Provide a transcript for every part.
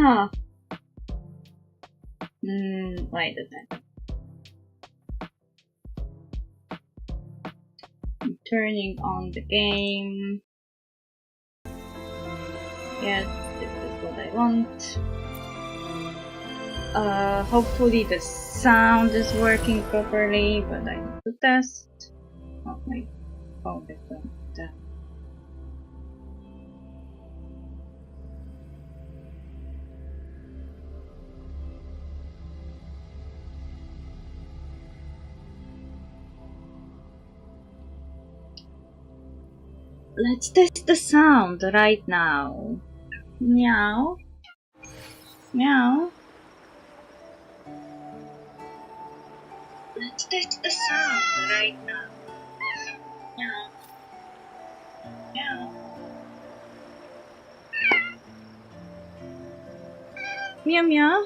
Ah. Wait a second. I'm turning on the game. Yes, this is what I want. Hopefully the sound is working properly, but I need to test. Oh my phone is going to test. Let's test the sound right now. Meow. Meow. Let's test the sound right now. Meow. Meow. Meow meow.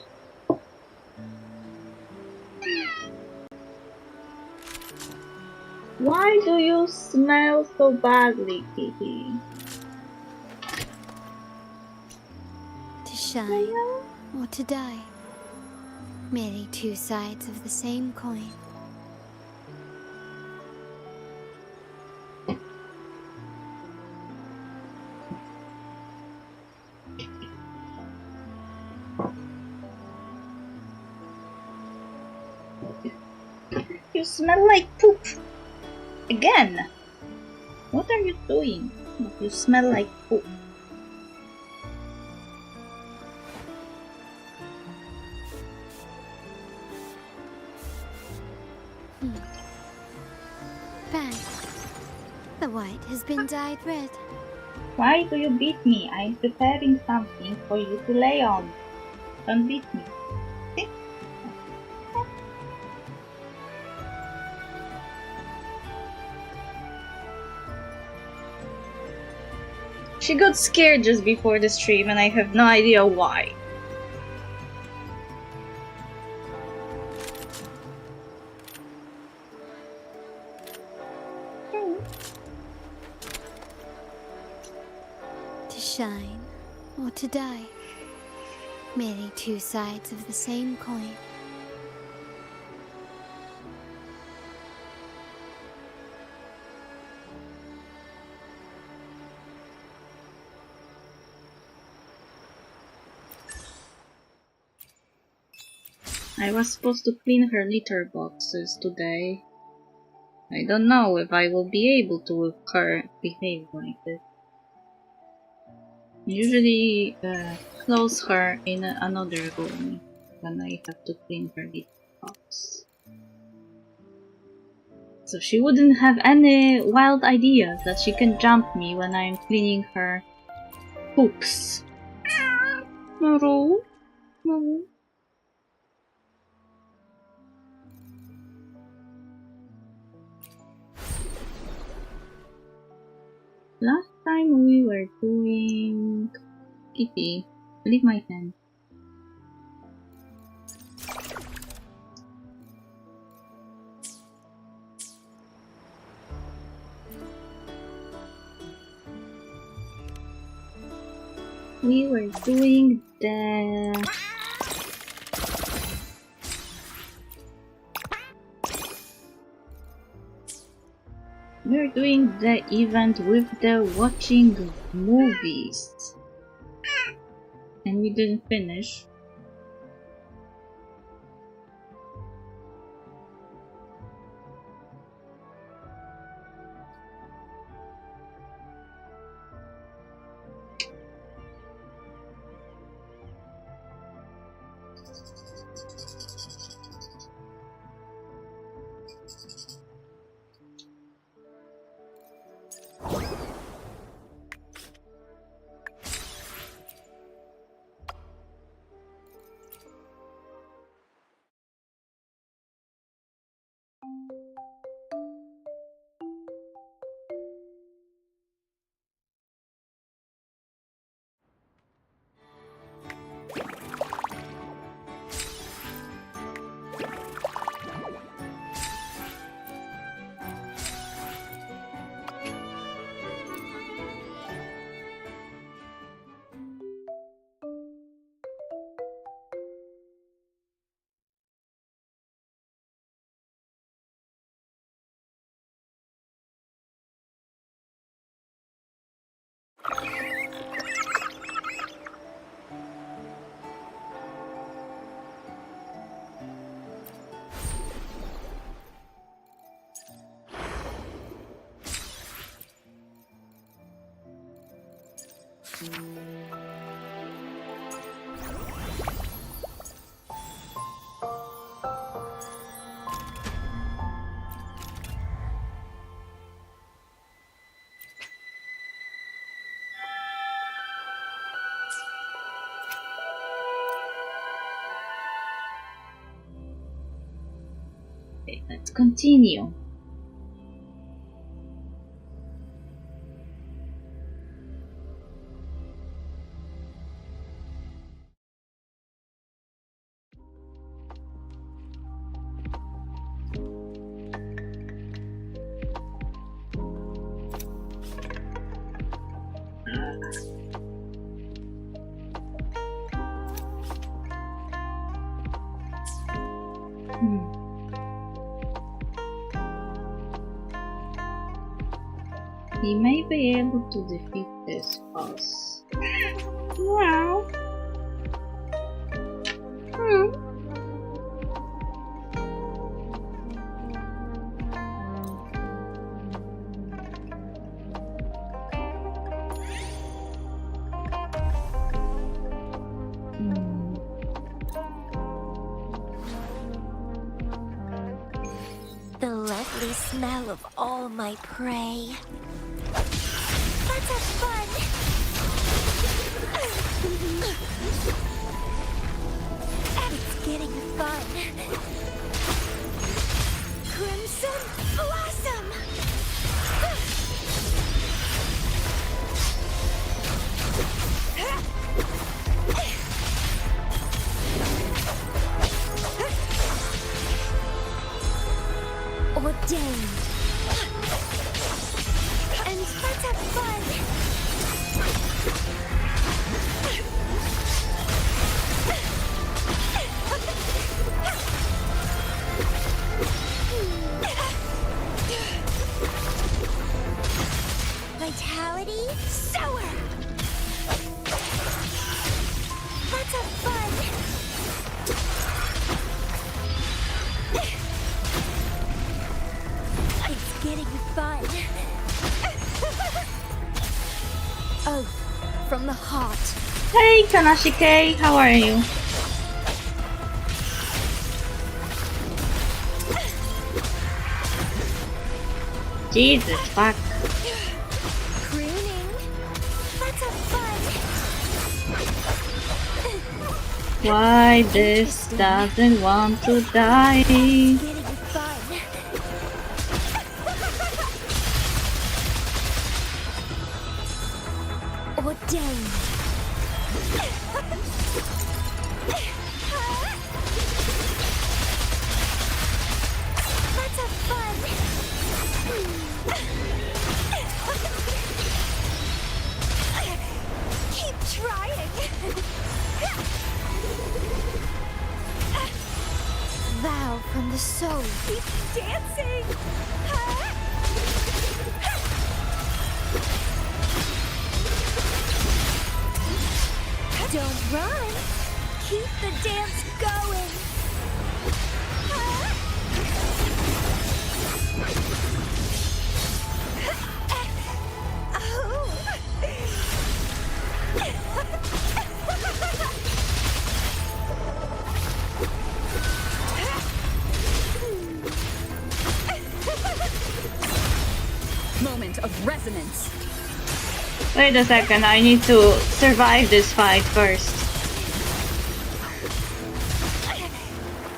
Why do you smell so badly, Kitty? To shine or to die. Merely two sides of the same coin. You smell like poop. Again. What are you doing? You smell like poop. Bang. The white has been dyed red. Why do you beat me? I'm preparing something for you to lay on. Don't beat me. See? She got scared just before the stream and I have no idea why. To shine or to die. Merely two sides of the same coin. I was supposed to clean her litter boxes today. I don't know if I will be able to with her behave like this. Usually close her in another room when I have to clean her litter box. So she wouldn't have any wild ideas that she can jump me when I'm cleaning her poops. No. No. Last time we were doing... Kitty, leave my hand. We were doing the... We're doing the event with the watching movies. And we didn't finish. Okay, let's continue. He may be able to defeat this boss. Wow. The lovely smell of all my prey. Let's have fun! It's getting fun. Crimson Blossom! Ordained. And let's have fun. Vitality sour. Let's have fun. It's getting fun. Oath from the heart. Hey Kanashike, how are you? Jesus fuck. Crooning. Let's have fun. Why this doesn't want to die? Getting fun. Ordained. Let's have fun. Keep trying. Vow from the soul. Keep dancing. Don't run. Keep the dance going. Moment of resonance. Wait a second, I need to survive this fight first.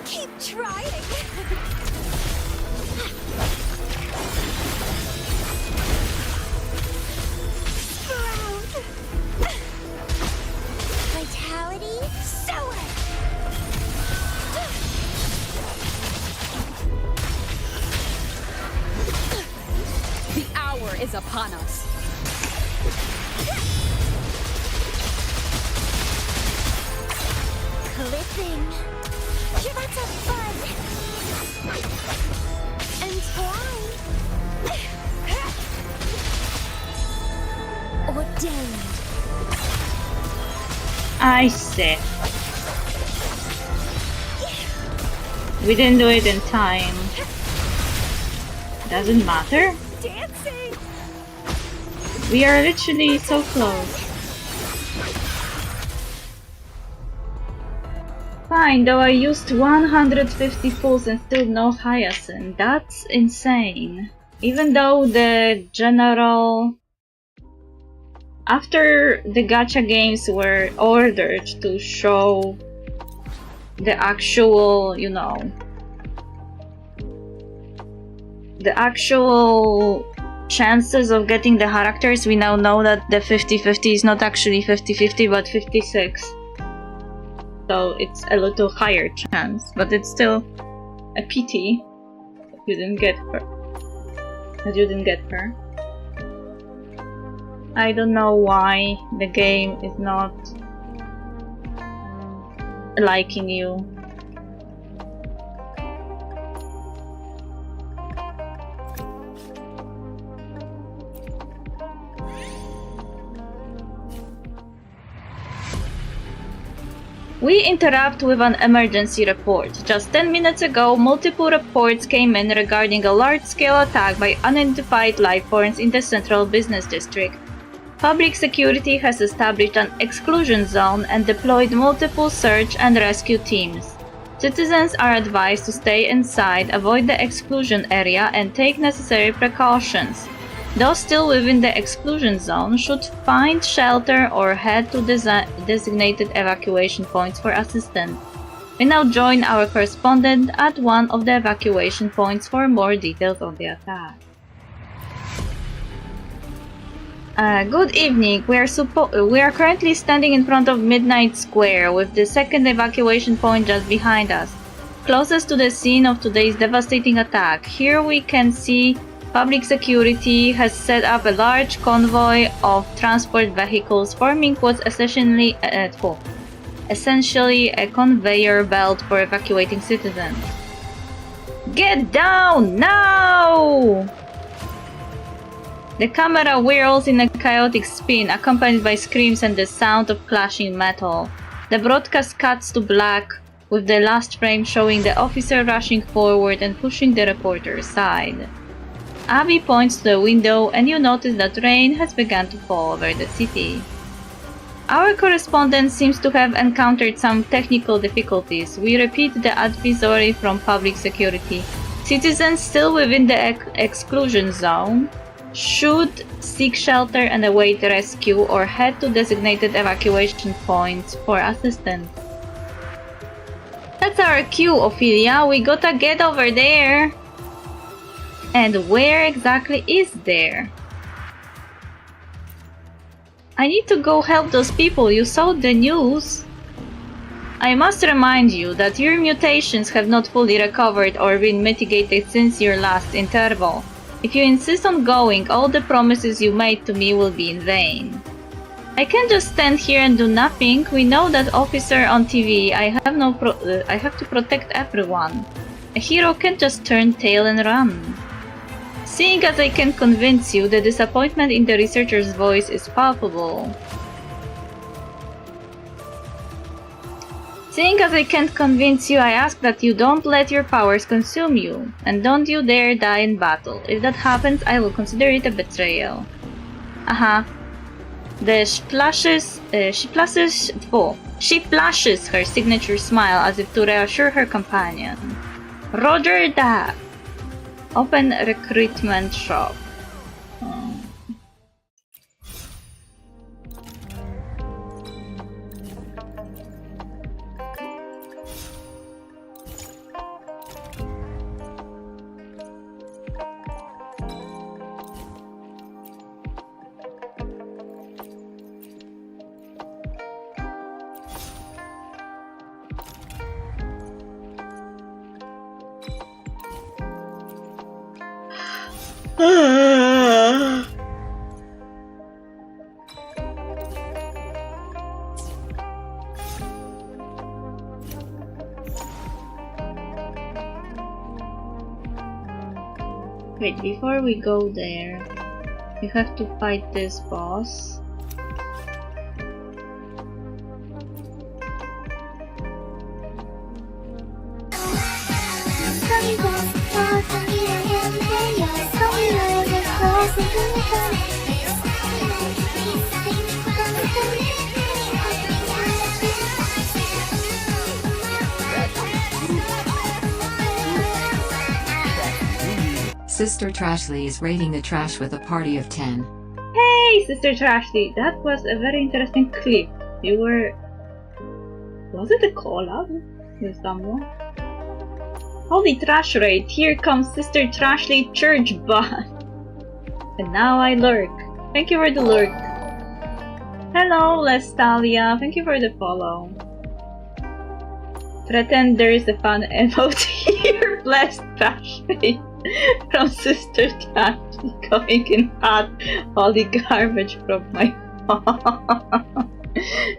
Keep trying. Sprout. Vitality sour. The hour is upon us. Clipping. Let's have fun. And twine. Ordained. I see. We didn't do it in time. Doesn't matter. Dancing. We are literally so close. fine, though I used 150 fools and still no Hyacinth. That's insane. Even though the general... After the gacha games were ordered to show the actual, you know, the actual chances of getting the characters, we now know that the 50-50 is not actually 50-50 but 56. So it's a little higher chance, but it's still a pity that you didn't get her. I don't know why the game is not liking you. We interrupt with an emergency report. Just 10 minutes ago, multiple reports came in regarding a large-scale attack by unidentified life forms in the central business district. Public security has established an exclusion zone and deployed multiple search and rescue teams. Citizens are advised to stay inside, avoid the exclusion area, and take necessary precautions. Those still within the exclusion zone should find shelter or head to designated evacuation points for assistance. We now join our correspondent at one of the evacuation points for more details on the attack. Good evening. We are currently standing in front of Midnight Square, with the second evacuation point just behind us, closest to the scene of today's devastating attack. Here we can see public security has set up a large convoy of transport vehicles, forming what's essentially a conveyor belt for evacuating citizens. Get down now! The camera whirls in a chaotic spin, accompanied by screams and the sound of clashing metal. The broadcast cuts to black, with the last frame showing the officer rushing forward and pushing the reporter aside. Abby points to the window, and you notice that rain has begun to fall over the city. Our correspondent seems to have encountered some technical difficulties. We repeat the advisory from public security. Citizens still within the exclusion zone should seek shelter and await rescue or head to designated evacuation points for assistance. That's our cue, Ophelia. We gotta get over there. And where exactly is there? I need to go help those people. You saw the news. I must remind you that your mutations have not fully recovered or been mitigated since your last interval. If you insist on going, all the promises you made to me will be in vain. I can't just stand here and do nothing. We know that officer on TV. I have to protect everyone. A hero can't just turn tail and run. Seeing as I can't convince you, the disappointment in the researcher's voice is palpable. Seeing as I can't convince you, I ask that you don't let your powers consume you, and don't you dare die in battle. If that happens, I will consider it a betrayal. She flashes her signature smile as if to reassure her companion. Roger that! Open recruitment shop. Wait, before we go there, we have to fight this boss. Sister Trashley is raiding the trash with a party of 10. Hey, Sister Trashley, that was a very interesting clip. You were... Was it a collab with someone? Holy trash raid, here comes Sister Trashley Church Bus. And now I lurk. Thank you for the lurk. Hello, Lestalia, thank you for the follow. Pretend there is a fun emote here. Blessed trash raid from Sister Trashley coming in hot. Holy garbage from my phone.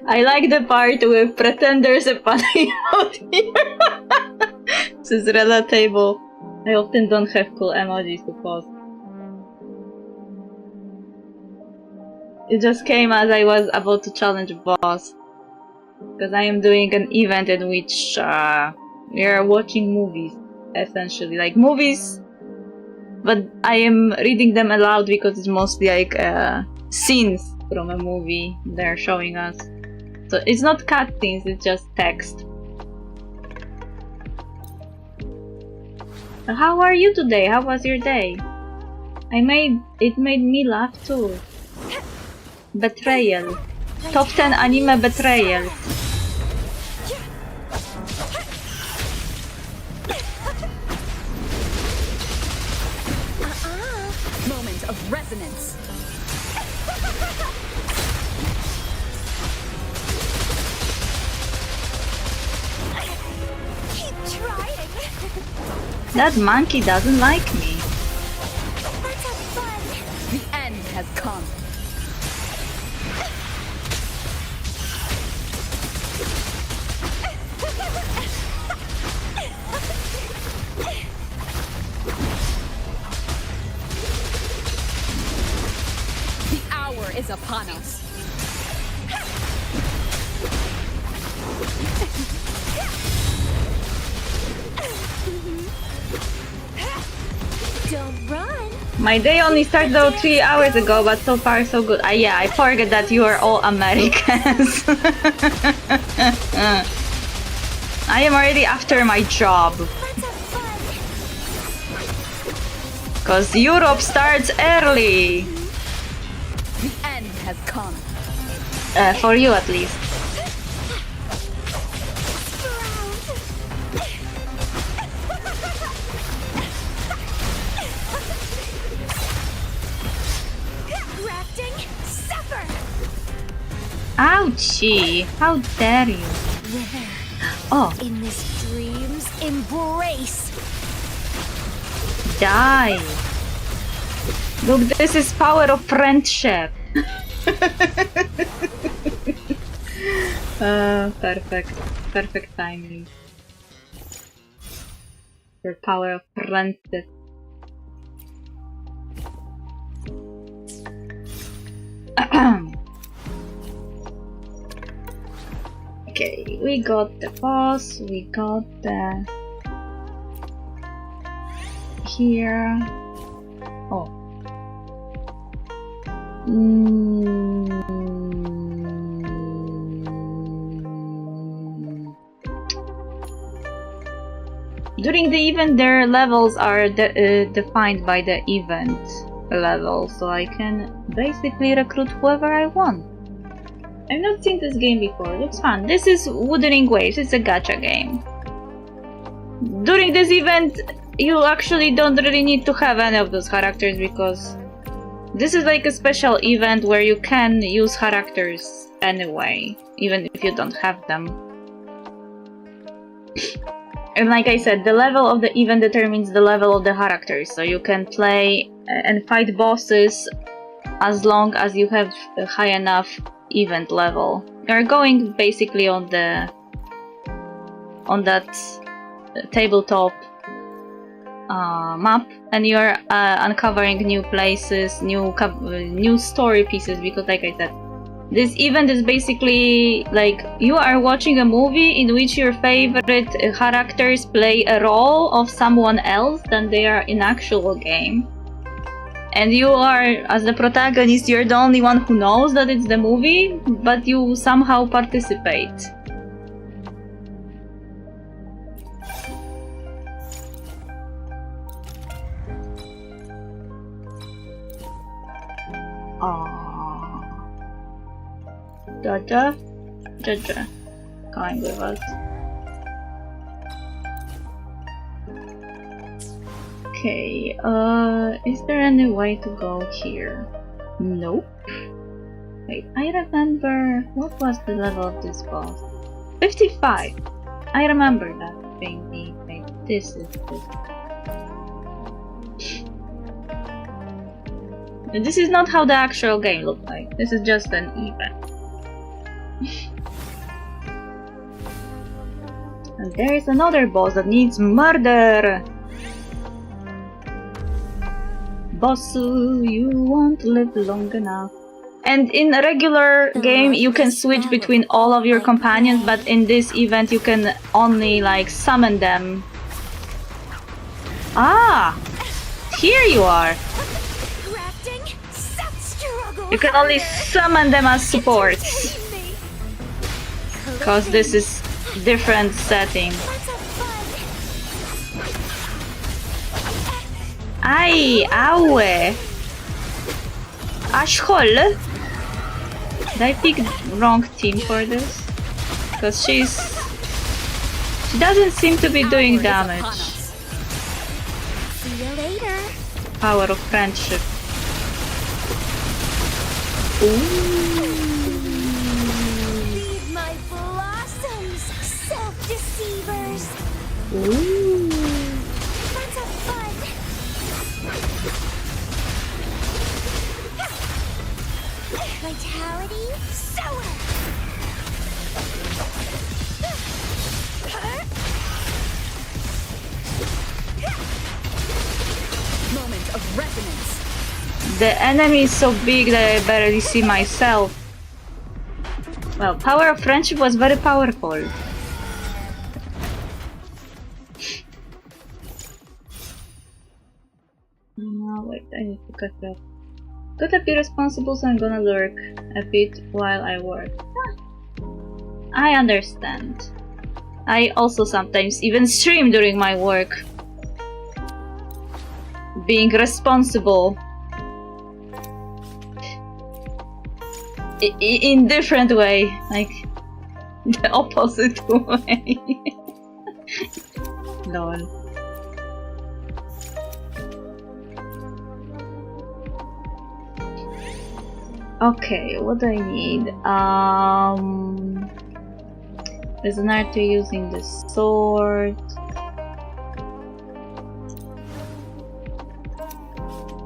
I like the part with pretend there's a fun emote here. This is relatable. I often don't have cool emojis to post. It just came as I was about to challenge a boss. Because I am doing an event in which we are watching movies, essentially. Like movies, but I am reading them aloud because it's mostly like scenes from a movie they're showing us. So it's not cutscenes, it's just text. How are you today? How was your day? It made me laugh too. Betrayal. Top 10 anime betrayals. Moment of resonance. Keep trying. That monkey doesn't like me. Let's have fun. The end has come. The hour is upon us. Don't run. My day only started though 3 hours ago, but so far so good. Yeah, I forget that you are all Americans. I am already after my job. Let's have fun. Cause Europe starts early. The end has come. For you at least. Rafting, suffer. Ouchie! How dare you? Oh, In this dream's embrace. die! Look, this is power of friendship. Perfect. Perfect timing. For power of friendship. Okay, we got the boss, we got the... here... Oh. During the event, their levels are defined by the event level, so I can basically recruit whoever I want. I've not seen this game before, looks fun. This is Wuthering Waves, it's a gacha game. During this event, you actually don't really need to have any of those characters because this is like a special event where you can use characters anyway, even if you don't have them. And like I said, the level of the event determines the level of the characters, so you can play and fight bosses as long as you have a high enough event level. You're going basically on that tabletop map, and you're uncovering new places, new story pieces, because like I said, this event is basically like you are watching a movie in which your favorite characters play a role of someone else than they are in actual game. And you are, as the protagonist, you're the only one who knows that it's the movie, but you somehow participate. Jaja? Jaja. Coming with us. Okay, is there any way to go here? Nope. Wait, I remember... What was the level of this boss? 55! I remember that thingy. Wait, this is this. And this is not how the actual game looked like. This is just an event. And there is another boss that needs murder! Bossu, you won't live long enough. And in a regular game, you can switch between all of your companions, but in this event, you can only, like, summon them. Ah! Here you are! You can only summon them as supports. Because this is different setting. Ai, aue! Ashhol! Did I pick wrong team for this? Because she doesn't seem to be doing damage. See you later. Power of friendship. Ooh. Leave my blossoms, self-deceivers. Ooh. Lots of fun. Vitality, sour. Moment of resonance. The enemy is so big that I barely see myself. Well, power of friendship was very powerful. No, wait, I need to cut that. Gotta be responsible, so I'm gonna lurk a bit while I work. I understand. I also sometimes even stream during my work. Being responsible. In different way. Like, the opposite way. Lol. Okay, what do I need? There's an art to using the sword.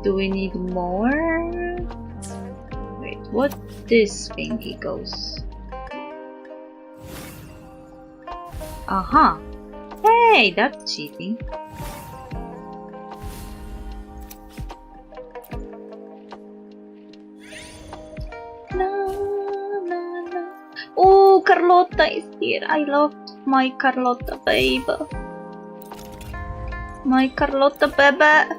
Do we need more? Wait, what this thingy goes? Aha! Hey, that's cheating. Oh, Carlotta is here. I love my Carlotta babe. My Carlotta baby.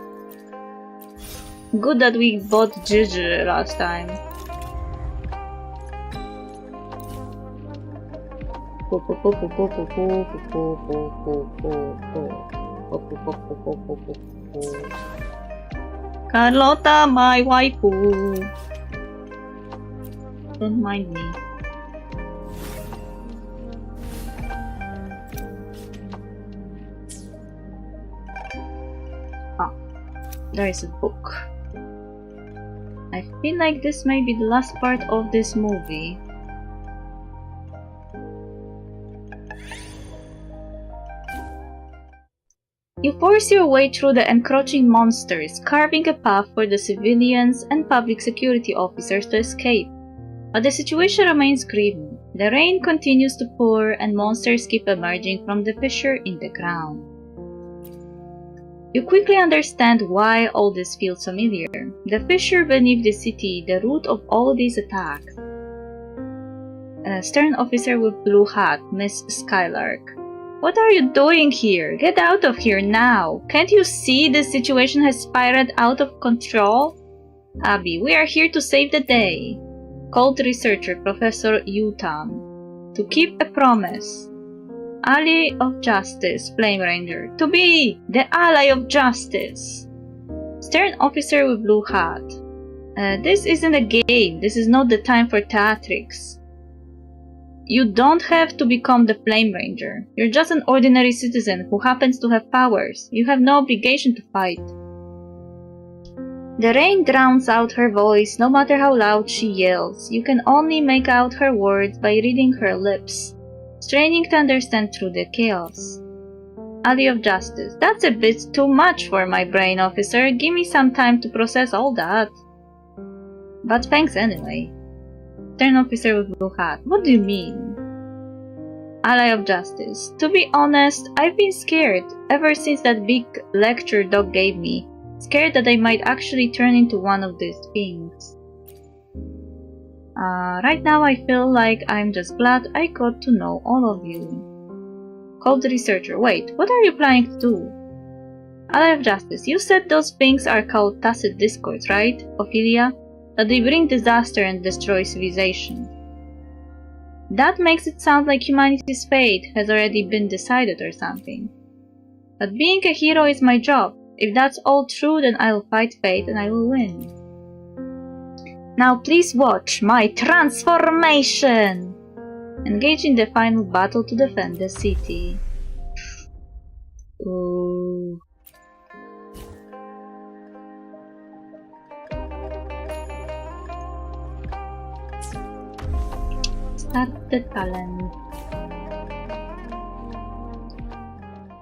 Good that we bought Gigi last time. Carlotta, my waifu. Don't mind me. There is a book. I feel like this may be the last part of this movie. You force your way through the encroaching monsters, carving a path for the civilians and public security officers to escape. But the situation remains grim. The rain continues to pour and monsters keep emerging from the fissure in the ground. You quickly understand why all this feels familiar. The fissure beneath the city, the root of all these attacks. A stern officer with blue hat, Miss Skylark. What are you doing here? Get out of here now! Can't you see the situation has spiraled out of control? Abby, we are here to save the day. Called researcher Professor Utam. To keep a promise. Ally of Justice, Flame Ranger. To be the ally of justice. Stern officer with blue hat. This isn't a game. This is not the time for theatrics. You don't have to become the Flame Ranger. You're just an ordinary citizen who happens to have powers. You have no obligation to fight. The rain drowns out her voice no matter how loud she yells. You can only make out her words by reading her lips, straining to understand through the chaos. Alley of Justice. That's a bit too much for my brain, officer. Give me some time to process all that. But thanks anyway. Stern officer with blue hat. What do you mean? Ally of Justice. To be honest, I've been scared ever since that big lecture Doc gave me. Scared that I might actually turn into one of these things. Right now I feel like I'm just glad I got to know all of you. Called the researcher. Wait, what are you planning to do? Ally of Justice. You said those things are called tacit discords, right, Ophelia? That they bring disaster and destroy civilization. That makes it sound like humanity's fate has already been decided or something. But being a hero is my job. If that's all true, then I'll fight fate and I will win. Now please watch my transformation! Engage in the final battle to defend the city. Ooh. Start the talent.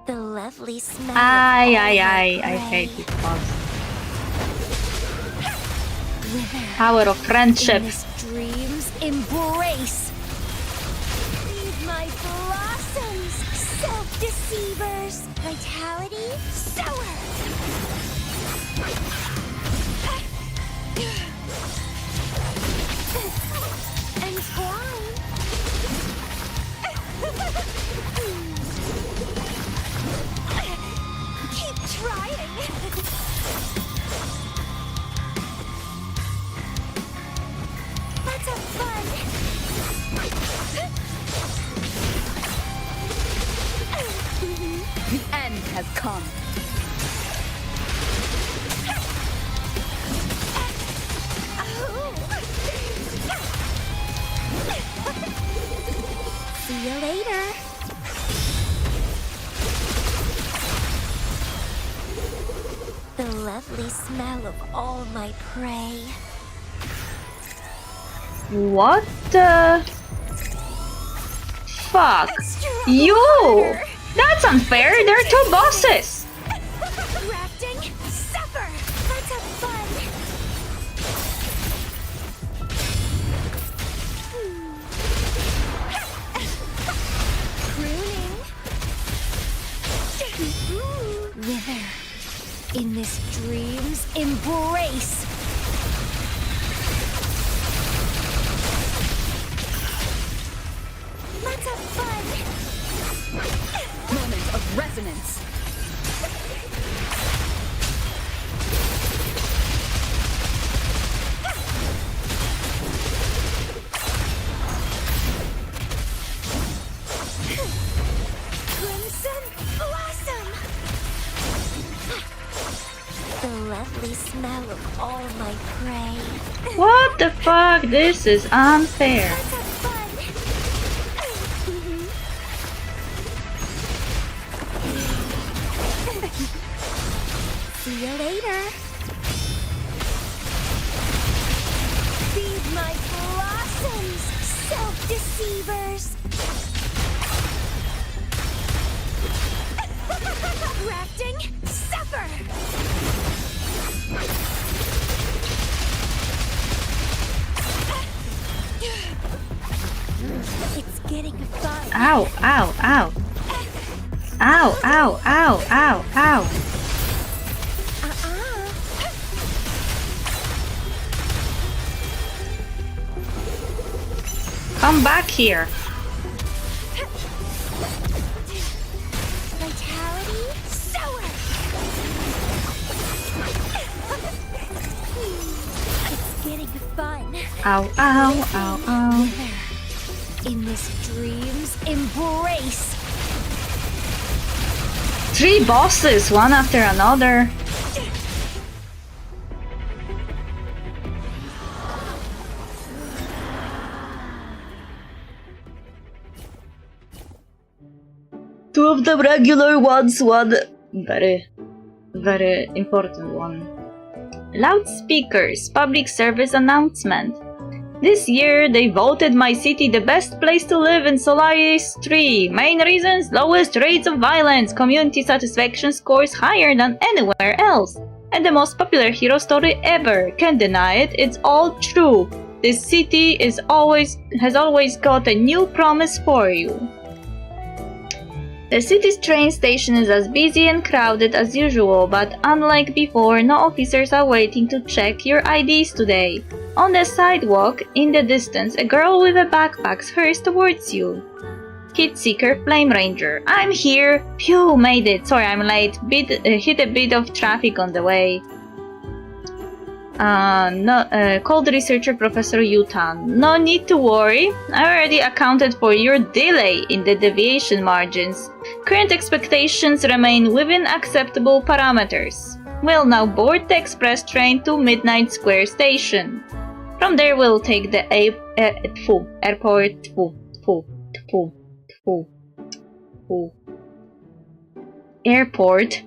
The lovely smell. I hate this boss. Power of friendship. In this dream's embrace. Feed my blossoms, self-deceivers. Vitality, sour. And twine. Keep trying. Let's have fun. The end has come. See you later. The lovely smell of all my prey. What the fuck? Extra You! water. That's unfair! There are two bosses! Rafting, supper. Let's have fun. Pruning. Wither. In this dream's embrace. Let's have fun. Moment of resonance. Crimson blossom. The lovely smell of all my prey. What the fuck? This is unfair. Let's have fun. See you later. Feed my blossoms, self-deceivers. Rafting, supper. It's getting fun. Ow, ow, ow. Ow, ow, ow, ow, ow. Come back here. Vitality, sour. It's getting fun. Ow, ow, ow, ow. In this dream's embrace. 3 bosses, one after another. two of the regular ones, one very important one. Loudspeakers, public service announcement. This year, they voted my city the best place to live in Solaris 3. Main reasons: lowest rates of violence, community satisfaction scores higher than anywhere else, and the most popular hero story ever. Can't deny it, it's all true. This city has always got a new promise for you. The city's train station is as busy and crowded as usual, but unlike before, no officers are waiting to check your IDs today. On the sidewalk, in the distance, a girl with a backpack hurries towards you. Hit Seeker, Flame Ranger. I'm here! Phew, made it. Sorry, I'm late. Hit a bit of traffic on the way. Called researcher Professor Yutan. No need to worry. I already accounted for your delay in the deviation margins. Current expectations remain within acceptable parameters. We'll now board the express train to Midnight Square Station. From there, we'll take the airport.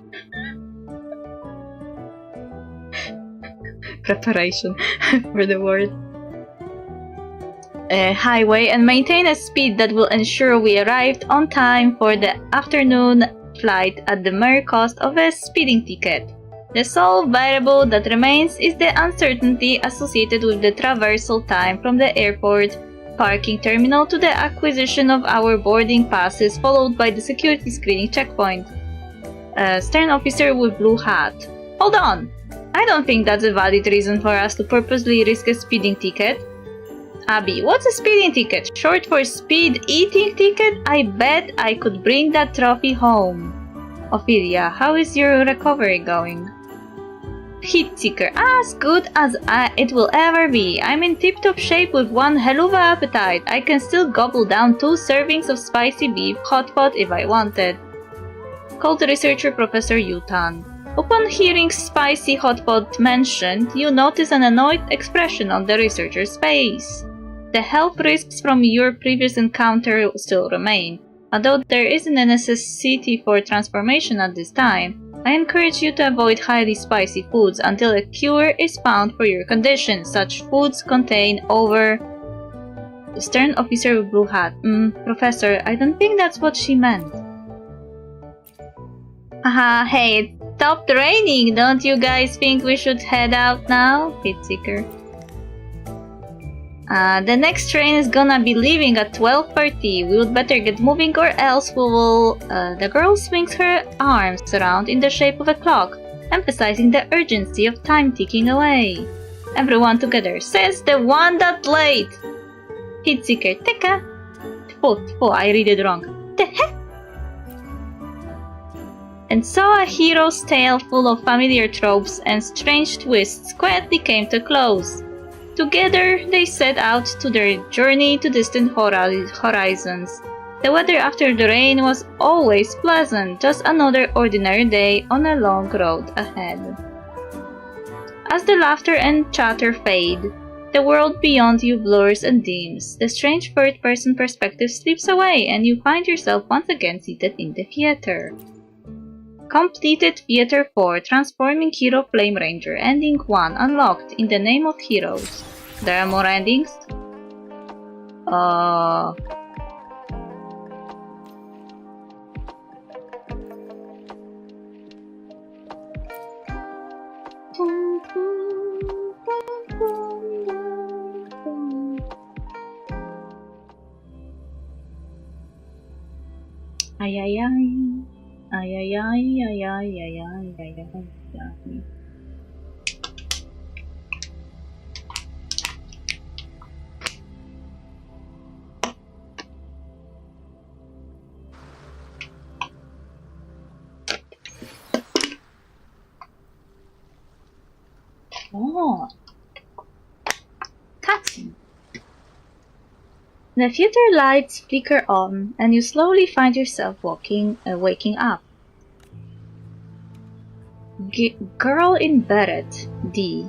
Preparation for the word. Highway and maintain a speed that will ensure we arrived on time for the afternoon flight at the mere cost of a speeding ticket. The sole variable that remains is the uncertainty associated with the traversal time from the airport parking terminal to the acquisition of our boarding passes, followed by the security screening checkpoint. Stern officer with blue hat. Hold on! I don't think that's a valid reason for us to purposely risk a speeding ticket. Abby, what's a speeding ticket? Short for speed eating ticket? I bet I could bring that trophy home. Ophelia, how is your recovery going? Heat Seeker, as good as it will ever be. I'm in tip-top shape with one hell of an appetite. I can still gobble down 2 servings of spicy beef hot pot if I wanted. Called researcher Professor Yutan. Upon hearing spicy hot pot mentioned, you notice an annoyed expression on the researcher's face. The health risks from your previous encounter still remain. Although there isn't a necessity for transformation at this time, I encourage you to avoid highly spicy foods until a cure is found for your condition. Such foods contain Stern officer with blue hat. Professor, I don't think that's what she meant. Haha, hey, it stopped raining. Don't you guys think we should head out now? Hit Seeker. The next train is gonna be leaving at 12:30. We would better get moving or else we will... The girl swings her arms around in the shape of a clock, emphasizing the urgency of time ticking away. Everyone together, says the one that's late! Hitseeker, teka! Oh, I read it wrong. Tehe! And so a hero's tale full of familiar tropes and strange twists quietly came to a close. Together, they set out to their journey to distant horizons. The weather after the rain was always pleasant, just another ordinary day on a long road ahead. As the laughter and chatter fade, the world beyond you blurs and dims. The strange third-person perspective slips away, and you find yourself once again seated in the theater. Completed Theater 4, Transforming Hero Flame Ranger, Ending 1 unlocked in the name of heroes. There are more endings? Ay ay ay. Ay ay ay ay ay ay ay ay ay. Oh, cutscene. The theater lights flicker on, and you slowly find yourself waking up. Girl in beret, D.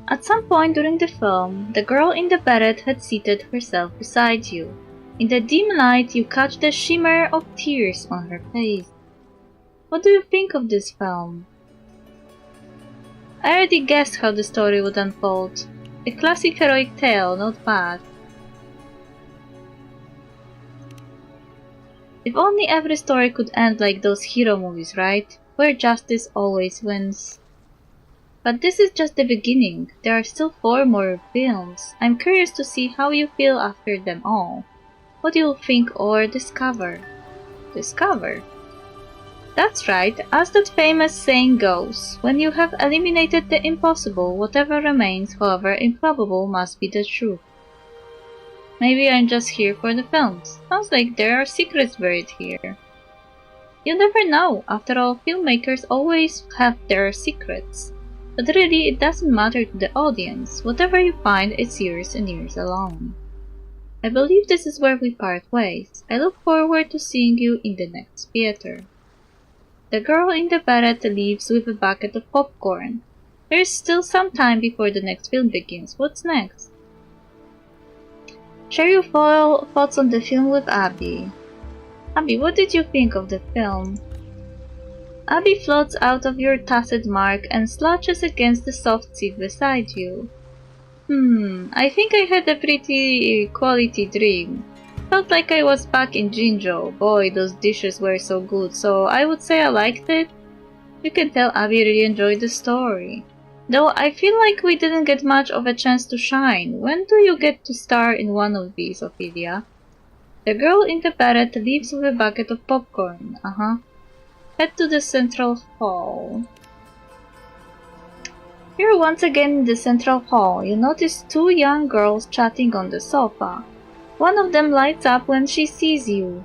At some point during the film, the girl in the beret had seated herself beside you. In the dim light, you catch the shimmer of tears on her face. What do you think of this film? I already guessed how the story would unfold. A classic heroic tale, not bad. If only every story could end like those hero movies, right? Where justice always wins. But this is just the beginning. There are still 4 more films. I'm curious to see how you feel after them all. What you'll think or discover. Discover? That's right, as that famous saying goes, when you have eliminated the impossible, whatever remains, however improbable, must be the truth. Maybe I'm just here for the films. Sounds like there are secrets buried here. You never know. After all, filmmakers always have their secrets. But really, it doesn't matter to the audience. Whatever you find, it's yours and yours alone. I believe this is where we part ways. I look forward to seeing you in the next theater. The girl in the beret leaves with a bucket of popcorn. There is still some time before the next film begins. What's next? Share your thoughts on the film with Abby. Abby, what did you think of the film? Abby floats out of your tacit mark and slouches against the soft seat beside you. I think I had a pretty quality dream. Felt like I was back in Jinjo. Boy, those dishes were so good, so I would say I liked it. You can tell Abby really enjoyed the story. Though I feel like we didn't get much of a chance to shine. When do you get to star in one of these, Ophelia? The girl in the beret leaves with a bucket of popcorn. Head to the central hall. Here once again in the central hall, you notice 2 young girls chatting on the sofa. One of them lights up when she sees you.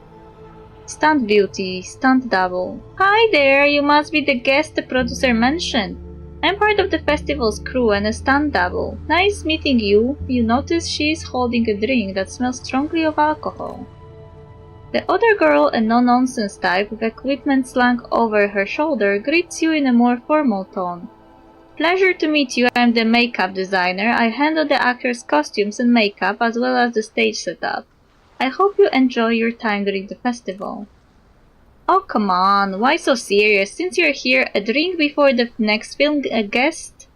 Stunt beauty, stunt double. Hi there, you must be the guest the producer mentioned. I'm part of the festival's crew and a stunt double. Nice meeting you. You notice she is holding a drink that smells strongly of alcohol. The other girl, a no-nonsense type with equipment slung over her shoulder, greets you in a more formal tone. Pleasure to meet you, I'm the makeup designer. I handle the actors' costumes and makeup as well as the stage setup. I hope you enjoy your time during the festival. Oh come on, why so serious? Since you're here, a drink before the next film guest?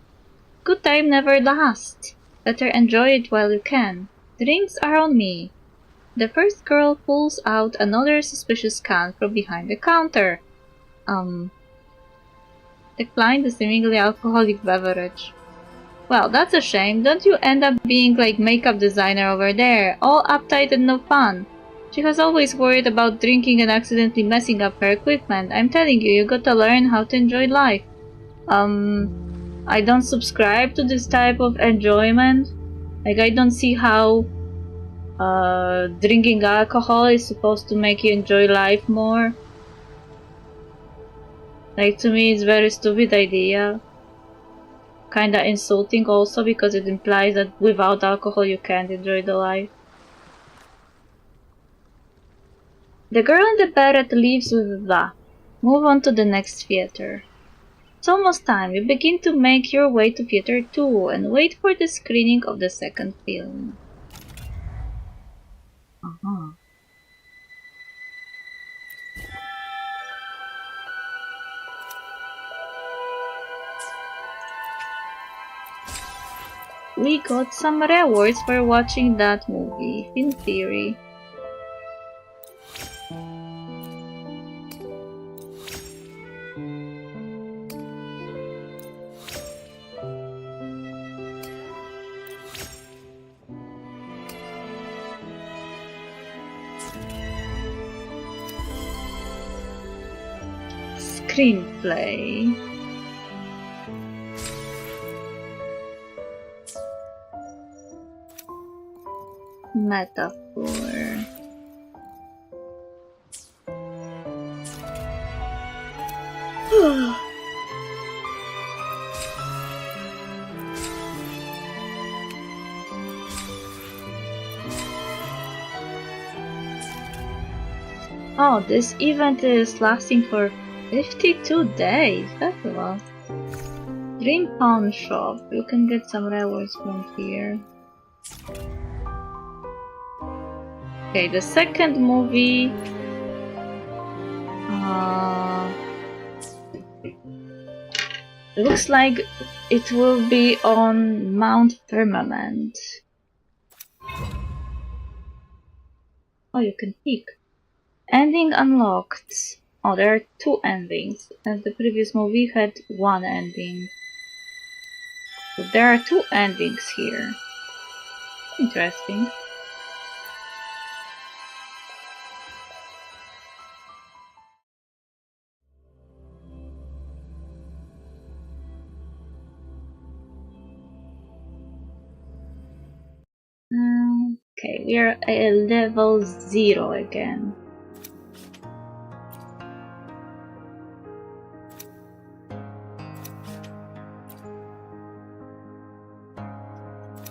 Good time never lasts. Better enjoy it while you can. Drinks are on me. The first girl pulls out another suspicious can from behind the counter. Decline the seemingly alcoholic beverage. Well, that's a shame. Don't you end up being like makeup designer over there, all uptight and no fun. She has always worried about drinking and accidentally messing up her equipment. I'm telling you, you gotta learn how to enjoy life. I don't subscribe to this type of enjoyment. Like, I don't see how drinking alcohol is supposed to make you enjoy life more. Like, to me, it's a very stupid idea. Kinda insulting also, because it implies that without alcohol you can't enjoy the life. The girl in the beret leaves with a laugh. Move on to the next theater. It's almost time. You begin to make your way to Theater 2 and wait for the screening of the second film. We got some rewards for watching that movie, in theory. Screenplay. Metaphor. Oh, this event is lasting for 52 days. That's a lot. Dream Pawn Shop. You can get some rewards from here. Okay, the second movie. Looks like it will be on Mount Firmament. Oh, you can pick. Ending unlocked. Oh, there are 2 endings, and the previous movie had 1 ending. So there are 2 endings here. Interesting. Okay, we are at level 0 again.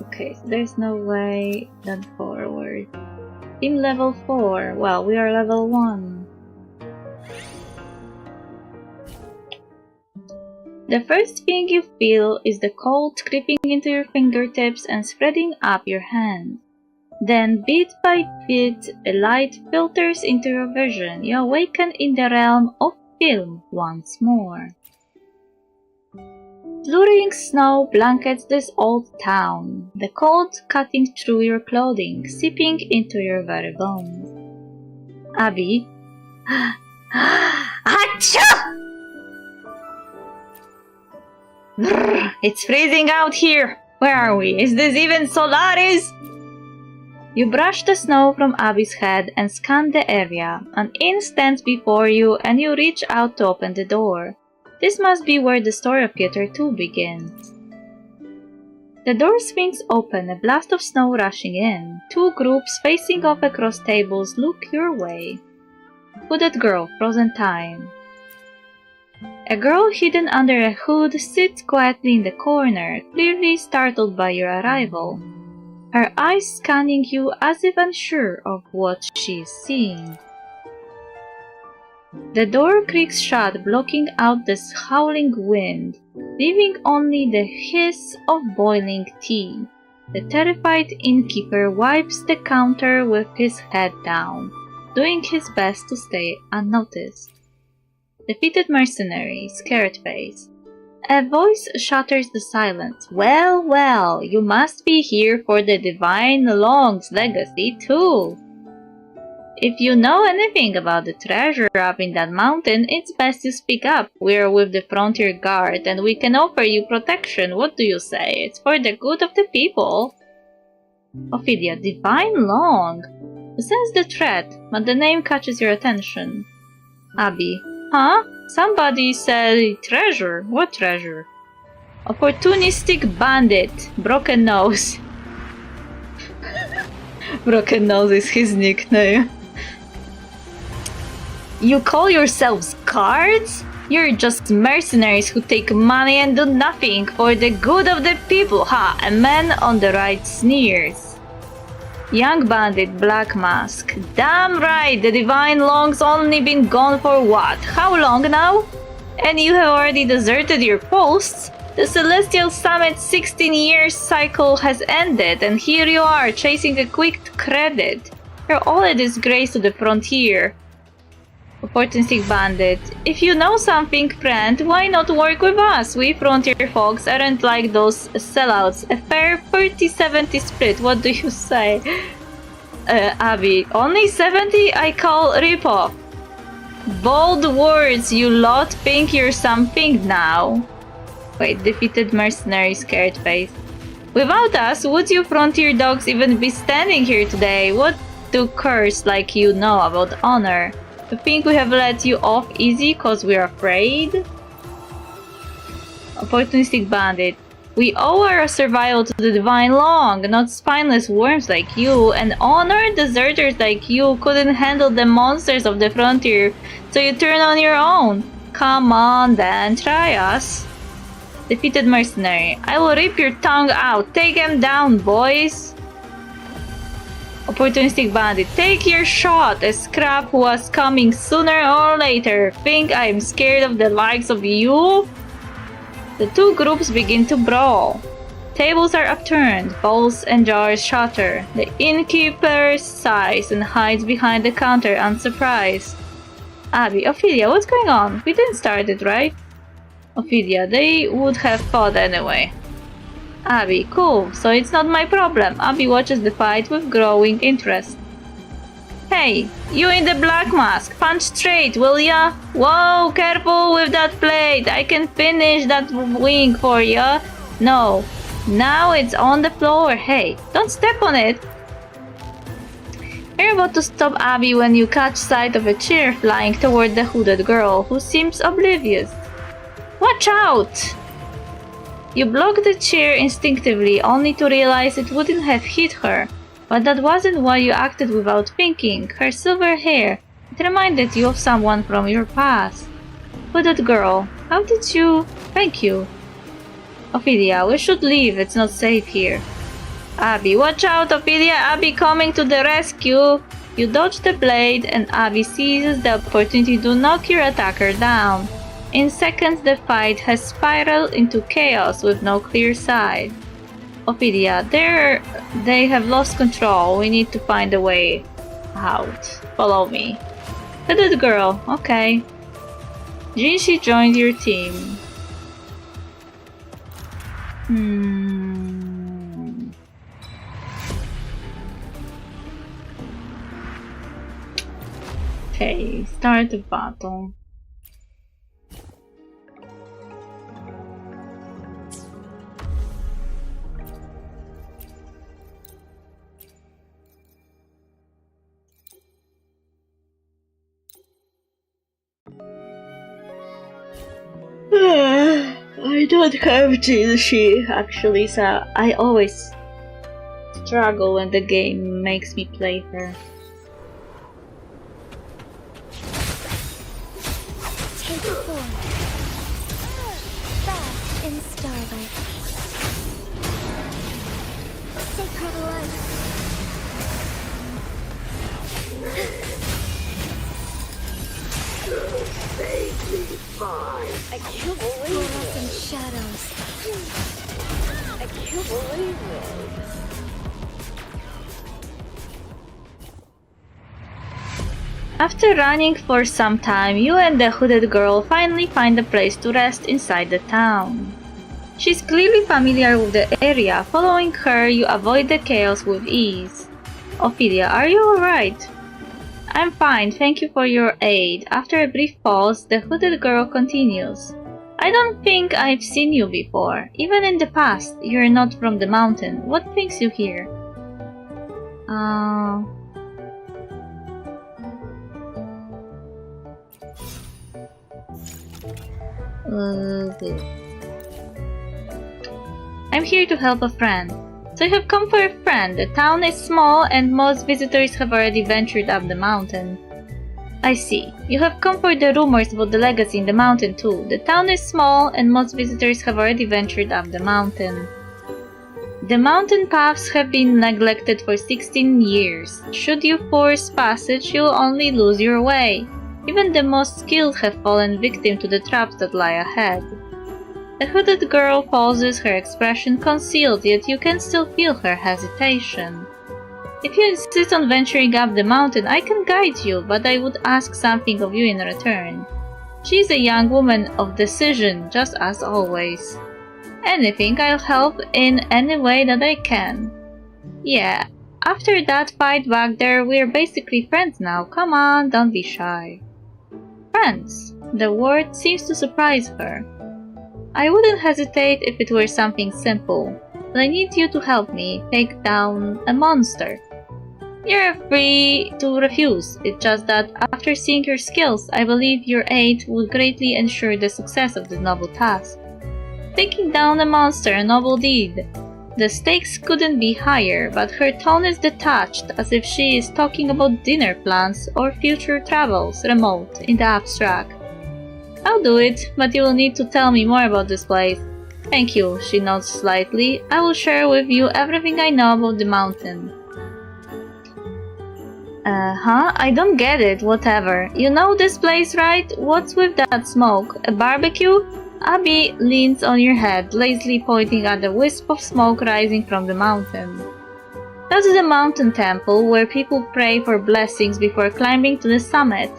Okay, so there's no way then forward. Team level 4. Well, we are level 1. The first thing you feel is the cold creeping into your fingertips and spreading up your hand. Then, bit by bit, a light filters into your vision. You awaken in the realm of film once more. Luring snow blankets this old town, the cold cutting through your clothing, seeping into your very bones. Abby. Achoo! Brrr, it's freezing out here! Where are we? Is this even Solaris? You brush the snow from Abby's head and scan the area, an instant before you, and you reach out to open the door. This must be where the story of Theater 2 begins. The door swings open, a blast of snow rushing in. 2 groups facing off across tables look your way. Hooded girl, frozen time. A girl hidden under a hood sits quietly in the corner, clearly startled by your arrival. Her eyes scanning you as if unsure of what she is seeing. The door creaks shut, blocking out the howling wind, leaving only the hiss of boiling tea. The terrified innkeeper wipes the counter with his head down, doing his best to stay unnoticed. Defeated mercenary, scared face. A voice shatters the silence. Well, well, you must be here for the Divine Long's legacy too. If you know anything about the treasure up in that mountain, it's best to speak up. We're with the Frontier Guard and we can offer you protection. What do you say? It's for the good of the people. Ophelia, Divine Long. You sense the threat, but the name catches your attention. Abby, huh? Somebody said treasure. What treasure? Opportunistic bandit. Broken Nose. Broken Nose is his nickname. You call yourselves guards? You're just mercenaries who take money and do nothing for the good of the people. Ha! A man on the right sneers. Young bandit, black mask. Damn right, the Divine Long's only been gone for what? How long now? And you have already deserted your posts? The Celestial Summit's 16-year cycle has ended, and here you are, chasing a quick credit. You're all a disgrace to the frontier. Opportunistic bandit. If you know something, friend, why not work with us? We frontier folks aren't like those sellouts. A fair 30-70 split, what do you say? Abby, only 70? I call ripoff. Bold words, you lot. Think you're something now. Wait, defeated mercenary, scared face. Without us, would you frontier dogs even be standing here today? What do curs like you know about honor? You think we have let you off easy cause we're afraid? Opportunistic bandit. We owe our survival to the Divine Long, not spineless worms like you, and honored deserters like you couldn't handle the monsters of the frontier, so you turn on your own. Come on then, try us. Defeated mercenary. I will rip your tongue out. Take him down, boys. Opportunistic bandit. Take your shot. A scrap was coming sooner or later. Think I'm scared of the likes of you? The 2 groups begin to brawl. tables are upturned, bowls and jars shatter. The innkeeper sighs and hides behind the counter unsurprised. Abby, Ophelia, what's going on? We didn't start it, right? Ophelia, they would have fought anyway. Abby, cool, so it's not my problem. Abby watches the fight with growing interest. Hey, you in the black mask, punch straight, will ya? Whoa, careful with that blade, I can finish that wing for ya. No, now it's on the floor, hey, don't step on it. You're about to stop Abby when you catch sight of a chair flying toward the hooded girl, who seems oblivious. Watch out! You block the chair instinctively, only to realize it wouldn't have hit her. But that wasn't why you acted without thinking. Her silver hair, it reminded you of someone from your past. Hooded girl, how did you... Thank you. Ophelia, we should leave, it's not safe here. Abby, watch out, Ophelia, Abby coming to the rescue! You dodge the blade and Abby seizes the opportunity to knock your attacker down. In seconds, the fight has spiraled into chaos with no clear side. Ophelia, they have lost control. We need to find a way out. Follow me. Hooded girl, okay. Jinshi joined your team. Okay, start the battle. I don't have Jinshi actually, so I always struggle when the game makes me play her. Take form. Bath in starlight. Sacred light. I can't believe Fluorescent shadows. I can't believe it. After running for some time, you and the hooded girl finally find a place to rest inside the town. She's clearly familiar with the area. Following her, you avoid the chaos with ease. Ophelia, are you alright? I'm fine, thank you for your aid. After a brief pause, the hooded girl continues. I don't think I've seen you before. Even in the past, you're not from the mountain. What brings you here? I'm here to help a friend. So you have come for a friend. The town is small and most visitors have already ventured up the mountain. I see. You have come for the rumors about the legacy in the mountain too. The town is small and most visitors have already ventured up the mountain. The mountain paths have been neglected for 16 years. Should you force passage, you'll only lose your way. Even the most skilled have fallen victim to the traps that lie ahead. The hooded girl pauses, her expression concealed, yet you can still feel her hesitation. If you insist on venturing up the mountain, I can guide you, but I would ask something of you in return. She is a young woman of decision, just as always. Anything, I'll help in any way that I can. Yeah, after that fight back there, we're basically friends now. Come on, don't be shy. Friends. The word seems to surprise her. I wouldn't hesitate if it were something simple, but I need you to help me take down a monster. You're free to refuse, it's just that after seeing your skills, I believe your aid would greatly ensure the success of this noble task. Taking down a monster, a noble deed. The stakes couldn't be higher, but her tone is detached, as if she is talking about dinner plans or future travels, remote, in the abstract. I'll do it, but you will need to tell me more about this place. Thank you, she nods slightly. I will share with you everything I know about the mountain. I don't get it, whatever. You know this place, right? What's with that smoke? A barbecue? Abby leans on your head, lazily pointing at the wisp of smoke rising from the mountain. That is the mountain temple where people pray for blessings before climbing to the summit.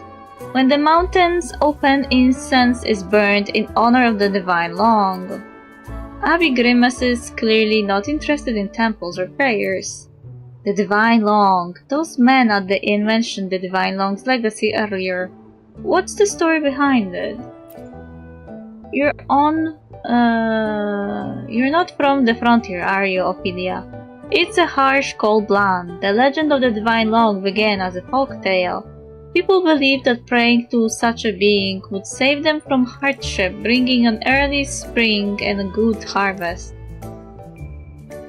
When the mountains open, incense is burned in honor of the divine long. Abby grimaces, clearly not interested in temples or prayers. The divine long. Those men at the inn mentioned the divine long's legacy earlier. What's the story behind it? You're not from the frontier, are you, Ophelia? It's a harsh, cold land. The legend of the divine long began as a folk tale. People believed that praying to such a being would save them from hardship, bringing an early spring and a good harvest.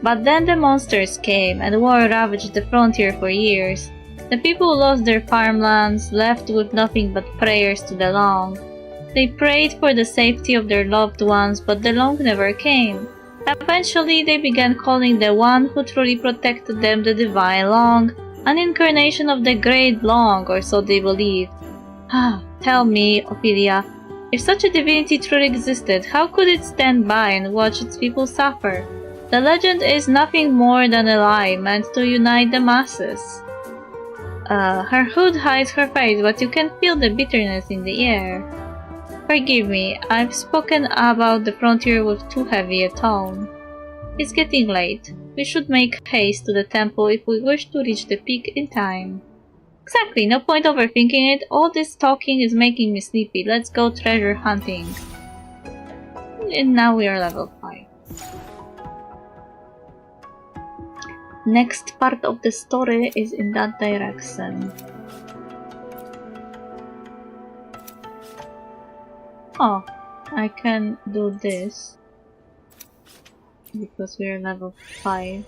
But then the monsters came, and war ravaged the frontier for years. The people lost their farmlands, left with nothing but prayers to the long. They prayed for the safety of their loved ones, but the long never came. Eventually, they began calling the one who truly protected them the divine long, an incarnation of the great long, or so they believed. Tell me, Ophelia, if such a divinity truly existed, how could it stand by and watch its people suffer? The legend is nothing more than a lie meant to unite the masses. Her hood hides her face, but you can feel the bitterness in the air. Forgive me, I've spoken about the frontier with too heavy a tone. It's getting late. We should make haste to the temple if we wish to reach the peak in time. Exactly, no point overthinking it. All this talking is making me sleepy. Let's go treasure hunting. And now we are level 5. Next part of the story is in that direction. Oh, I can do this because we are level 5.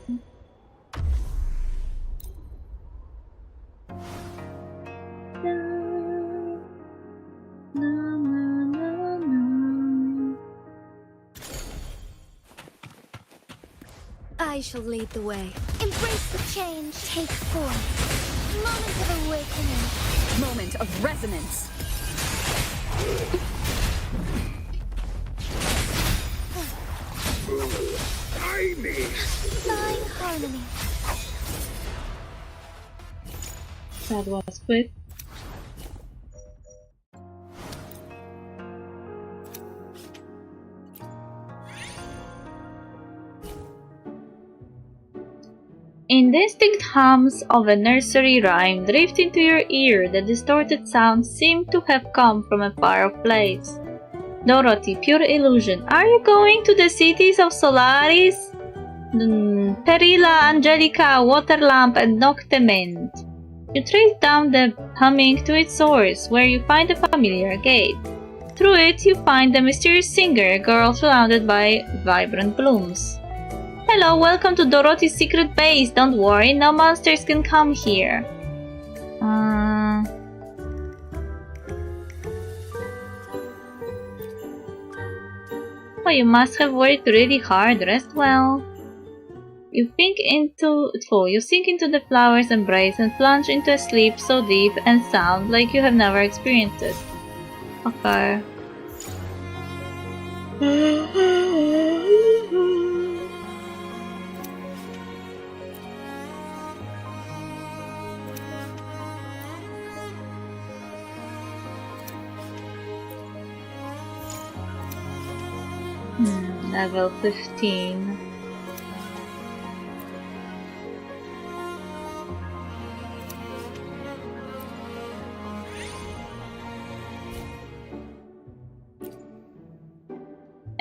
I shall lead the way. Embrace the change. Take form. Moment of awakening. Moment of resonance. Fine harmony. That was quick. Indistinct hums of a nursery rhyme drift into your ear. The distorted sounds seem to have come from a far-off place. Dorothy, pure illusion. Are you going to the cities of Solaris? Perilla, Angelica, Waterlamp, and Noctement. You trace down the humming to its source, where you find a familiar gate. Through it, you find the mysterious singer, a girl surrounded by vibrant blooms. Hello, welcome to Dorothy's secret base. Don't worry, no monsters can come here. Oh, you must have worked really hard. Rest well. You sink into the flower's embrace and plunge into a sleep so deep and sound like you have never experienced it. Okay. Level 15.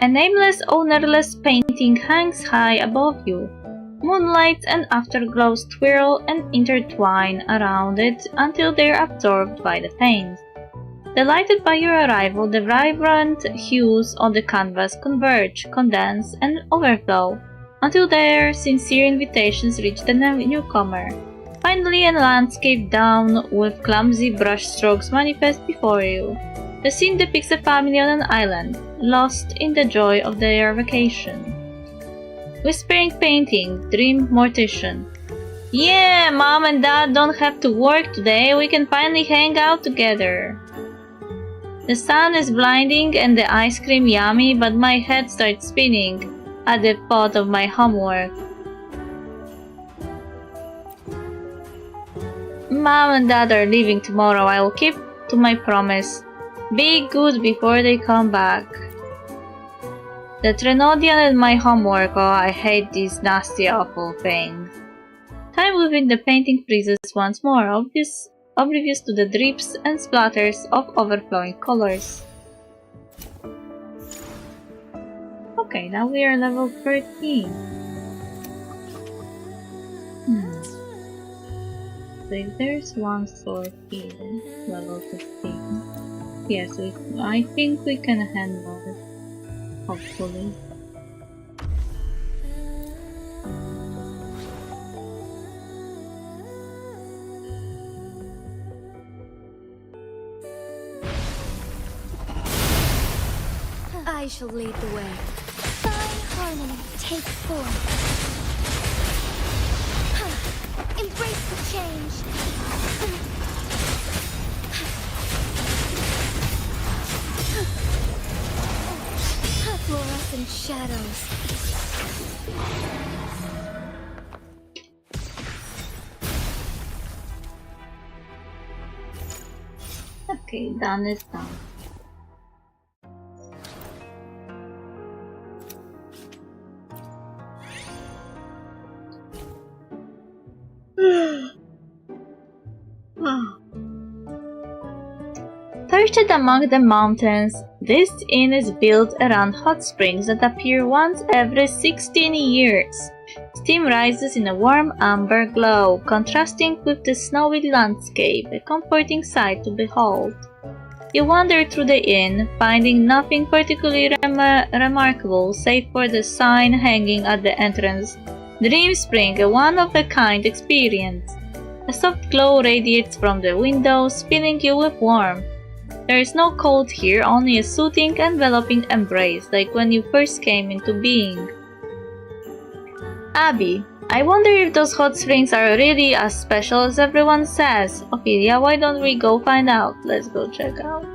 A nameless, ownerless painting hangs high above you. Moonlight and afterglows twirl and intertwine around it until they are absorbed by the paint. Delighted by your arrival, the vibrant hues on the canvas converge, condense, and overflow until their sincere invitations reach the newcomer. Finally, a landscape down with clumsy brushstrokes manifests before you. The scene depicts a family on an island, lost in the joy of their vacation. Whispering painting, dream mortician. Yeah, Mom and Dad don't have to work today, we can finally hang out together. The sun is blinding and the ice cream yummy, but my head starts spinning at the thought of my homework. Mom and Dad are leaving tomorrow. I will keep to my promise. Be good before they come back. The Trenodian and my homework. Oh, I hate these nasty, awful things. Time within the painting freezes once more, oblivious to the drips and splatters of overflowing colors. Okay, now we are level 13. So if there's one sword here, level 15. Yes, I think we can handle it. Hopefully. I shall lead the way. Fine harmony, take form. Embrace the change. Fluorescent shadows. Okay, done is done. Perched among the mountains, this inn is built around hot springs that appear once every 16 years. Steam rises in a warm amber glow, contrasting with the snowy landscape, a comforting sight to behold. You wander through the inn, finding nothing particularly remarkable save for the sign hanging at the entrance. Dream Spring, a one-of-a-kind experience. A soft glow radiates from the windows, filling you with warmth. There is no cold here, only a soothing, enveloping embrace, like when you first came into being. Abby, I wonder if those hot springs are really as special as everyone says. Ophelia, why don't we go find out? Let's go check out.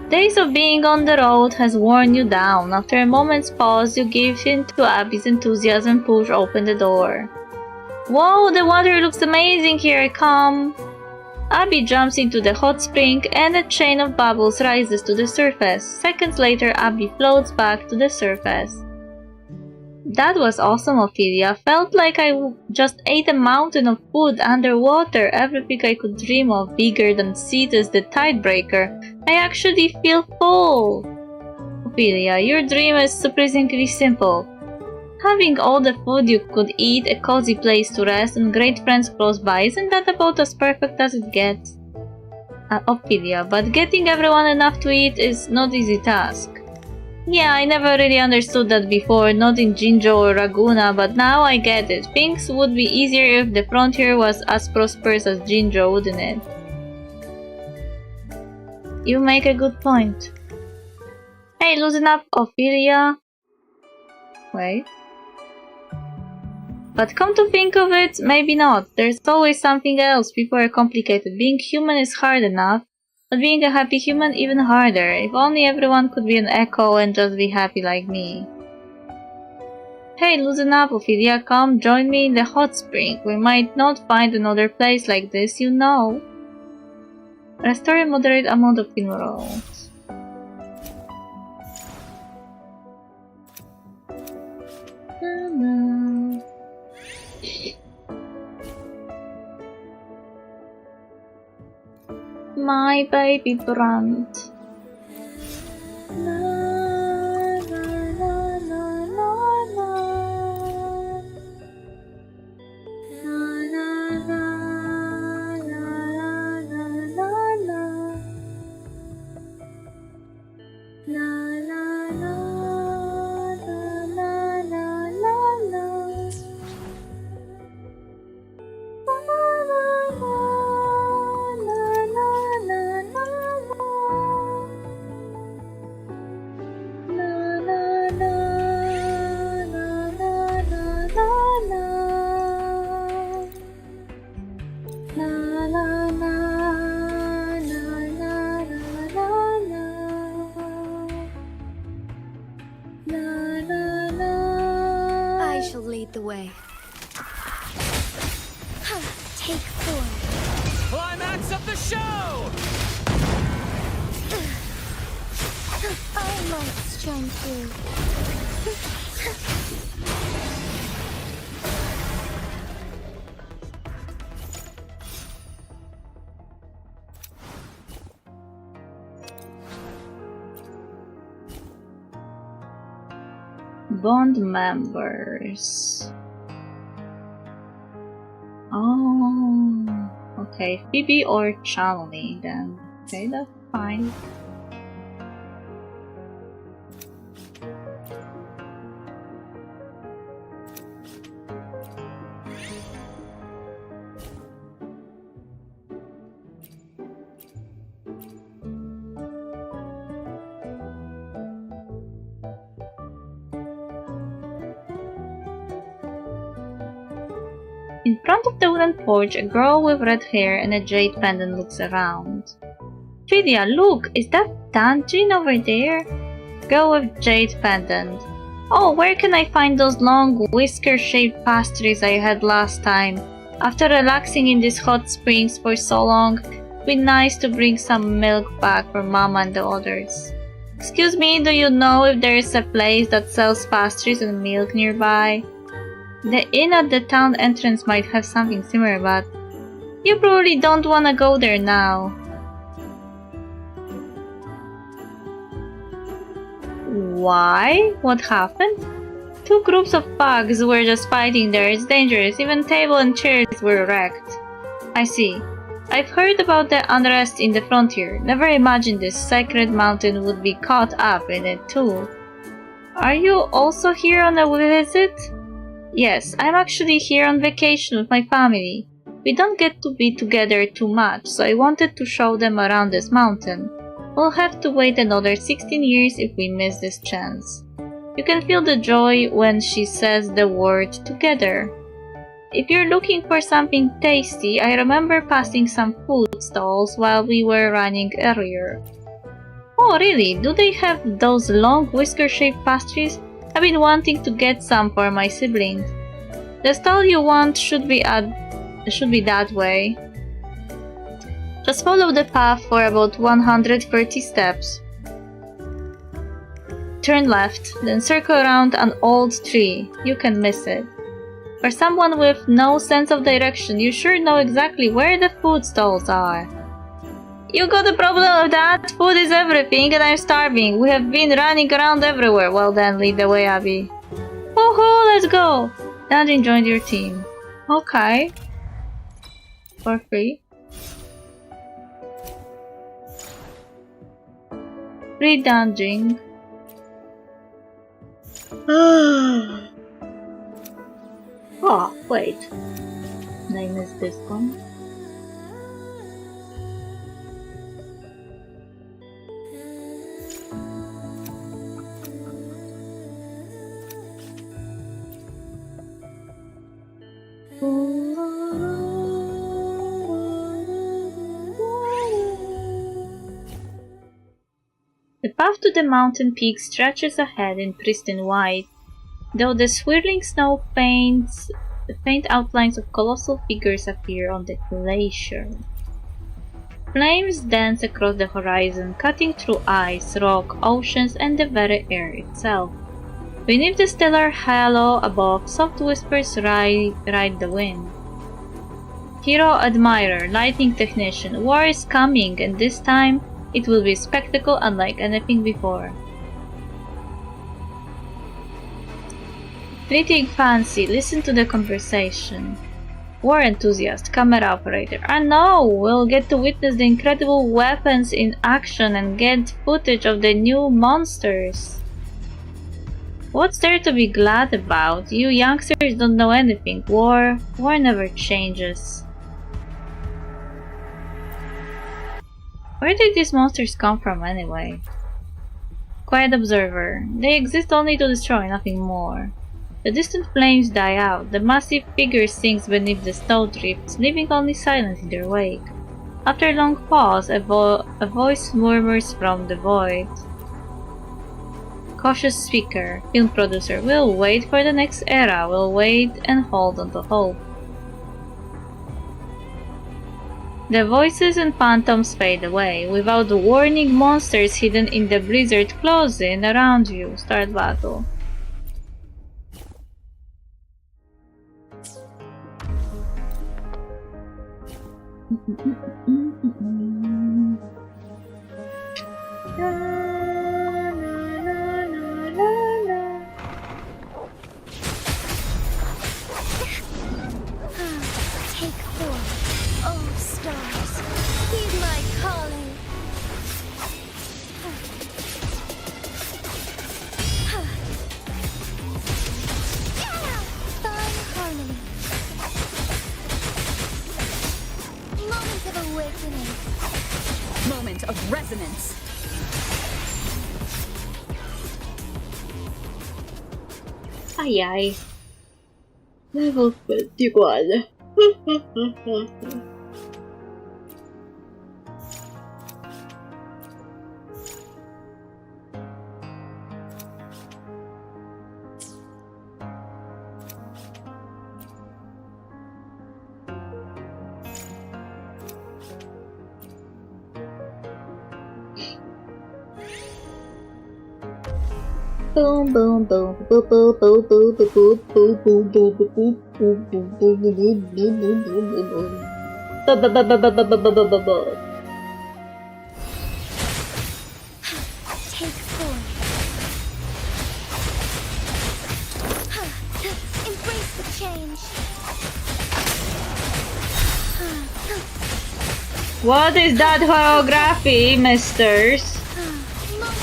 Days of being on the road has worn you down. After a moment's pause, you give in to Abby's enthusiasm and push open the door. Whoa, the water looks amazing, here I come! Abby jumps into the hot spring and a chain of bubbles rises to the surface. Seconds later, Abby floats back to the surface. That was awesome, Ophelia. Felt like I just ate a mountain of food underwater, everything I could dream of, bigger than Cetus the Tidebreaker. I actually feel full! Ophelia, your dream is surprisingly simple. Having all the food you could eat, a cozy place to rest, and great friends close by, isn't that about as perfect as it gets? Ophelia, but getting everyone enough to eat is not easy task. Yeah, I never really understood that before, not in Jinjo or Raguna, but now I get it. Things would be easier if the frontier was as prosperous as Jinjo, wouldn't it? You make a good point. Hey, loosen up, Ophelia. Wait. But come to think of it, maybe not. There's always something else. People are complicated. Being human is hard enough, but being a happy human even harder. If only everyone could be an echo and just be happy like me. Hey, loosen up, Ophelia. Come join me in the hot spring. We might not find another place like this, you know. Restore a moderate amount of minerals. My baby Brand. I shall lead the way. Take form. Climax of the show! I must shine through. Bond members. Oh, okay. Phoebe or Charlie then. Okay, that's fine. In front of the wooden porch, a girl with red hair and a jade pendant looks around. Phidia, look! Is that Tanjin over there? Girl with jade pendant. Oh, where can I find those long whisker-shaped pastries I had last time? After relaxing in these hot springs for so long, it'd be nice to bring some milk back for Mama and the others. Excuse me, do you know if there is a place that sells pastries and milk nearby? The inn at the town entrance might have something similar, but you probably don't want to go there now. Why? What happened? Two groups of bugs were just fighting there. It's dangerous. Even table and chairs were wrecked. I see. I've heard about the unrest in the frontier. Never imagined this sacred mountain would be caught up in it too. Are you also here on a visit? Yes, I'm actually here on vacation with my family. We don't get to be together too much, so I wanted to show them around this mountain. We'll have to wait another 16 years if we miss this chance. You can feel the joy when she says the word together. If you're looking for something tasty, I remember passing some food stalls while we were running earlier. Oh really? Do they have those long whisker-shaped pastries? I've been wanting to get some for my siblings. The stall you want should be that way. Just follow the path for about 130 steps. Turn left, then circle around an old tree. You can miss it. For someone with no sense of direction, you sure know exactly where the food stalls are. You got a problem with that? Food is everything and I'm starving. We have been running around everywhere. Well then, lead the way, Abby. Woohoo, let's go! Dungeon joined your team. Okay. For free. Free dungeon. Oh, wait. Did I miss this one? The path to the mountain peak stretches ahead in pristine white, though the swirling snow paints the faint outlines of colossal figures appear on the glacier. Flames dance across the horizon, cutting through ice, rock, oceans, and the very air itself. Beneath the stellar halo above, soft whispers ride the wind. Hero admirer, lightning technician, war is coming, and this time it will be a spectacle unlike anything before. Fleeting fancy, listen to the conversation. War enthusiast, camera operator. Ah no! We'll get to witness the incredible weapons in action and get footage of the new monsters. What's there to be glad about? You youngsters don't know anything. War never changes. Where did these monsters come from anyway? Quiet observer. They exist only to destroy, nothing more. The distant flames die out. The massive figure sinks beneath the snow drifts, leaving only silence in their wake. After a long pause, a voice murmurs from the void. Cautious speaker, film producer. We'll wait for the next era. We'll wait and hold on to hope. The voices and phantoms fade away. Without warning, monsters hidden in the blizzard close in around you. Start battle. Take form, all stars. Heed my calling. Find harmony. Moment of awakening. Moment of resonance. Ai ai. Level 21. Boom boom boom boom boom boom boom boom boom boom boom boom boom Take form. Embrace the change. What is that choreography, misters?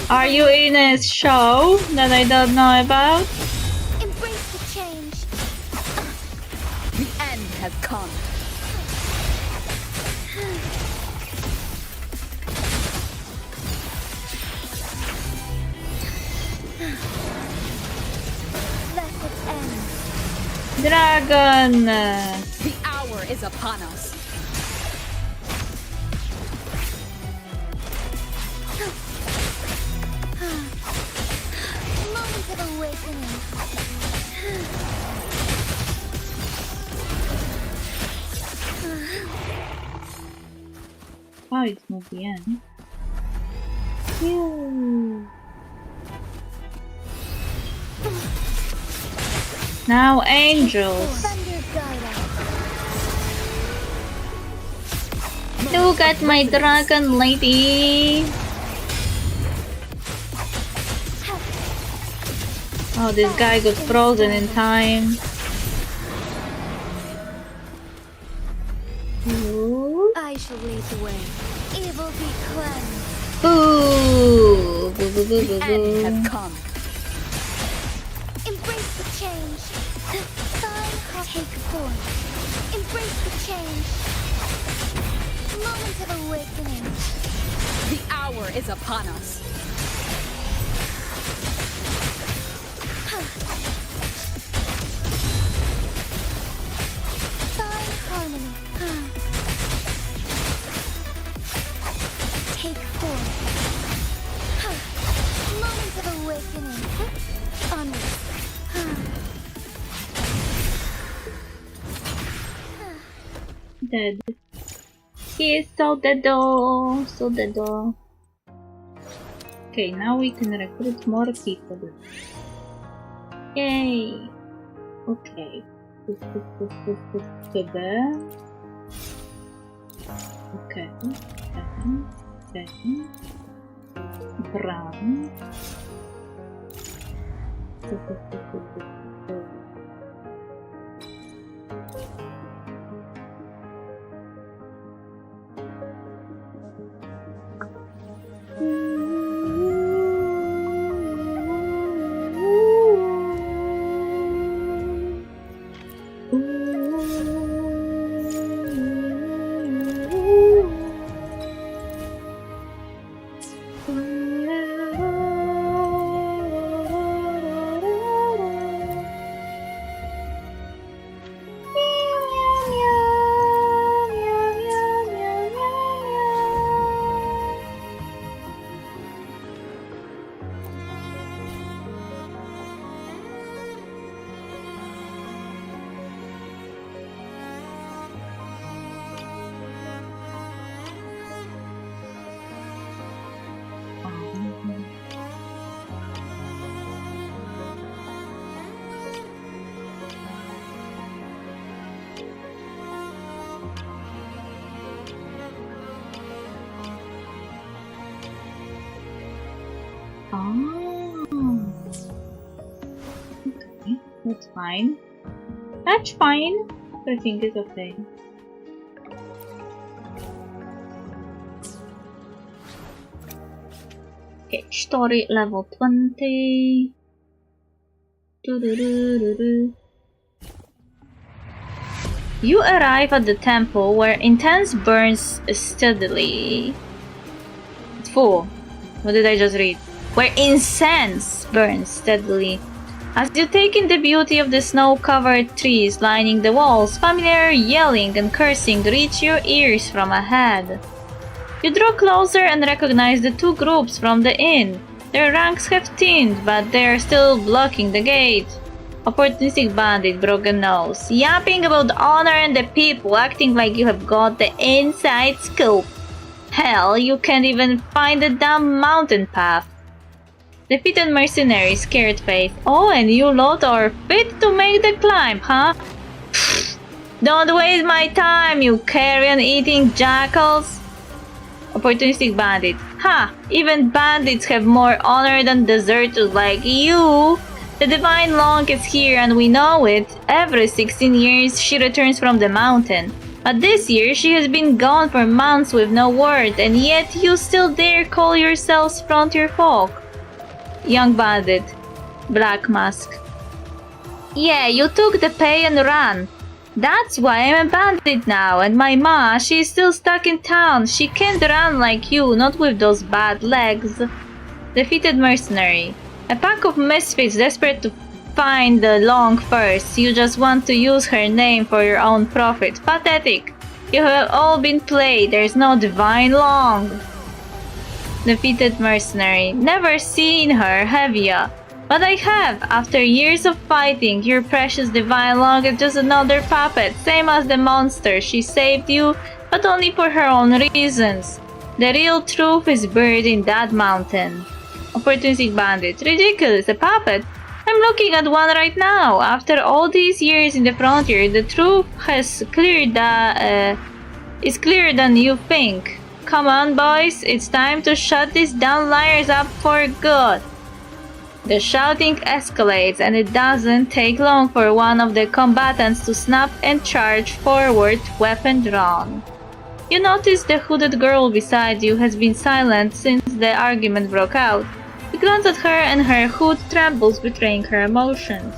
Are you in a show that I don't know about? Embrace the change. The end has come. Let it end. Dragon! The hour is upon us. Moment of awakening. Oh, it's not the end. Phew. Now angels. Thunder guide us. Look at my dragon lady. Oh, this guy got frozen in time. Ooh. I shall lead the way. Evil be cleansed. Boo. Boo, boo, boo, The boo, end boo. has come. Embrace the change. Find how take form. Embrace the change. Moment of awakening. The hour is upon us. Find harmony. Take form. Moment of awakening. Onward. Dead. He is so dead-o. So dead-o. Okay, now we can recruit more people. Yay! Okay. There. Okay. Brown. That's fine. That's fine. I think it's okay. Okay, story level 20. Doo-doo-doo-doo-doo. You arrive at the temple where incense burns steadily. It's full. What did I just read? Where incense burns steadily. As you take in the beauty of the snow-covered trees lining the walls, familiar yelling and cursing reach your ears from ahead. You draw closer and recognize the two groups from the inn. Their ranks have thinned, but they are still blocking the gate. Opportunistic bandit, broken nose, yapping about honor and the people, acting like you have got the inside scoop. Hell, you can't even find the damn mountain path. Defeated mercenary, scared face. Oh, and you lot are fit to make the climb, huh? Don't waste my time, you carrion-eating jackals. Opportunistic bandit. Ha! Even bandits have more honor than deserters like you. The Divine Long is here and we know it. Every 16 years she returns from the mountain. But this year she has been gone for months with no word, and yet you still dare call yourselves frontier folk. Young bandit. Black mask. Yeah, you took the pay and ran. That's why I'm a bandit now, and my ma, she's still stuck in town. She can't run like you, not with those bad legs. Defeated mercenary. A pack of misfits desperate to find the Long first. You just want to use her name for your own profit. Pathetic. You have all been played. There's no Divine Long. Defeated mercenary. Never seen her, have ya? But I have. After years of fighting, your precious Divine Long is just another puppet, same as the monster. She saved you, but only for her own reasons. The real truth is buried in that mountain. Opportunistic bandit. Ridiculous, a puppet? I'm looking at one right now. After all these years in the frontier, the truth is clearer than you think. Come on, boys, it's time to shut these damn liars up for good. The shouting escalates, and it doesn't take long for one of the combatants to snap and charge forward, weapon drawn. You notice the hooded girl beside you has been silent since the argument broke out. You glance at her and her hood trembles, betraying her emotions.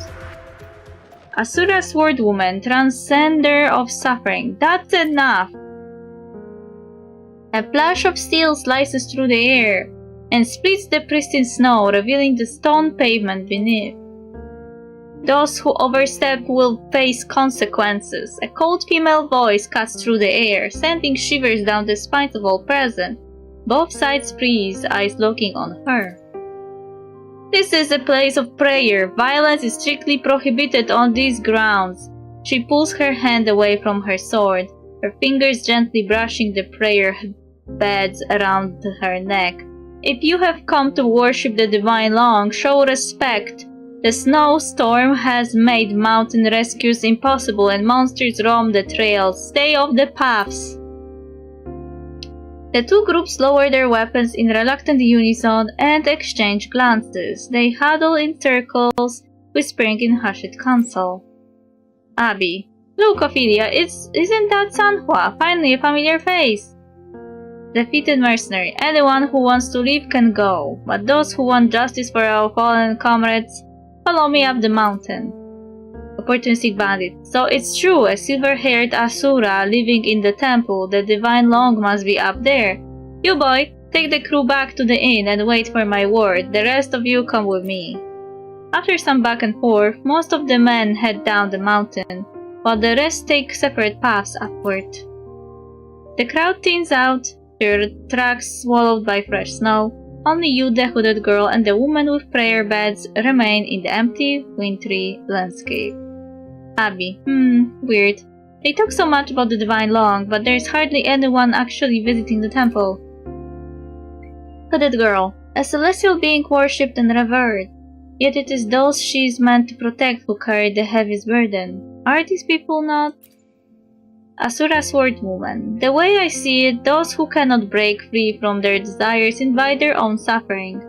Asura swordwoman, transcender of suffering. That's enough! A flash of steel slices through the air and splits the pristine snow, revealing the stone pavement beneath. Those who overstep will face consequences. A cold female voice cuts through the air, sending shivers down the spines of all present. Both sides freeze, eyes looking on her. This is a place of prayer. Violence is strictly prohibited on these grounds. She pulls her hand away from her sword, her fingers gently brushing the prayer beds around her neck. If you have come to worship the Divine Long, show respect. The snowstorm has made mountain rescues impossible and monsters roam the trails. Stay off the paths. The two groups lower their weapons in reluctant unison and exchange glances. They huddle in circles, whispering in hushed counsel. Abby. Look, Ophelia, isn't that Sanhua? Finally a familiar face. Defeated mercenary. Anyone who wants to leave can go, but those who want justice for our fallen comrades, follow me up the mountain. Opportunistic bandit. So it's true, a silver-haired Asura living in the temple. The Divine Long must be up there. You boy, take the crew back to the inn and wait for my word. The rest of you come with me. After some back and forth, most of the men head down the mountain, while the rest take separate paths upward. The crowd thins out, their tracks swallowed by fresh snow. Only you, the hooded girl, and the woman with prayer beds remain in the empty, wintry landscape. Abby. Weird. They talk so much about the Divine Long, but there's hardly anyone actually visiting the temple. Hooded girl. A celestial being worshipped and revered. Yet it is those she is meant to protect who carry the heaviest burden. Are these people not? Asura swordwoman. The way I see it, those who cannot break free from their desires invite their own suffering.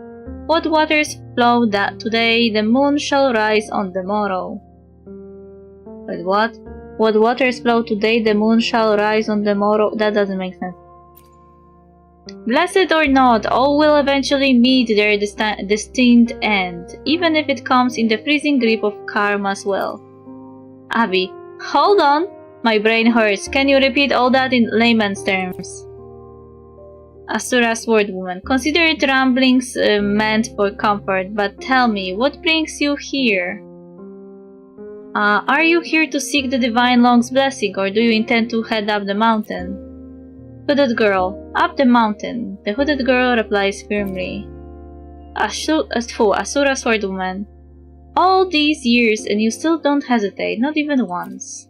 What waters flow that today, the moon shall rise on the morrow. Wait, what? What waters flow today, the moon shall rise on the morrow. That doesn't make sense. Blessed or not, all will eventually meet their destined end, even if it comes in the freezing grip of karma's well. Abby, hold on! My brain hurts. Can you repeat all that in layman's terms? Asura Swordwoman, consider it ramblings meant for comfort, but tell me, what brings you here? Are you here to seek the Divine Long's blessing, or do you intend to head up the mountain? Hooded girl, up the mountain. The hooded girl replies firmly. Asura Swordwoman, all these years and you still don't hesitate, not even once.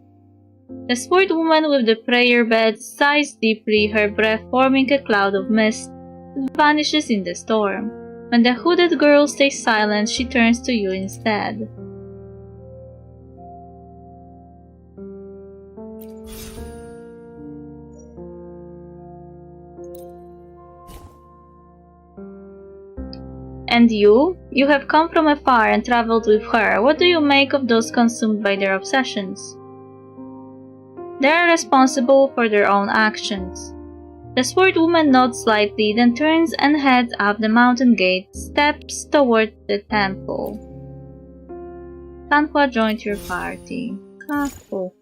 The sportwoman with the prayer bed sighs deeply, her breath forming a cloud of mist that vanishes in the storm. When the hooded girl stays silent, she turns to you instead. And you? You have come from afar and traveled with her. What do you make of those consumed by their obsessions? They are responsible for their own actions. The swordwoman nods slightly, then turns and heads up the mountain gate, steps toward the temple. Sanhua joined your party. Cool.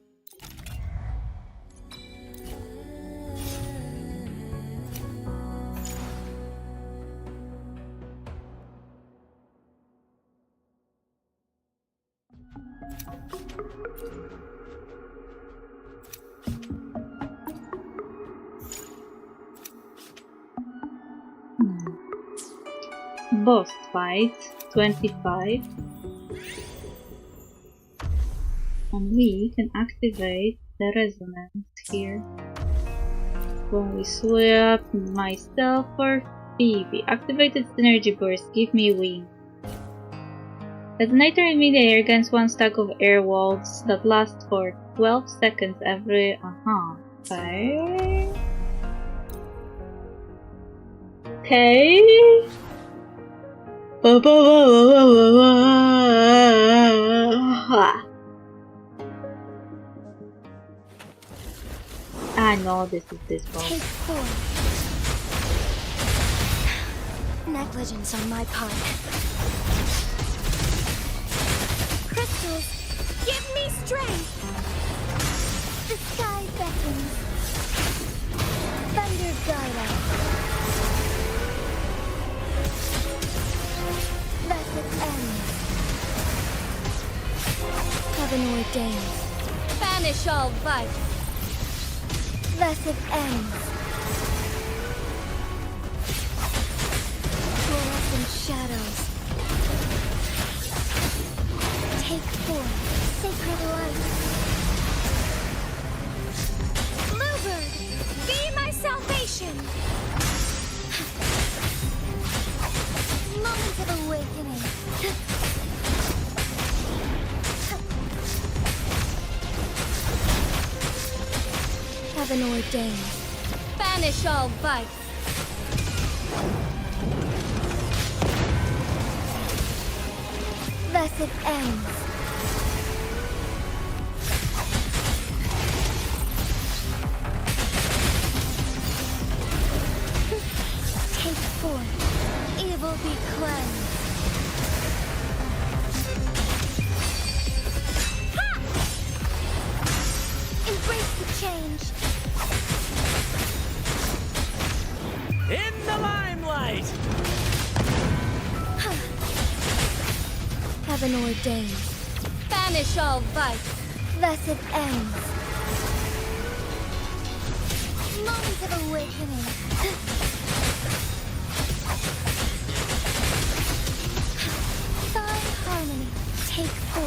Boss fight 25, and we can activate the resonance here. When we swap myself for Phoebe, activated synergy burst, give me wings. Detonator in midair against one stack of air walls that last for 12 seconds every. Okay. Okay. I know this is this boss. Take 4. Negligence on my part. Crystals, give me strength! The sky beckons. Thunder guide us. Blessed ends. Heaven ordains. Banish all vice. Blessed ends. Fluorescent shadows. Take 4. Sacred light. Bluebird, be my salvation. Moment of awakening. Heaven ordained. Banish all vice. Blessed ends. Take 4. Evil be cleansed. Ha! Embrace the change. In the limelight! Heaven ordained. Banish all vice. Blessed ends. Moment of awakening. Fine harmony. Take 4.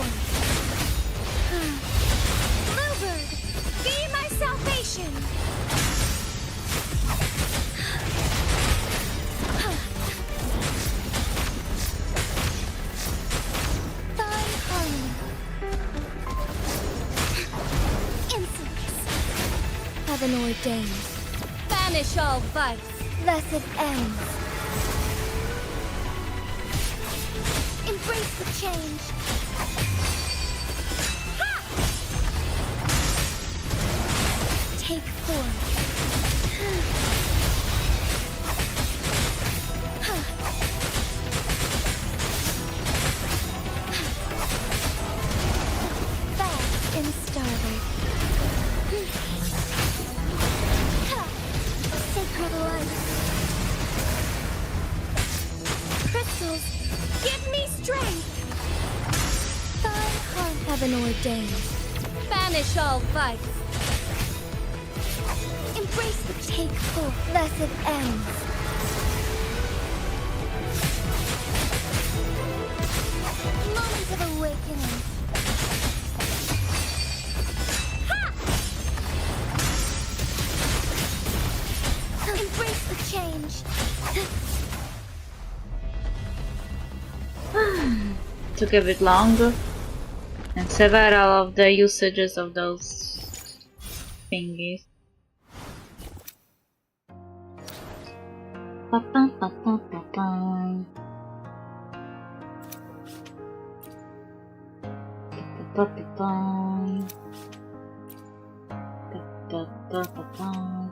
Bluebird, be my salvation. Fine harmony. Insolence. Heaven ordained. Banish all vice. Blessed ends. Embrace the change. Ha! starlight. Sacred light. Crystals, give me strength. Thine heart heaven ordained. Banish all vice. Embrace the take forth. Blessed ends. Moment of awakening. Embrace the change. Took a bit longer. And several of the usages of those thingies. Pa-pam-pa-pam-pa-pam. Pa-pa-pa-pam. Pa-pa-pa-pa-pam.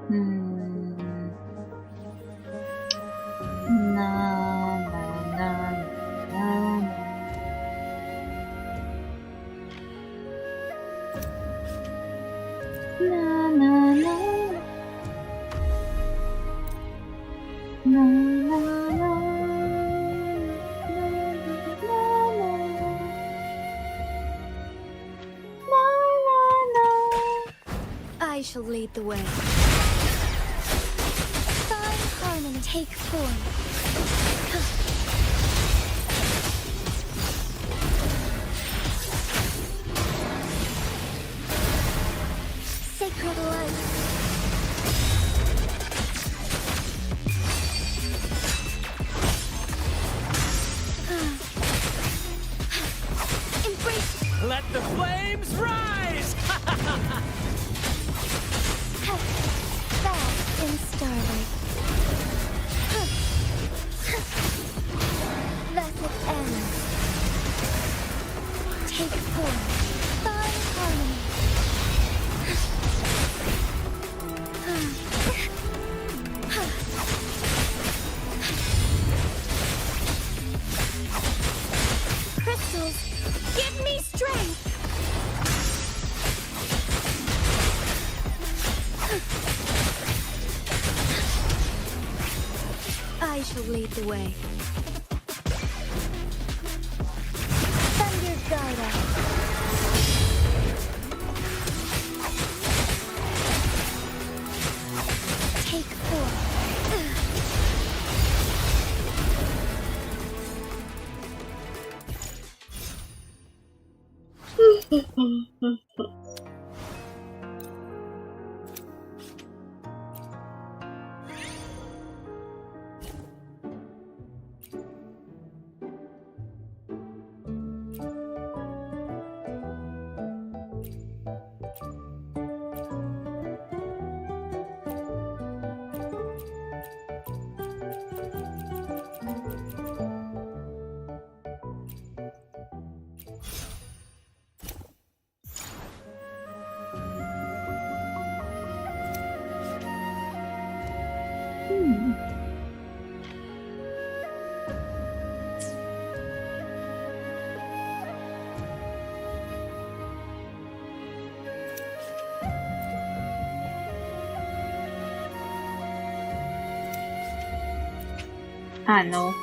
Na na na na. Na na na. Na na na. I shall lead the way. Thine harmony take form. Sacred light. Embrace. Let the flames rise! Fast in starlight. Blessed ends. Take form. Thine harmony. Crystals, give me strength. I shall lead the way. Thunder guide us. Take form. Ah, no.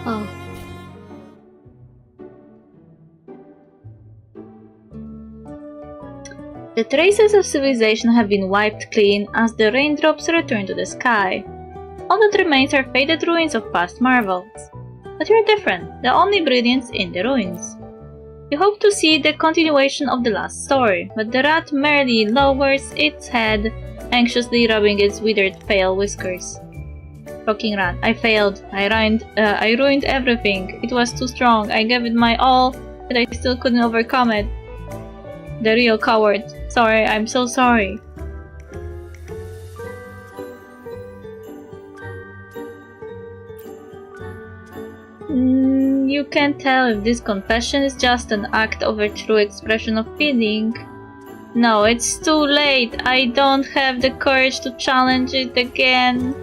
Oh. The traces of civilization have been wiped clean as the raindrops return to the sky. All that remains are faded ruins of past marvels. But you're different, the only brilliance in the ruins. You hope to see the continuation of the last story, but the rat merely lowers its head, anxiously rubbing its withered pale whiskers. Fucking rat, I failed. I ruined everything. It was too strong. I gave it my all, but I still couldn't overcome it. The real coward. Sorry, I'm so sorry. You can't tell if this confession is just an act of a true expression of feeling. No, it's too late. I don't have the courage to challenge it again.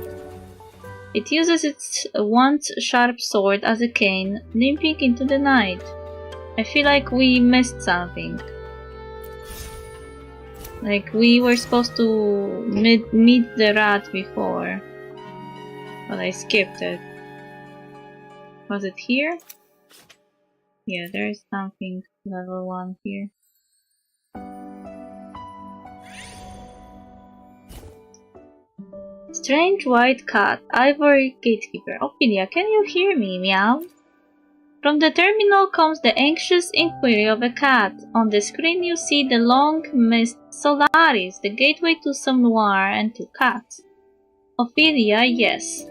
It uses its once sharp sword as a cane, limping into the night. I feel like we missed something. Like we were supposed to meet the rat before. But I skipped it. Was it here? Yeah, there's something level 1 here. Strange white cat, ivory gatekeeper. Ophelia, can you hear me? Meow. From the terminal comes the anxious inquiry of a cat. On the screen you see the long mist Solaris, the gateway to some noir and to cats. Ophelia, yes.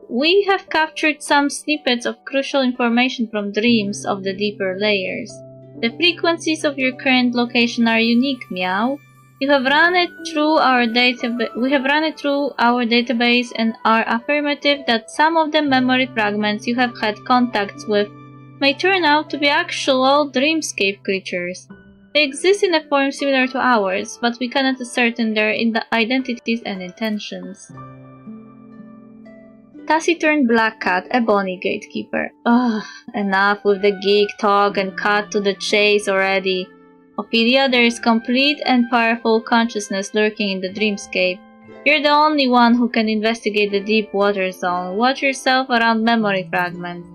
We have captured some snippets of crucial information from dreams of the deeper layers. The frequencies of your current location are unique, Meow. We have run it through our database and are affirmative that some of the memory fragments you have had contacts with may turn out to be actual dreamscape creatures. They exist in a form similar to ours, but we cannot ascertain their identities and intentions. Taciturn black cat, a bonny gatekeeper. Ugh, enough with the geek talk and cut to the chase already. Ophelia, there is complete and powerful consciousness lurking in the dreamscape. You're the only one who can investigate the deep water zone. Watch yourself around memory fragments.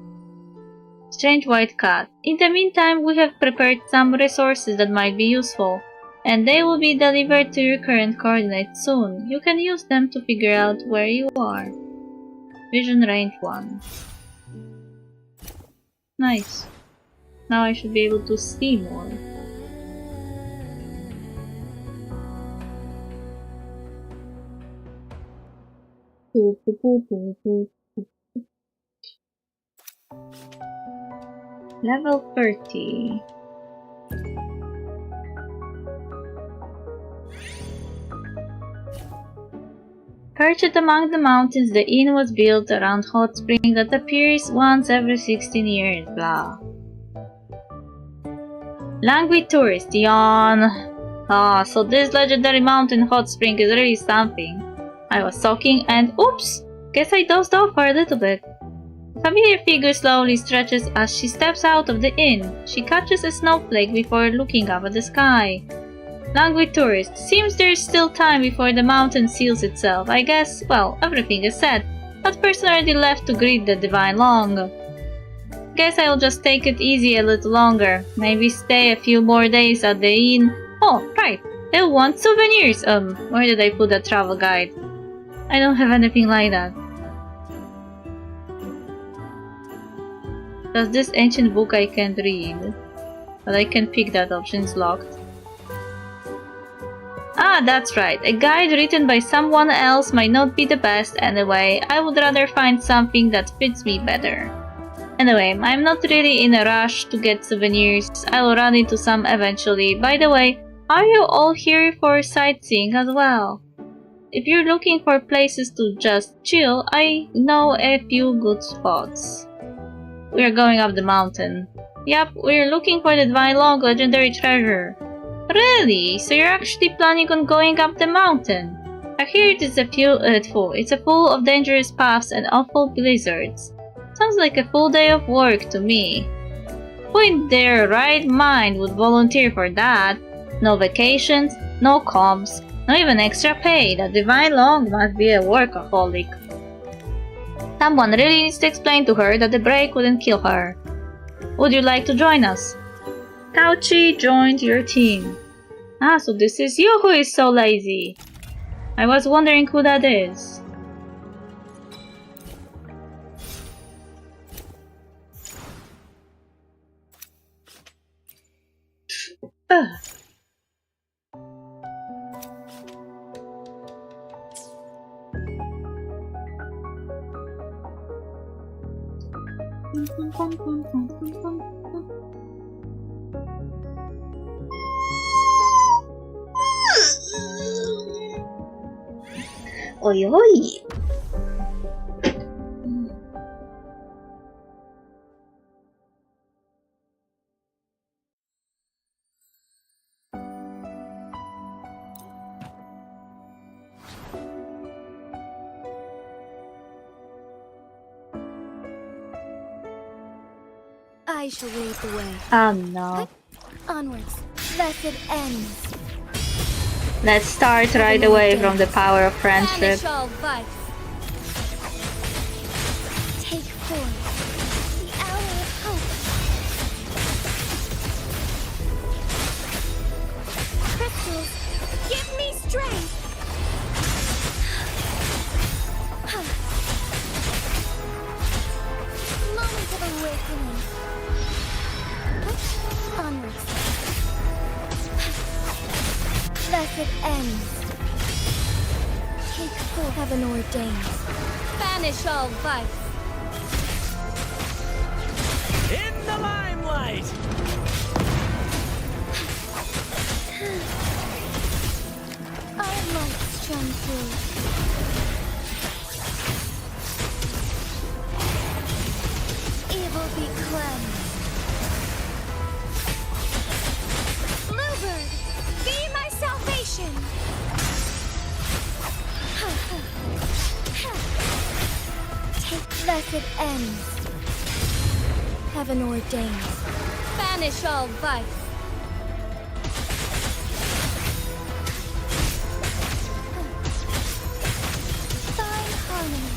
Strange white cat. In the meantime, we have prepared some resources that might be useful, and they will be delivered to your current coordinates soon. You can use them to figure out where you are. Vision range 1. Nice. Now I should be able to see more. Level 30. Perched among the mountains, the inn was built around hot spring that appears once every 16 years, blah. Languid tourist, yawn. Ah, so this legendary mountain hot spring is really something. I was soaking and oops! Guess I dozed off for a little bit. A familiar figure slowly stretches as she steps out of the inn. She catches a snowflake before looking up at the sky. Languid tourist, seems there's still time before the mountain seals itself. I guess, well, everything is said. That person already left to greet the divine long. Guess I'll just take it easy a little longer. Maybe stay a few more days at the inn. Oh, right. They'll want souvenirs. Where did I put that travel guide? I don't have anything like that. Does this ancient book I can't read? But I can pick that option, it's locked. Ah, that's right. A guide written by someone else might not be the best anyway. I would rather find something that fits me better. Anyway, I'm not really in a rush to get souvenirs. I'll run into some eventually. By the way, are you all here for sightseeing as well? If you're looking for places to just chill, I know a few good spots. We're going up the mountain. Yep, we're looking for the Divine Long legendary treasure. Really? So you're actually planning on going up the mountain? I hear it is it's full of dangerous paths and awful blizzards. Sounds like a full day of work to me. Who in their right mind would volunteer for that? No vacations, no comps, not even extra pay. The Divine Long must be a workaholic. Someone really needs to explain to her that the break wouldn't kill her. Would you like to join us? Tauchi joined your team. Ah, so this is you who is so lazy. I was wondering who that is. Ugh. Oi, oi. I shall lead the way. Oh no. Onwards. Blessed ends. Let's start right away from the power of friendship. Banish all vice. Take form. The hour of hope. Crystals, give me strength. Moment of awakening. Onwards. Blessed ends. Take full heaven ordained. Banish all vice. In the limelight! Our light shone through. Evil be cleansed. Bluebird, be my salvation. Take blessed ends. Heaven ordained. Banish all vice. Fine harmony.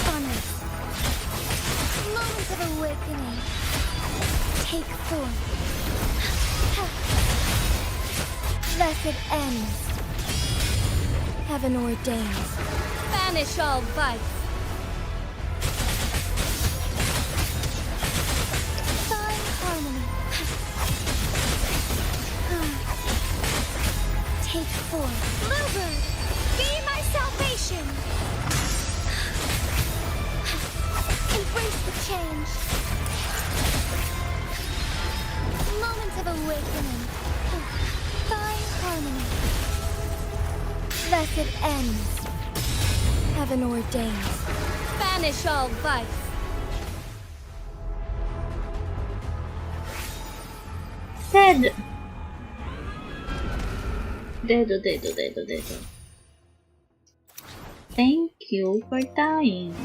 Honor. Moment of awakening. Take form. Blessed ends. Heaven ordained. Banish all vice. Fine harmony. Take form. Bluebird, be my salvation. Embrace the change. Moment of awakening. Fine harmony. Blessed ends. Heaven ordained. Banish all vice. Dead. Dead. Thank you for dying.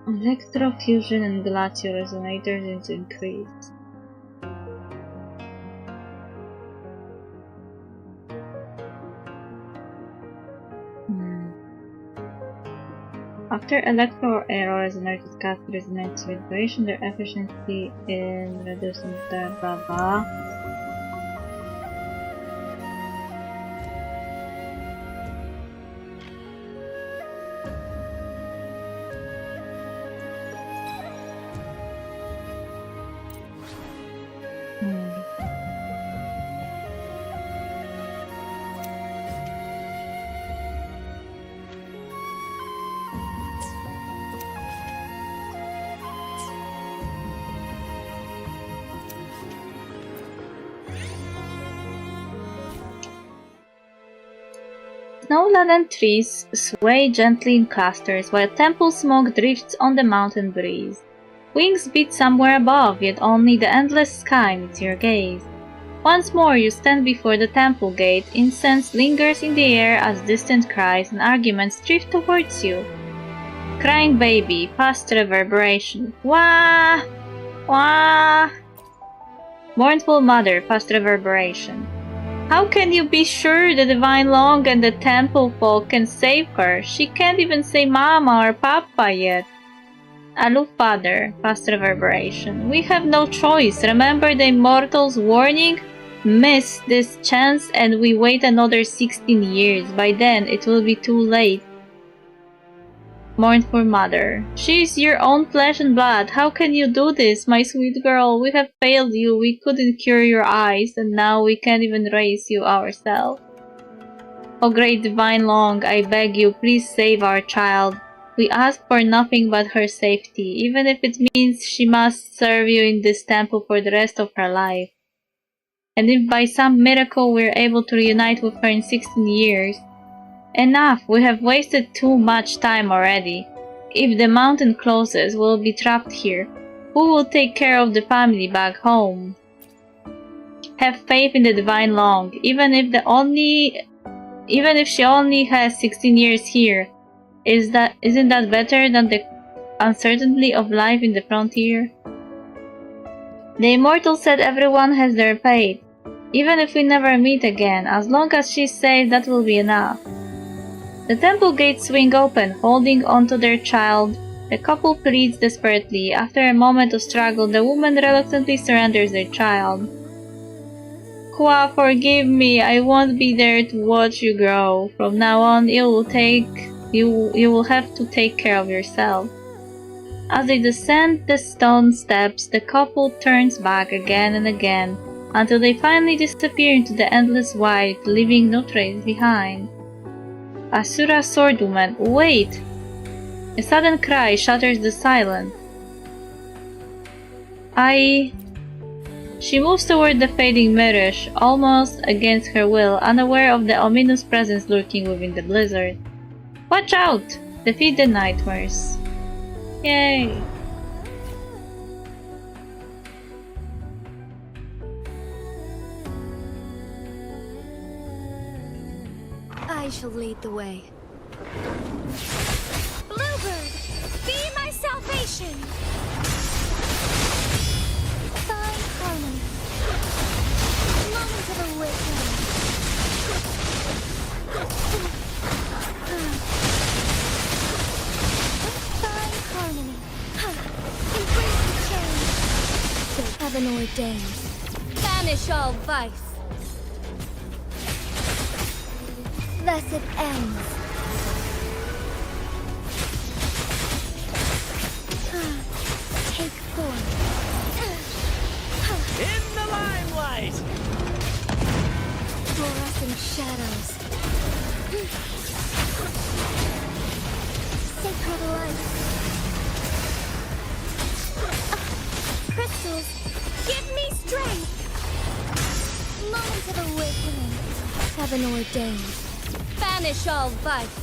Electrofusion and glacial resonators is increased. After electro or aero resonators cast resonance vibration, their efficiency in reducing the blah blah. Snow-laden trees sway gently in clusters while temple smoke drifts on the mountain breeze. Wings beat somewhere above, yet only the endless sky meets your gaze. Once more you stand before the temple gate, incense lingers in the air as distant cries and arguments drift towards you. Crying baby, past reverberation. Wah! Wah! Mournful mother, past reverberation. How can you be sure the divine Long and the temple folk can save her? She can't even say mama or papa yet. Aloof father, past reverberation. We have no choice. Remember the immortal's warning? Miss this chance and we wait another 16 years. By then it will be too late. Mournful mother. She is your own flesh and blood. How can you do this, my sweet girl? We have failed you. We couldn't cure your eyes, and now we can't even raise you ourselves. O great divine Long, I beg you, please save our child. We ask for nothing but her safety, even if it means she must serve you in this temple for the rest of her life. And if by some miracle we are able to reunite with her in 16 years, enough! We have wasted too much time already. If the mountain closes, we'll be trapped here. Who will take care of the family back home? Have faith in the divine long, even if she only has 16 years here. Isn't that better than the uncertainty of life in the frontier? The immortal said everyone has their fate. Even if we never meet again, as long as she's safe, that will be enough. The temple gates swing open, holding onto their child. The couple pleads desperately. After a moment of struggle, the woman reluctantly surrenders their child. Kwa, forgive me. I won't be there to watch you grow. From now on, you will have to take care of yourself. As they descend the stone steps, the couple turns back again and again, until they finally disappear into the endless void, leaving no trace behind. Asura swordwoman, wait! A sudden cry shatters the silence. She moves toward the fading mirage, almost against her will, unaware of the ominous presence lurking within the blizzard. Watch out! Defeat the nightmares. Yay! I shall lead the way. Bluebird, be my salvation. Find harmony. Moment of awakening. Find harmony. Embrace the change. Heaven ordained. Banish all vice. Thus it ends. Take form. In the limelight! Fluorescent shadows. Sacred light. Crystals, give me strength. Moment of awakening. Heaven ordained. Banish all vice.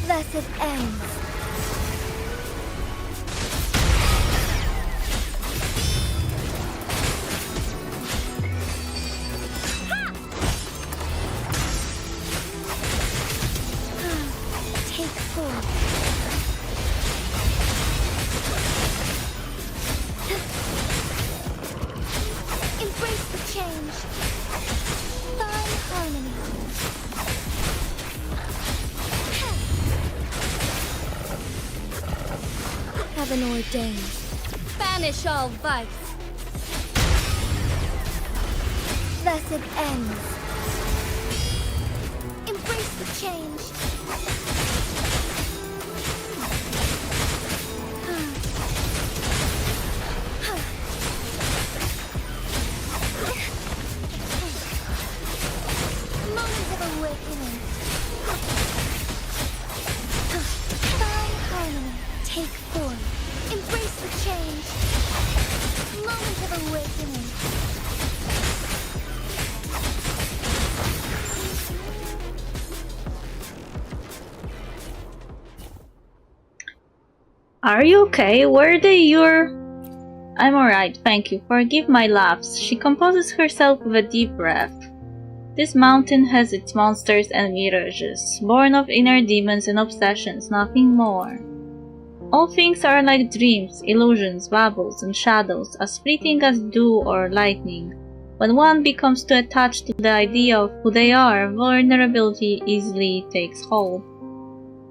Thus it ends. Take form. Embrace the change. Find harmony. Heaven ordained. Banish all vice. Thus it ends. Embrace the change. Moment of awakening. Find harmony. Take form. Embrace the change. Moment of awakening. Are you okay? Were they your... I'm alright, thank you. Forgive my lapse. She composes herself with a deep breath. This mountain has its monsters and mirages, born of inner demons and obsessions, nothing more. All things are like dreams, illusions, bubbles, and shadows, as fleeting as dew or lightning. When one becomes too attached to the idea of who they are, vulnerability easily takes hold.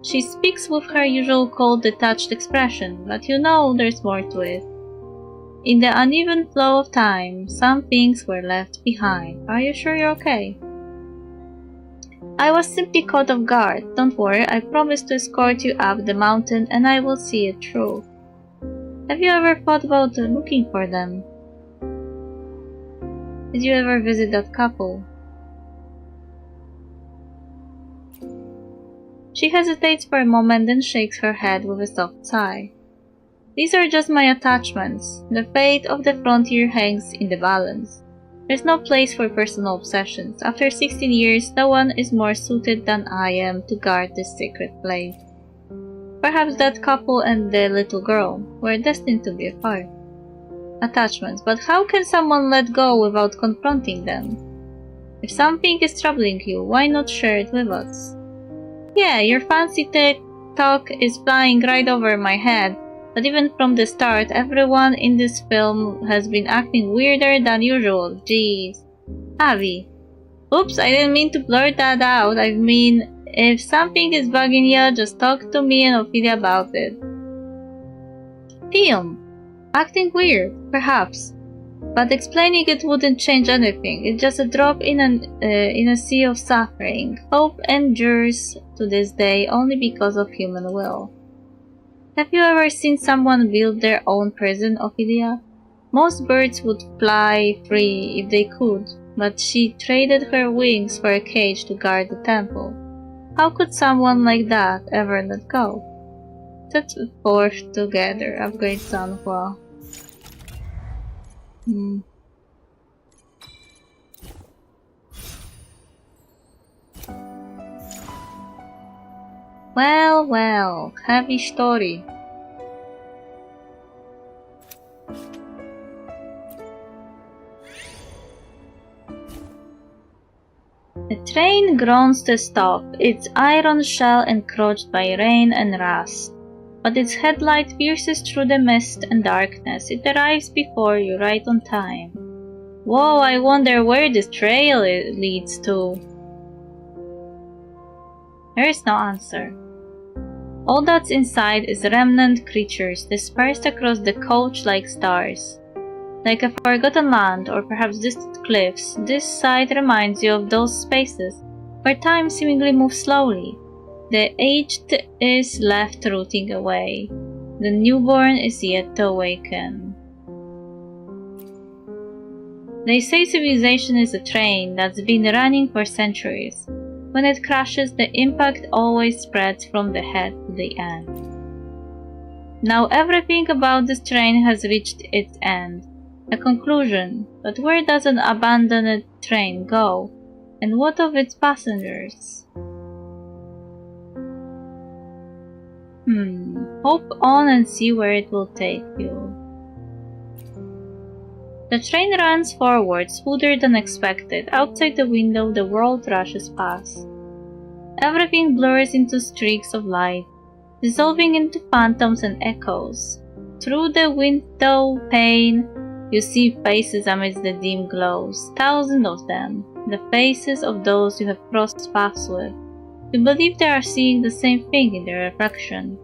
She speaks with her usual cold, detached expression, but you know there's more to it. In the uneven flow of time, some things were left behind. Are you sure you're okay? I was simply caught off guard. Don't worry, I promise to escort you up the mountain and I will see it through. Have you ever thought about looking for them? Did you ever visit that couple? She hesitates for a moment, then shakes her head with a soft sigh. These are just my attachments. The fate of the frontier hangs in the balance. There's no place for personal obsessions. After 16 years, no one is more suited than I am to guard this sacred place. Perhaps that couple and the little girl were destined to be apart. Attachments, but how can someone let go without confronting them? If something is troubling you, why not share it with us? Yeah, your fancy talk is flying right over my head, but even from the start, everyone in this film has been acting weirder than usual. Jeez. Abby. Oops, I didn't mean to blurt that out. I mean, if something is bugging you, just talk to me and Ophelia about it. Film. Acting weird, perhaps. But explaining it wouldn't change anything. It's just a drop in a sea of suffering. Hope endures to this day only because of human will. Have you ever seen someone build their own prison, Ophelia? Most birds would fly free if they could, but she traded her wings for a cage to guard the temple. How could someone like that ever let go? Set forth together. Upgrade Sanhua. Well, heavy story. The train groans to stop, its iron shell encroached by rain and rust. But its headlight pierces through the mist and darkness. It arrives before you, right on time. Whoa, I wonder where this trail leads to. There is no answer. All that's inside is remnant creatures dispersed across the coach like stars. Like a forgotten land or perhaps distant cliffs, this site reminds you of those spaces where time seemingly moves slowly. The aged is left rotting away. The newborn is yet to awaken. They say civilization is a train that's been running for centuries. When it crashes, the impact always spreads from the head to the end. Now everything about this train has reached its end, a conclusion, but where does an abandoned train go? And what of its passengers? Hope on and see where it will take you. The train runs forward, smoother than expected. Outside the window, the world rushes past. Everything blurs into streaks of light, dissolving into phantoms and echoes. Through the window pane, you see faces amidst the dim glows, thousands of them, the faces of those you have crossed paths with. You believe they are seeing the same thing in their reflection.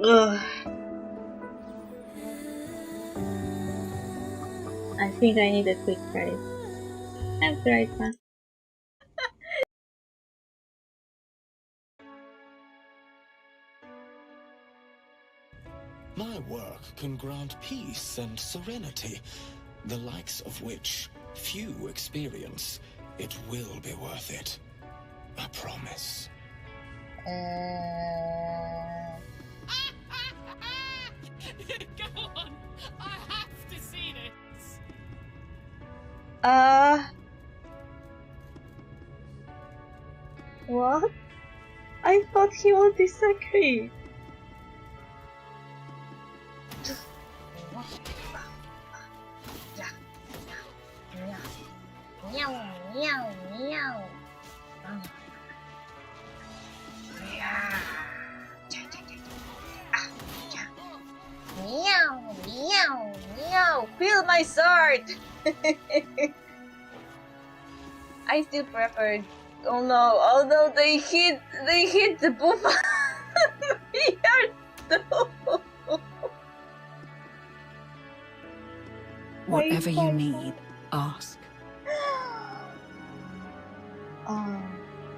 Ugh. I think I need a quick ride. I'll be right back. My work can grant peace and serenity, the likes of which few experience. It will be worth it. I promise. Go on! I have to see this! What? I thought he would disagree. Feel my sword! I still preferred. Oh no, they hit the buff. We are so... Whatever you need, ask.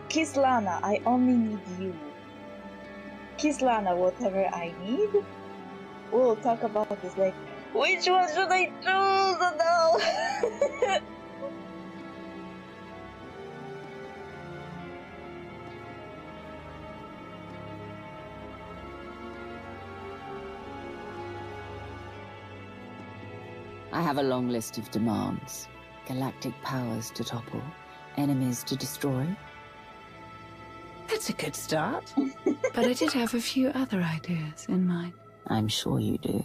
Kislana, I only need you. Kislana, whatever I need? We'll talk about this later. Which one should I choose? Oh no! I have a long list of demands. Galactic powers to topple, enemies to destroy. That's a good start. But I did have a few other ideas in mind. I'm sure you do.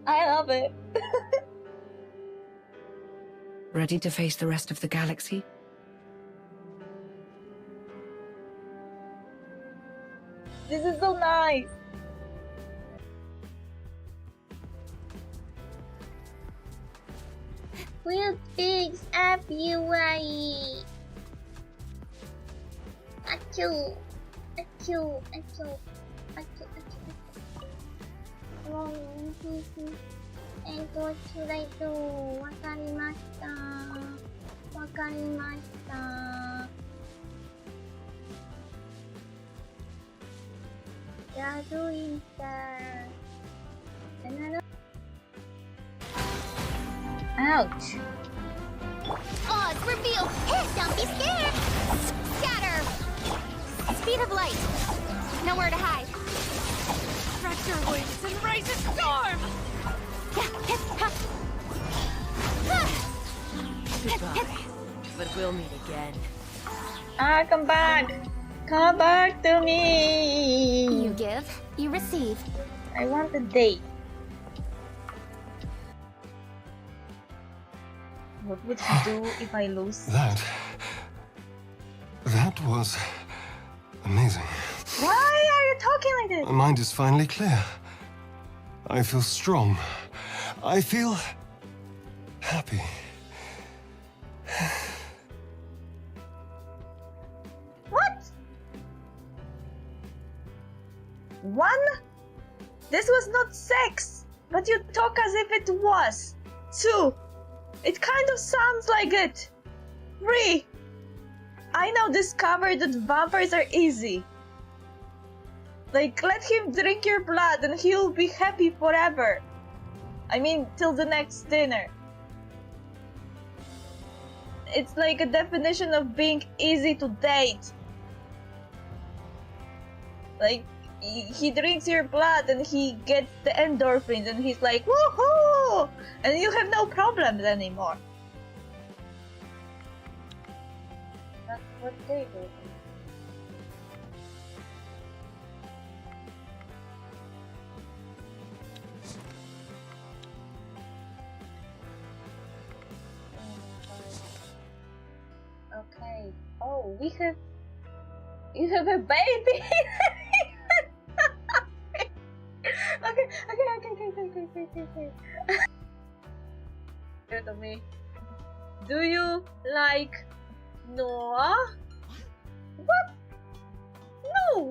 I love it. Ready to face the rest of the galaxy? This is so nice. We'll fix up UI. Achoo. Achoo. Achoo. Achoo. Achoo. What should I do? わかりました。わかりました。Shadow Inter. Ouch. Oz, reveal! Hey, don't be scared! Shatter! Speed of light. Nowhere to hide. Stretch your wings and raise a storm! Goodbye. But we'll meet again. Come back! Come back to me! You give, you receive. I want a date. What would he do if I lose? That was amazing. Why are you talking like this? My mind is finally clear. I feel strong. I feel happy. What? 1? This was not sex, but you talk as if it was. 2. It kind of sounds like it. 3. I now discovered that vampires are easy. Like, let him drink your blood and he'll be happy forever. I mean, till the next dinner. It's like a definition of being easy to date. Like, he drinks your blood and he gets the endorphins and he's like, woohoo! And you have no problems anymore. That's what they do. Okay. Oh, you have a baby. Okay. Good of me. Do you like Noah? What? No.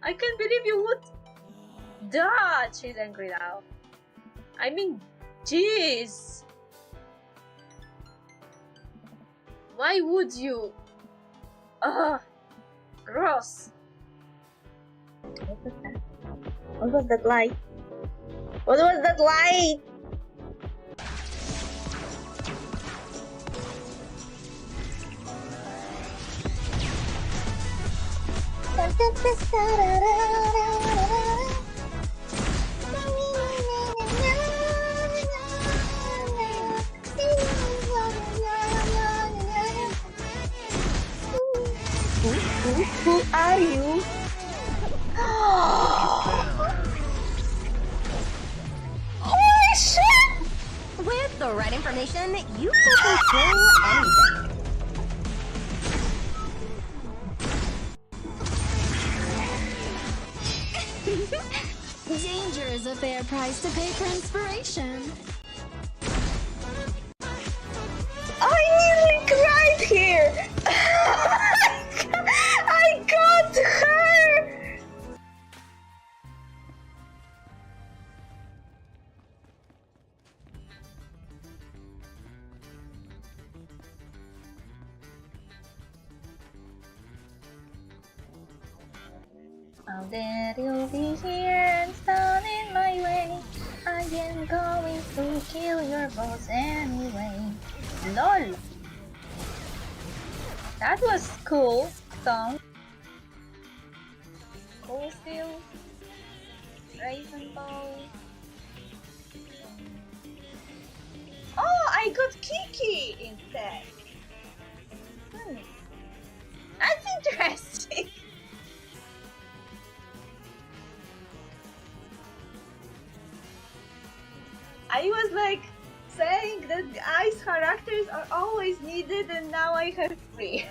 I can't believe you would dodge. She's angry now. I mean, jeez. Why would you? Ugh. Gross. What was that? What was that light? What was that light? Who are you? Holy shit! With the right information, you can control anything. Danger is a fair price to pay for inspiration. I nearly cried here! I got her! How dare you be here and stand in my way? I am going to kill your boss anyway. LOL! That was cool song. Cool still. Raisin Ball. Oh, I got Kiki instead. That's interesting. I was like saying that ice characters are always needed and now I have 3.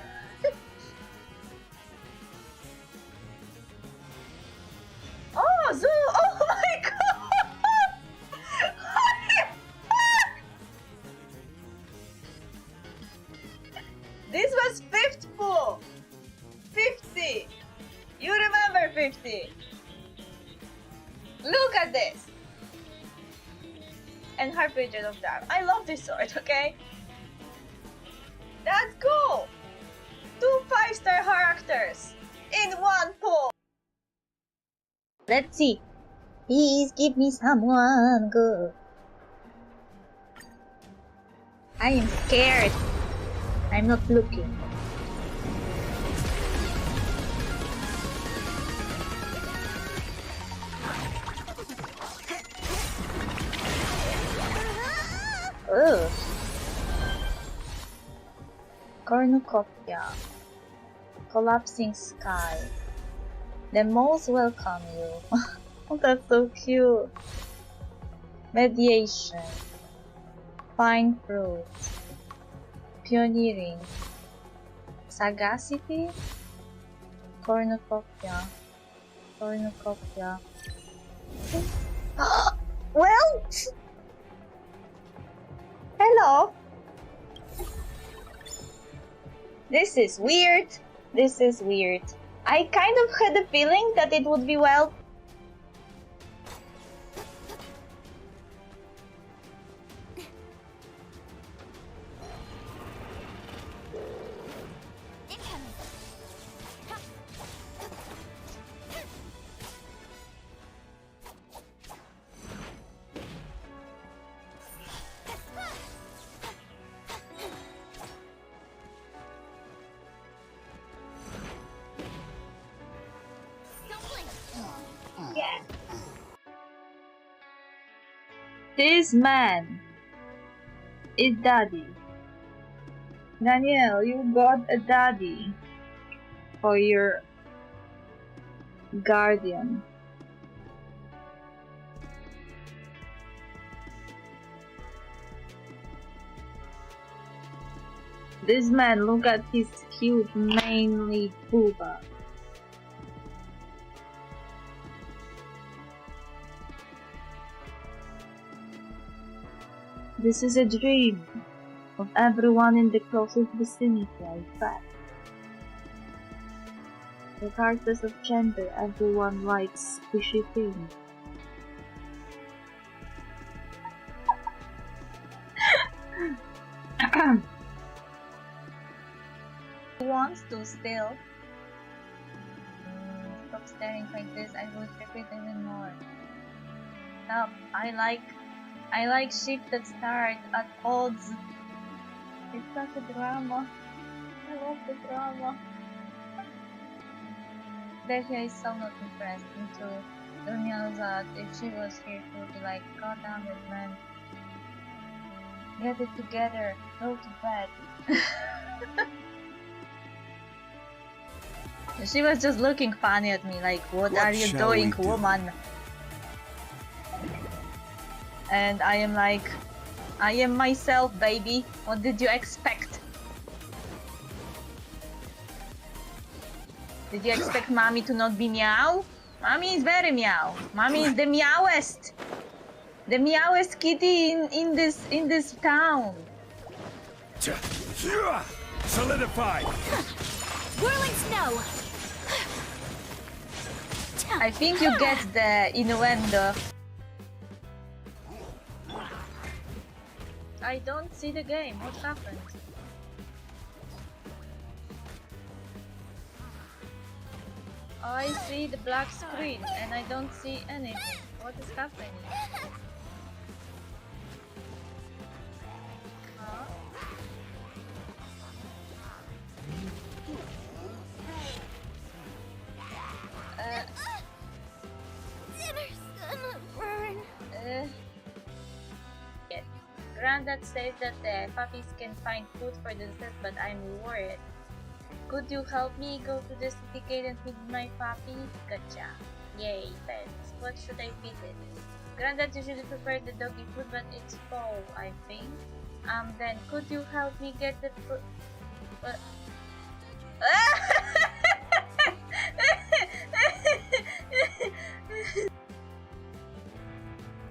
Oh, Zoo! Oh my god! This was 5th pull! 50! You remember 50! Look at this! And Harbinger of Dark. I love this sword, okay? That's cool! 2 5-star characters in 1 pull! Let's see. Please give me someone good. I am scared. I'm not looking. Ugh. Cornucopia. Collapsing sky. The moles welcome you. Oh, that's so cute. Mediation. Fine fruit. Pioneering. Sagacity. Cornucopia. Cornucopia. Well. Hello. This is weird. This is weird. I kind of had a feeling that it would be well. This man is daddy. Daniel, you got a daddy for your guardian. This man, look at his cute manly booba. This is a dream of everyone in the closest vicinity, I bet. Regardless of gender, everyone likes squishy things. Who wants to still? Stop staring like this, I will repeat even more. Stop. I like ships that start at odds. It's such a drama. I love the drama. Dehya is so not impressed into Dunya that if she was here she would be like, God damn it, man. Get it together. Go to bed. She was just looking funny at me like, what are you doing, woman? And I am like, I am myself, baby. What did you expect? Did you expect mommy to not be meow? Mommy is very meow. Mommy is the meowest. The meowest kitty in this town. Solidified. Whirling snow. I think you get the innuendo. I don't see the game. What happened? I see the black screen and I don't see anything. What is happening? Huh? Dinner's gonna burn. Yes. Granddad says that the puppies can find food for themselves, but I'm worried. Could you help me go to the city gate and feed my puppy? Gotcha. Yay, pets. What should I feed it? Granddad usually prefers the doggy food, but it's fall, I think. Then could you help me get the food?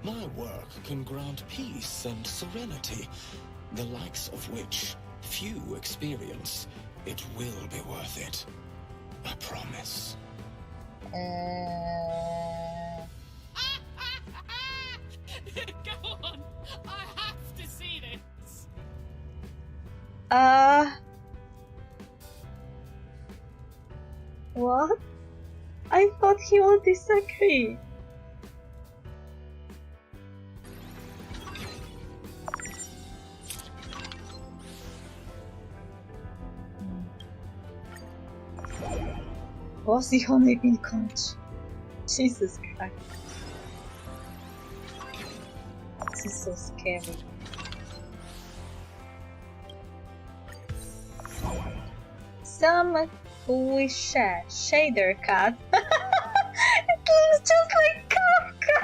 My work can grant peace and serenity, the likes of which few experience. It will be worth it. I promise. Go on. I have to see this. What? I thought he would disagree. Bossy only been conch. Jesus Christ. This is so scary. Some wish shader cat. It looks just like Kafka.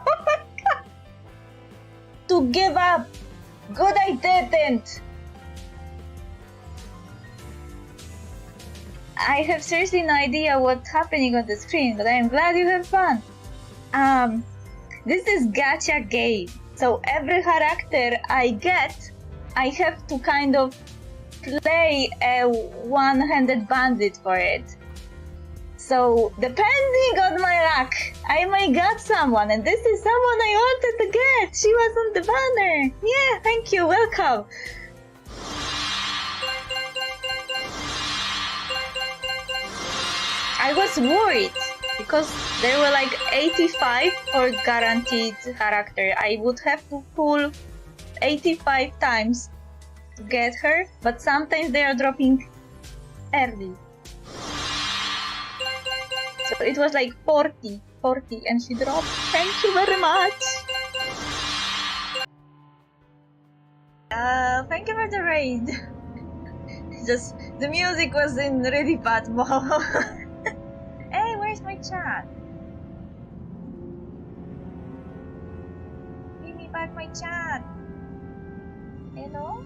Oh my God. To give up. Good, I didn't. I have seriously no idea what's happening on the screen, but I am glad you have fun. This is gacha game, so every character I get, I have to kind of play a one-handed bandit for it. So depending on my luck, I might get someone, and this is someone I wanted to get. She was on the banner. Yeah, thank you, welcome. I was worried because there were like 85 for guaranteed character. I would have to pull 85 times to get her, but sometimes they are dropping early. So it was like 40, and she dropped. Thank you very much. Thank you for the raid. Just the music was in really bad mode. Hey, where's my chat? Give me back my chat. Hello?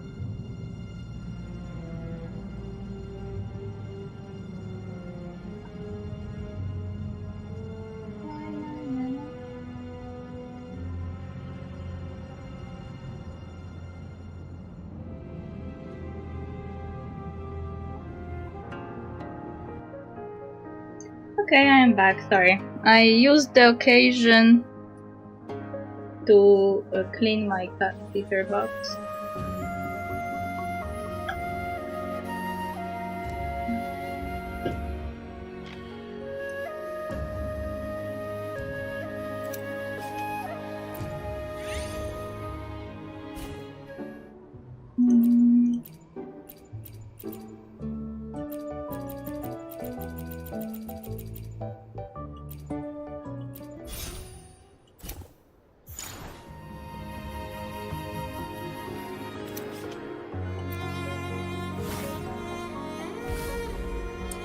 Okay, I am back, sorry. I used the occasion to clean my cat litter box.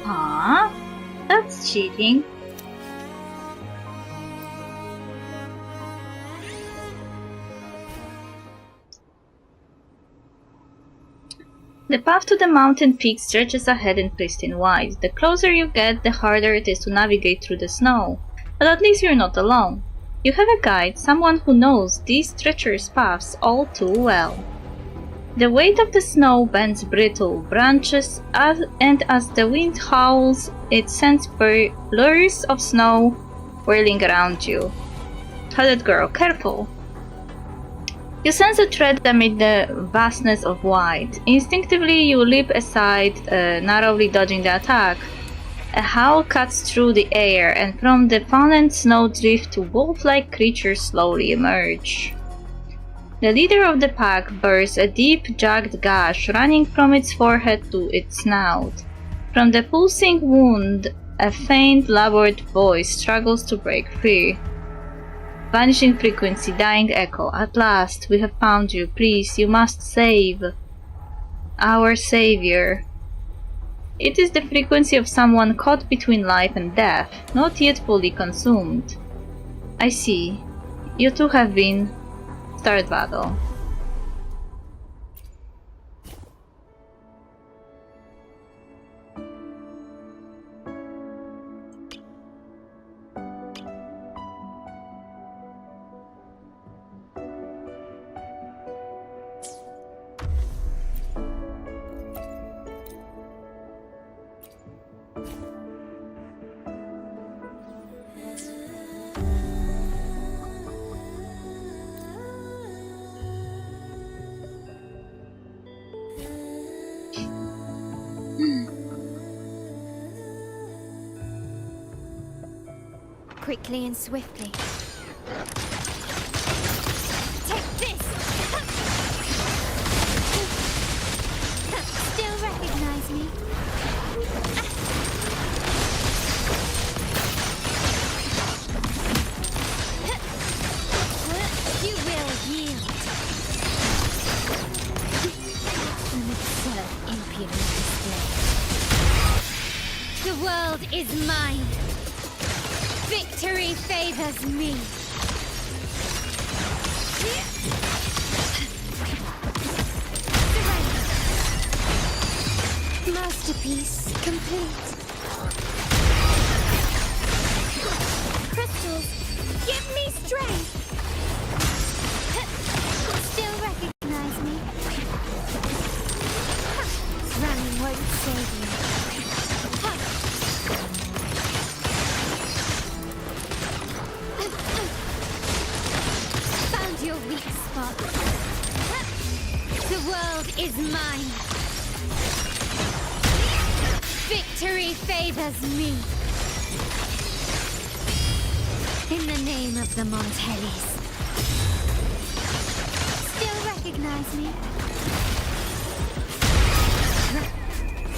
Aww, that's cheating. The path to the mountain peak stretches ahead in pristine white. The closer you get, the harder it is to navigate through the snow. But at least you're not alone. You have a guide, someone who knows these treacherous paths all too well. The weight of the snow bends brittle branches, and as the wind howls, it sends blurs of snow whirling around you. Hooded girl, careful! You sense a threat amid the vastness of white. Instinctively, you leap aside, narrowly dodging the attack. A howl cuts through the air, and from the fallen snowdrift, wolf-like creatures slowly emerge. The leader of the pack bears a deep, jagged gash running from its forehead to its snout. From the pulsing wound, a faint, labored voice struggles to break free. Vanishing frequency, dying echo. At last, we have found you. Please, you must save our savior. It is the frequency of someone caught between life and death, not yet fully consumed. I see. You two have been. Start battle. Quickly and swiftly. Take this! Still recognize me? You will yield. An absurd, impudent display. The world is mine. Victory favors me. Surrender. Masterpiece complete. Crystals, give me strength. Still recognize me? Running won't save you. Found your weak spot. The world is mine. Victory favors me. In the name of the Montellis. Still recognize me?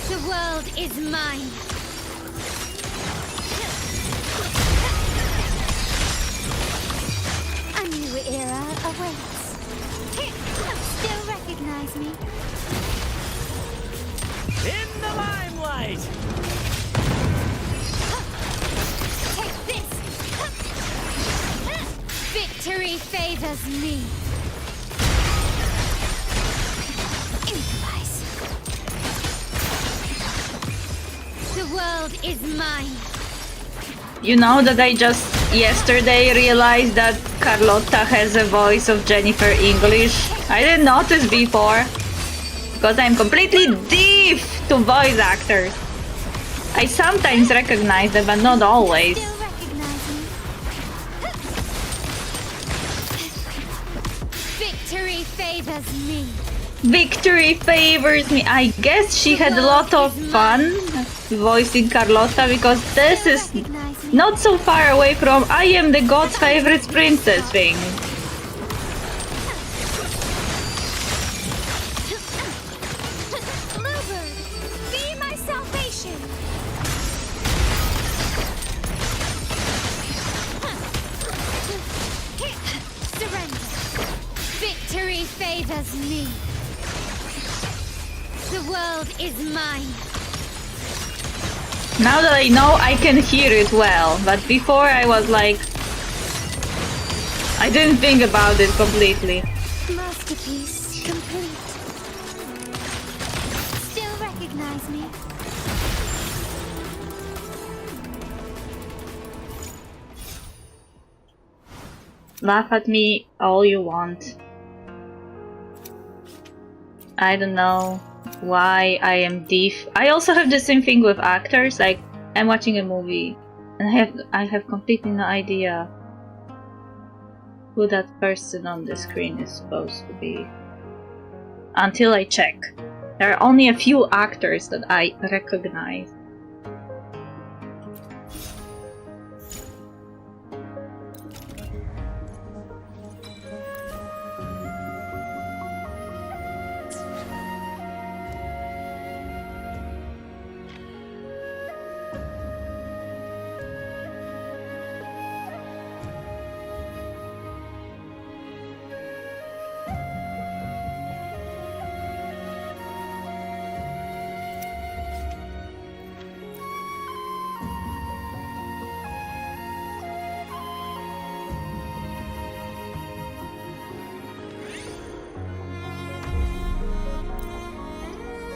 The world is mine. A new era awaits. Still recognize me? In the limelight! Take this. Victory favors me. Improvise. The world is mine. You know that I just yesterday realized that Carlotta has a voice of Jennifer English. I didn't notice before. Because I'm completely deaf to voice actors. I sometimes recognize them, but not always. Still recognize me. Victory favors me. Victory favors me. I guess she had a lot of fun voicing Carlotta, because this is Recognize me. not so far away from I am the god's favorite princess thing. Bluebird, be my salvation. Surrender. Victory favors me. The world is mine. Now that I know, I can hear it well, but before I was like, I didn't think about it completely. Masterpiece complete. Still recognize me. Laugh at me all you want. I don't know why I am deaf. I also have the same thing with actors. Like, I'm watching a movie and I have completely no idea who that person on the screen is supposed to be until I check. There are only a few actors that I recognize.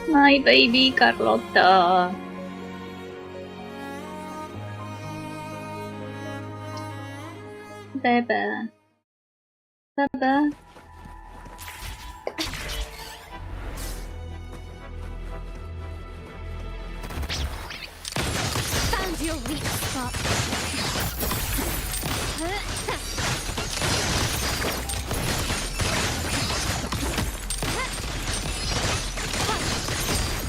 My baby Carlotta. Bebe. Bebe. Found your weak spot.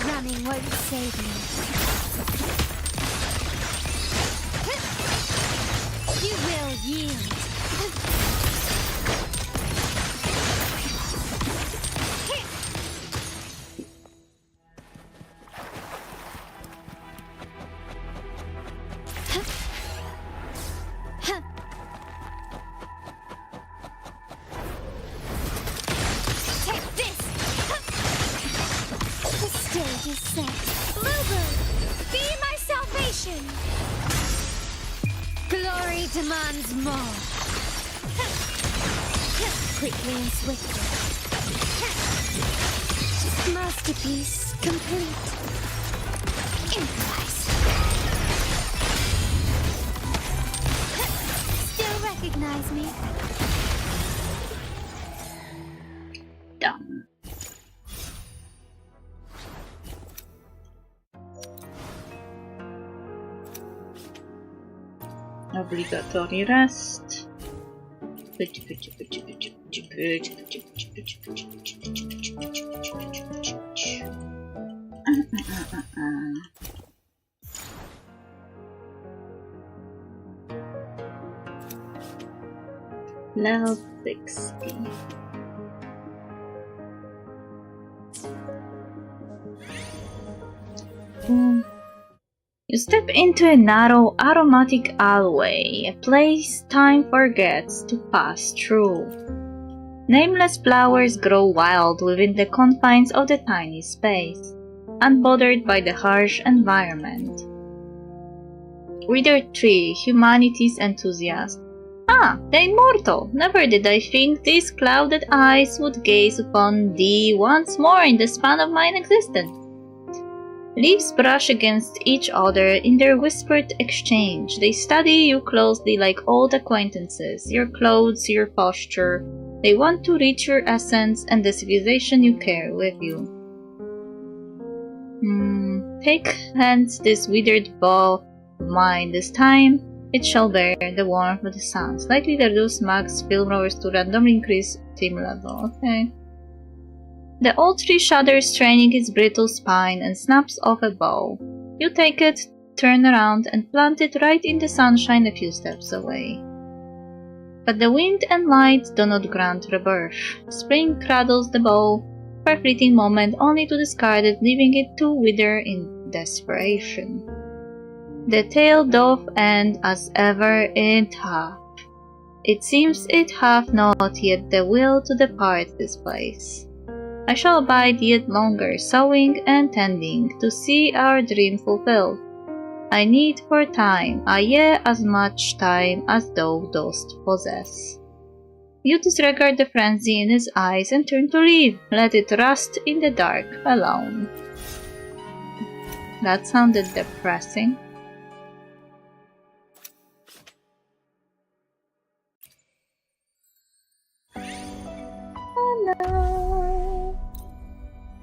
Running won't save me. You will yield. Take this. The stage is set. Bluebird, be my salvation. Glory demands more. Quickly and swiftly. Masterpiece complete. Improvise. Still recognize me? Done. Obligatory rest. Level 60. You step into a narrow, aromatic alleyway, a place time forgets to pass through. Nameless flowers grow wild within the confines of the tiny space, unbothered by the harsh environment. Reader 3, Humanity's Enthusiast. Ah, the immortal! Never did I think these clouded eyes would gaze upon thee once more in the span of mine existence. Leaves brush against each other in their whispered exchange. They study you closely like old acquaintances, your clothes, your posture. They want to reach your essence and the civilization you carry with you. Take hence this withered bow of mine. This time it shall bear the warmth of the sun. Slightly reduce max flamethrowers to randomly increase team level. Okay. The old tree shudders, straining its brittle spine, and snaps off a bow. You take it, turn around, and plant it right in the sunshine a few steps away. But the wind and light do not grant rebirth. Spring cradles the bow for a fleeting moment, only to discard it, leaving it to wither in desperation. The tail doth end as ever it hath. It seems it hath not yet the will to depart this place. I shall abide yet longer, sowing and tending, to see our dream fulfilled. I need for time, yea, as much time as thou dost possess. You disregard the frenzy in his eyes and turn to leave. Let it rust in the dark, alone. That sounded depressing. Oh no.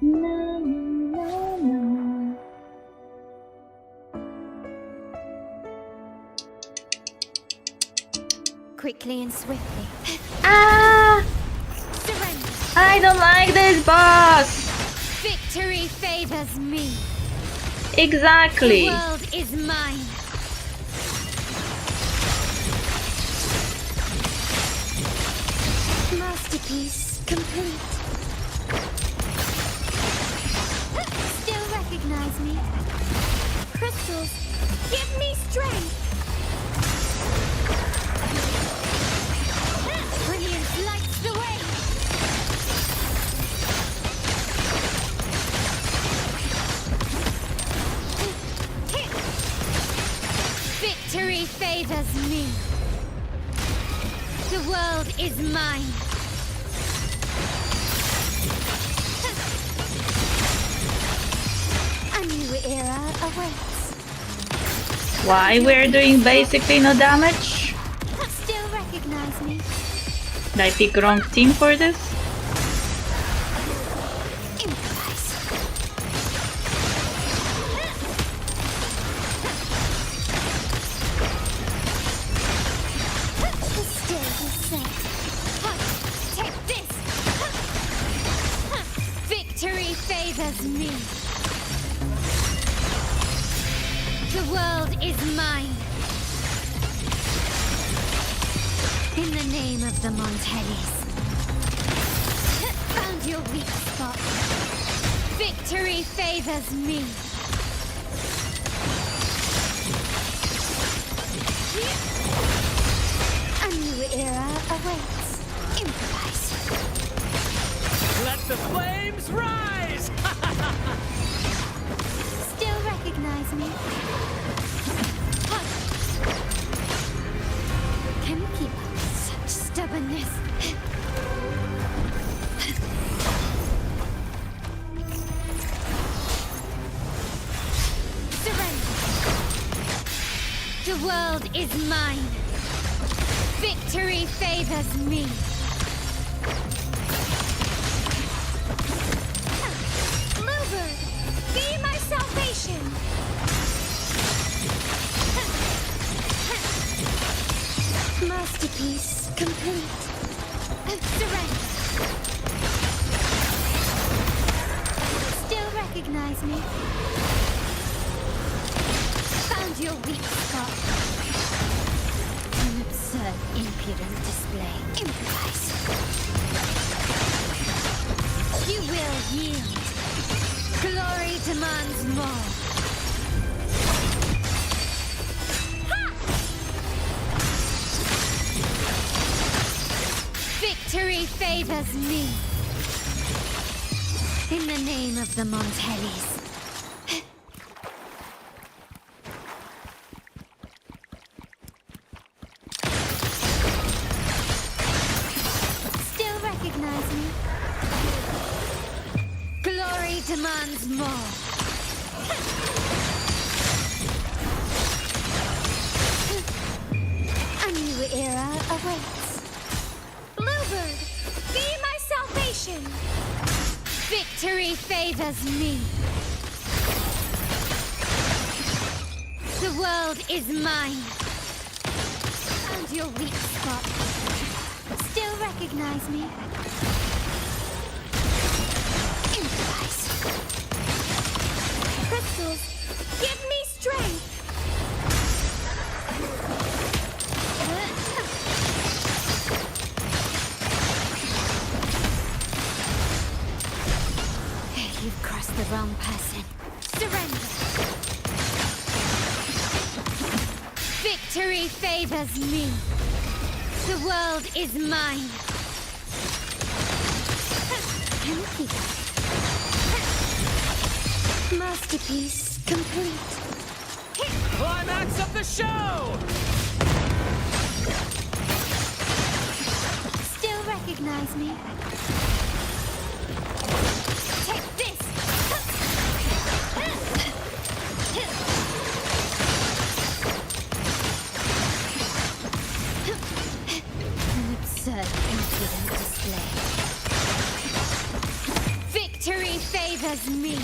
No, no, no. Quickly and swiftly. Ah! Surrender. I don't like this boss! Victory favors me. Exactly. The world is mine. Masterpiece complete. Still recognize me? Crystals, give me strength. Brilliance lights the way. Victory favors me. The world is mine. A new era awaits. Why we're doing basically no damage? Still recognize me? Did I pick wrong team for this? Improvise. The stage is set. Take this. Victory favors me. The world is mine. In the name of the Montellis. Found your weak spot. Victory favors me. A new era awaits. Improvise. Let the flames rise! Still recognize me? Can you keep up such stubbornness? Surrender. The world is mine. Victory favors me. Bluebird, be my salvation. Masterpiece complete. Surrender. Still recognize me? Found your weak spot. An absurd, impudent display. Improvise. You will yield. Glory demands more. Victory favors me. In the name of the Montellis. Still recognize me? Glory demands more. A new era awaits. Bluebird, be my salvation. Victory favors me. The world is mine. Found your weak spot. Still recognize me? Improvise. Crystals, give me strength. You've crossed the wrong person. Surrender. Victory favors me. The world is mine. Masterpiece complete. Climax of the show! Still recognize me? Take this! An absurd impudent display. Victory favors me.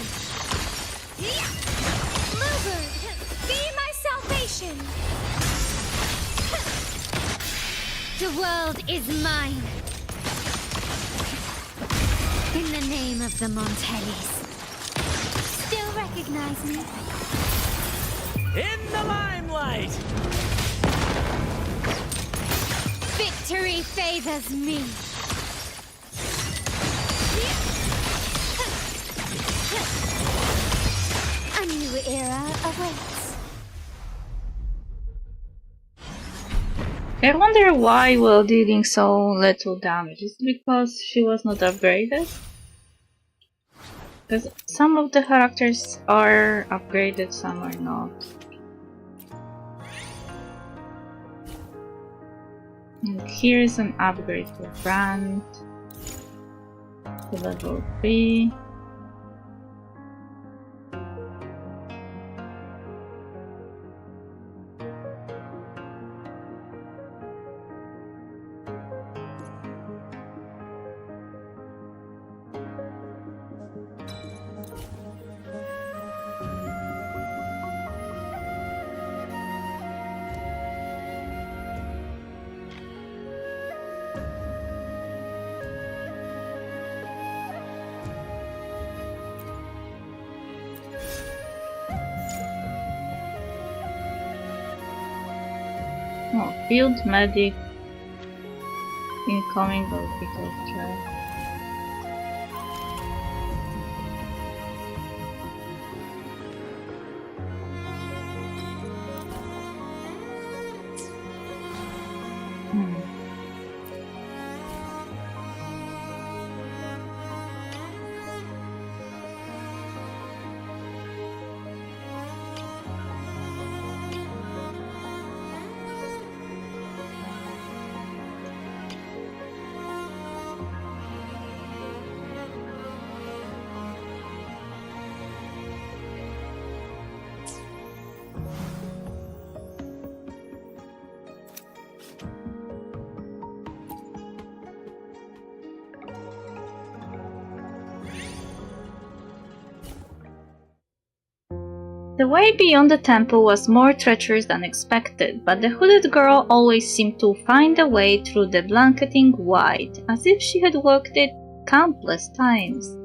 Bluebird, be my salvation. The world is mine. In the name of the Montellis. Still recognize me? In the limelight! Victory favors me. A new era awaits. I wonder why while dealing so little damage. Is it because she was not upgraded? Because some of the characters are upgraded, some are not. And here's an upgrade for Brand to level 3. Oh, field medic incoming orbital threat. The way beyond the temple was more treacherous than expected, but the hooded girl always seemed to find a way through the blanketing white, as if she had walked it countless times.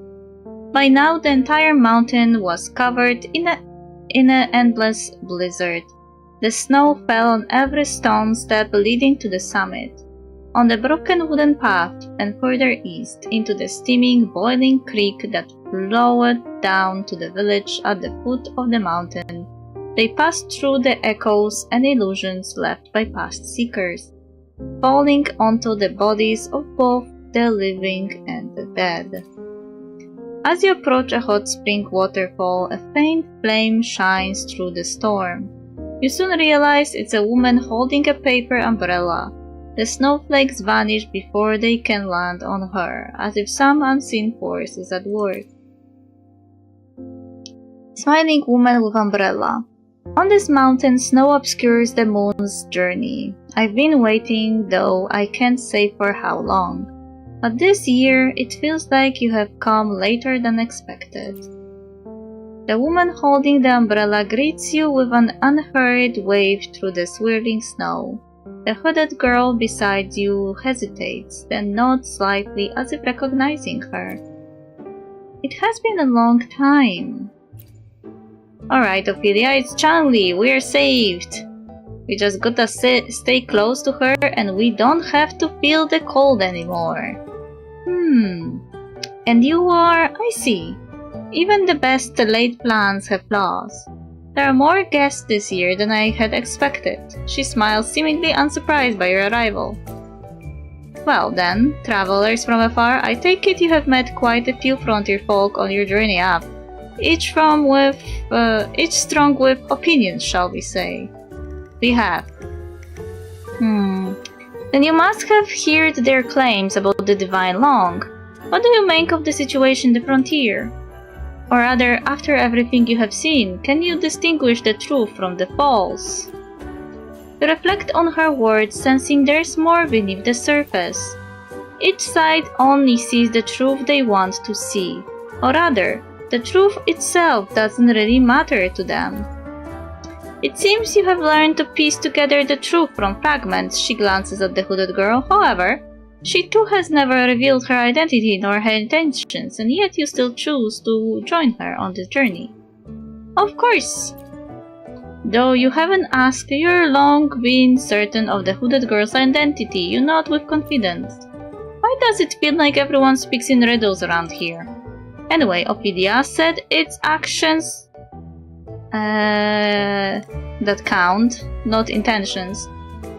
By now the entire mountain was covered in an endless blizzard. The snow fell on every stone step leading to the summit, on the broken wooden path, and further east into the steaming, boiling creek that flowed down to the village at the foot of the mountain. They passed through the echoes and illusions left by past seekers, falling onto the bodies of both the living and the dead. As you approach a hot spring waterfall, a faint flame shines through the storm. You soon realize it's a woman holding a paper umbrella. The snowflakes vanish before they can land on her, as if some unseen force is at work. Smiling woman with umbrella. On this mountain, snow obscures the moon's journey. I've been waiting, though I can't say for how long. But this year, it feels like you have come later than expected. The woman holding the umbrella greets you with an unhurried wave through the swirling snow. The hooded girl beside you hesitates, then nods slightly as if recognizing her. It has been a long time. Alright, Ophelia, it's Changli. We're saved. We just gotta stay close to her and we don't have to feel the cold anymore. And you are... I see. Even the best laid plans have flaws. There are more guests this year than I had expected. She smiles, seemingly unsurprised by your arrival. Well then, travelers from afar, I take it you have met quite a few frontier folk on your journey up. Each strong with opinions, shall we say. We have. Then you must have heard their claims about the Divine Long. What do you make of the situation in the frontier? Or rather, after everything you have seen, can you distinguish the truth from the false? You reflect on her words, sensing there's more beneath the surface. Each side only sees the truth they want to see. Or rather, the truth itself doesn't really matter to them. It seems you have learned to piece together the truth from fragments. She glances at the hooded girl. However, she too has never revealed her identity nor her intentions, and yet you still choose to join her on this journey. Of course! Though you haven't asked, you're long been certain of the hooded girl's identity. You nod with confidence. Why does it feel like everyone speaks in riddles around here? Anyway, Ophelia said it's actions that count, not intentions.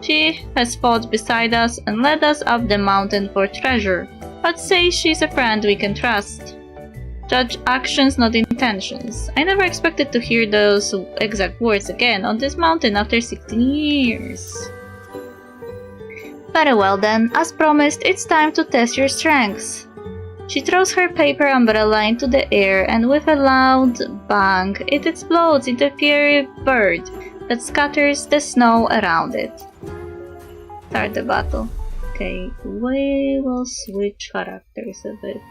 She has fought beside us and led us up the mountain for treasure, but say she's a friend we can trust. Judge actions, not intentions. I never expected to hear those exact words again on this mountain after 16 years. Very well then, as promised, it's time to test your strengths. She throws her paper umbrella into the air and with a loud bang, it explodes into a fiery bird that scatters the snow around it. Start the battle. Okay, we will switch characters a bit.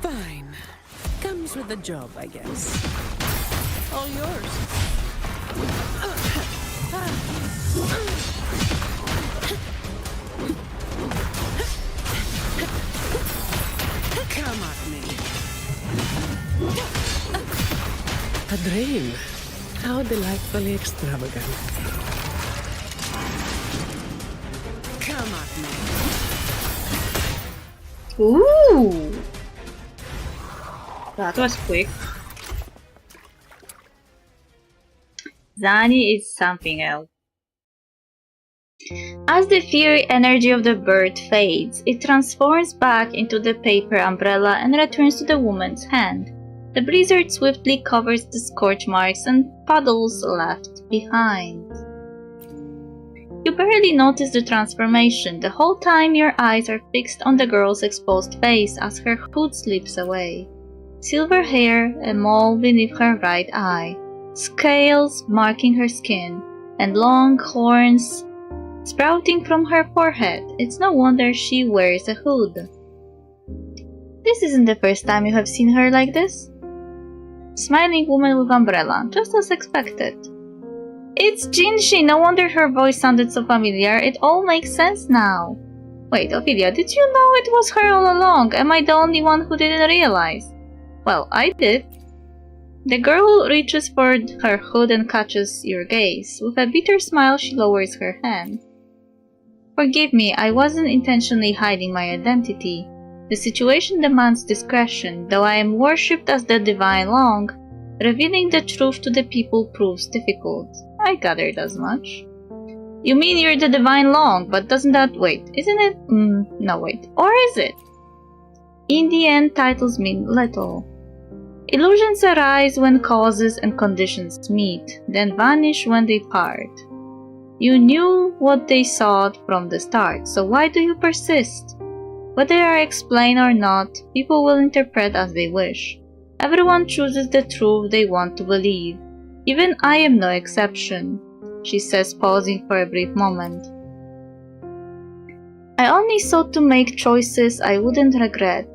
Fine. Comes with the job, I guess. All yours. Come at me. A dream. How delightfully extravagant. Come at me. Ooh! That was quick. Zani is something else. As the fiery energy of the bird fades, it transforms back into the paper umbrella and returns to the woman's hand. The blizzard swiftly covers the scorch marks and puddles left behind. You barely notice the transformation. The whole time your eyes are fixed on the girl's exposed face as her hood slips away. Silver hair, a mole beneath her right eye, scales marking her skin, and long horns sprouting from her forehead. It's no wonder she wears a hood. This isn't the first time you have seen her like this. Smiling woman with umbrella, just as expected. It's Jinshi, no wonder her voice sounded so familiar. It all makes sense now. Wait, Ophelia, did you know it was her all along? Am I the only one who didn't realize? Well, I did. The girl reaches for her hood and catches your gaze. With a bitter smile, she lowers her hand. Forgive me, I wasn't intentionally hiding my identity. The situation demands discretion. Though I am worshipped as the Divine Long, Revealing the truth to the people proves difficult. I gathered as much. You mean you're the divine long, but doesn't that— wait, isn't it? No wait. Or is it? In the end, titles mean little. Illusions arise when causes and conditions meet, then vanish when they part. You knew what they sought from the start, so why do you persist? Whether I explain or not, people will interpret as they wish. Everyone chooses the truth they want to believe. Even I am no exception, she says, pausing for a brief moment. I only sought to make choices I wouldn't regret.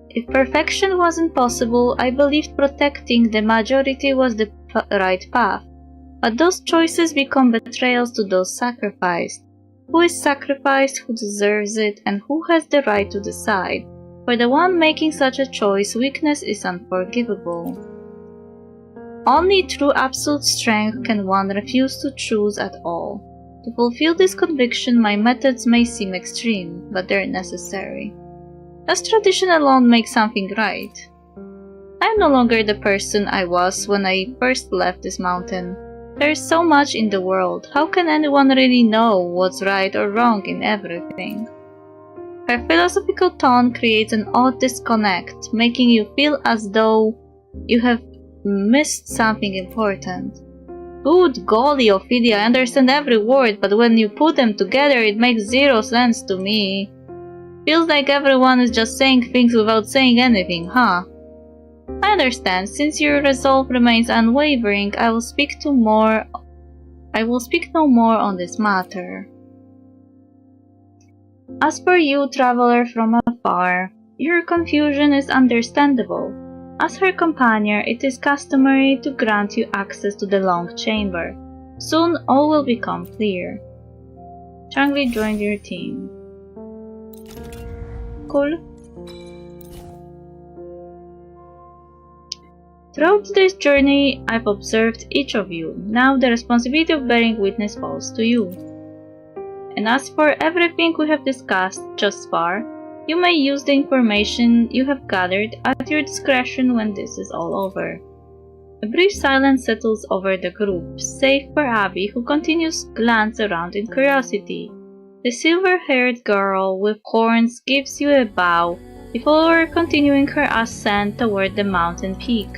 If perfection wasn't possible, I believed protecting the majority was the right path. But those choices become betrayals to those sacrificed. Who is sacrificed, who deserves it, and who has the right to decide? For the one making such a choice, weakness is unforgivable. Only through absolute strength can one refuse to choose at all. To fulfill this conviction, my methods may seem extreme, but they're necessary. Does tradition alone make something right? I am no longer the person I was when I first left this mountain. There is so much in the world. How can anyone really know what's right or wrong in everything? Her philosophical tone creates an odd disconnect, making you feel as though you have missed something important. Good golly, Ophelia, I understand every word, but when you put them together, it makes zero sense to me. Feels like everyone is just saying things without saying anything, huh? I understand. Since your resolve remains unwavering, I will speak no more on this matter. As for you, traveler from afar, your confusion is understandable. As her companion, it is customary to grant you access to the long chamber. Soon all will become clear. Changli joined your team. Cool. Throughout this journey, I've observed each of you. Now the responsibility of bearing witness falls to you. And as for everything we have discussed just far, you may use the information you have gathered at your discretion when this is all over. A brief silence settles over the group, save for Abby, who continues to glance around in curiosity. The silver-haired girl with horns gives you a bow before continuing her ascent toward the mountain peak.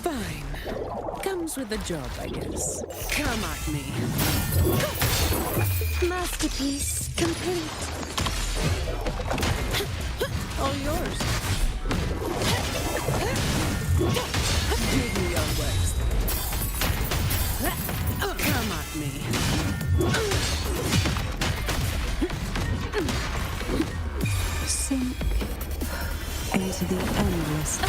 Fine. Comes with the job, I guess. Come at me. Masterpiece complete. All yours. Do your worst. Come at me. Sink into the endless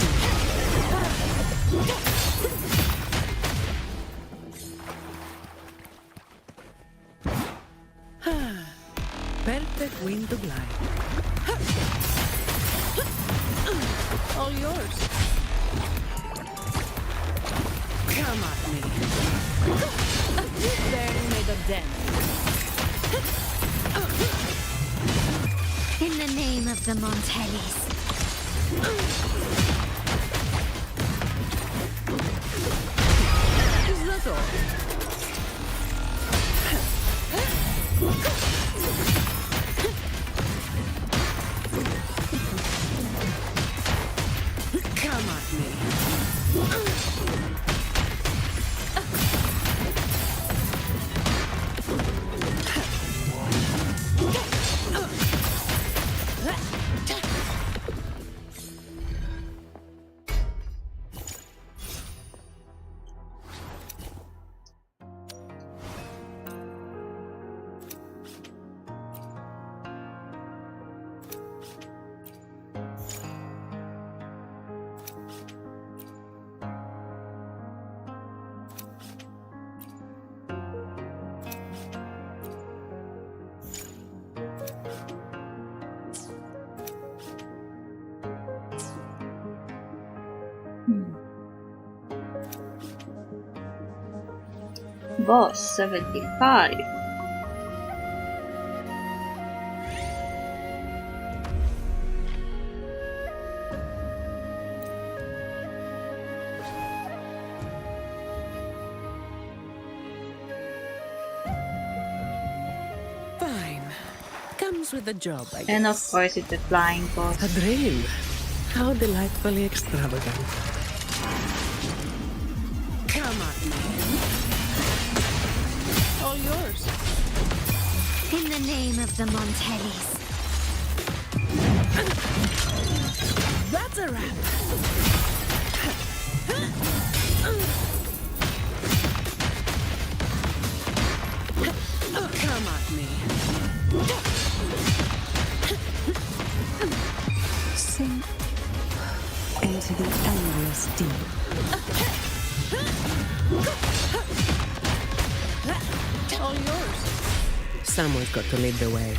perfect wind to glide. All yours. Come at me. Barely made a dent. In the name of the Montellis. Is that all? Come at me. Boss 75. Fine. Comes with the job, I guess. And of course it's a flying boss. A dream. How delightfully extravagant. Come at me. All yours. In the name of the Montellis. That's a wrap. Come at me. Sink into the endless deep. All yours. Someone's got to lead the way.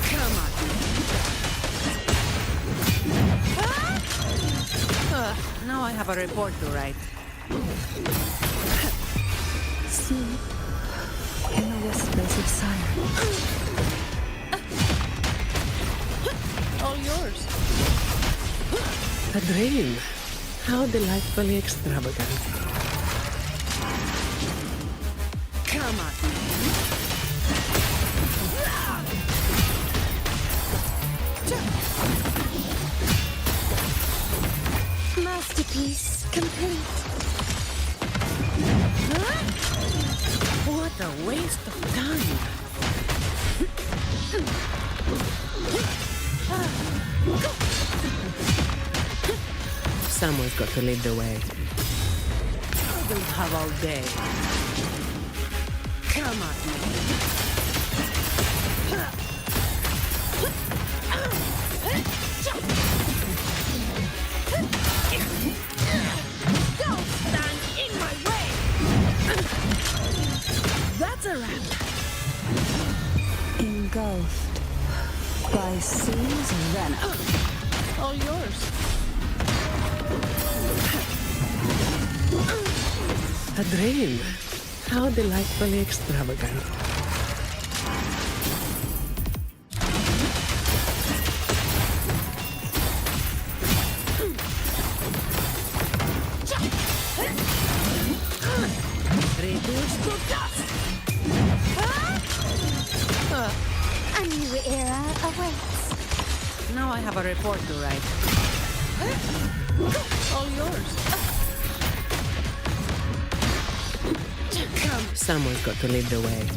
Come on. Now I have a report to write. See, in the whispers of silence. All yours. A dream. How delightfully extravagant. Come at me. Masterpiece complete. What a waste of time. Someone's got to lead the way. I don't have all day. Come at me. Don't stand in my way. That's a wrap. Engulfed by seas venom. All yours. A dream. How delightfully extravagant. Reduced to dust. A new era awaits. Now I have a report to write. All yours. Come. Someone's got to lead the way.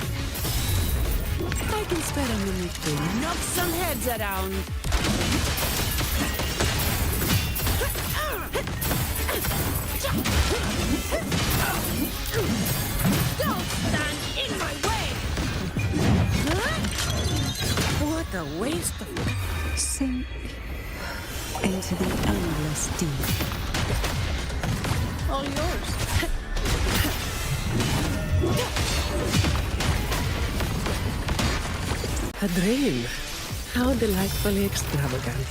I can spare a minute to knock some heads around. Don't stand in my way! What a waste of... Sink into the endless deep. All yours. A dream. How delightfully extravagant.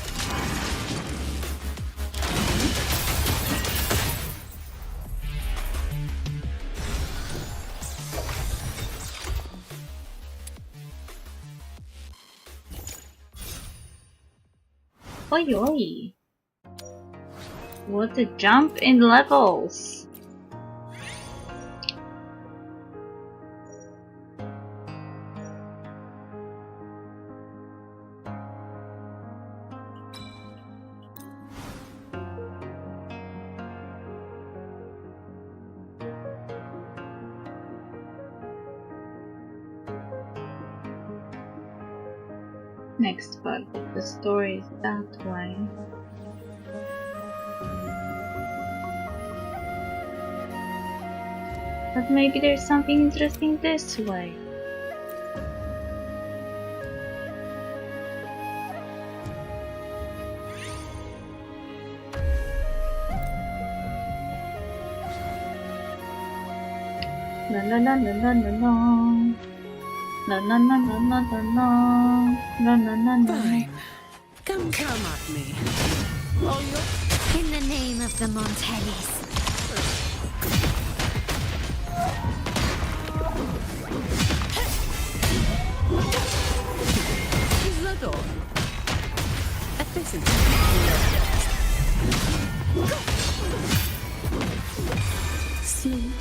Oi oi! What a jump in levels! Next part of the story is that way. But maybe there's something interesting this way. La la la la la la la. Na na na na na na na na na na na. Fine. Come at me. All your In the name of the Montellis. is the door. A peasant. Sleep.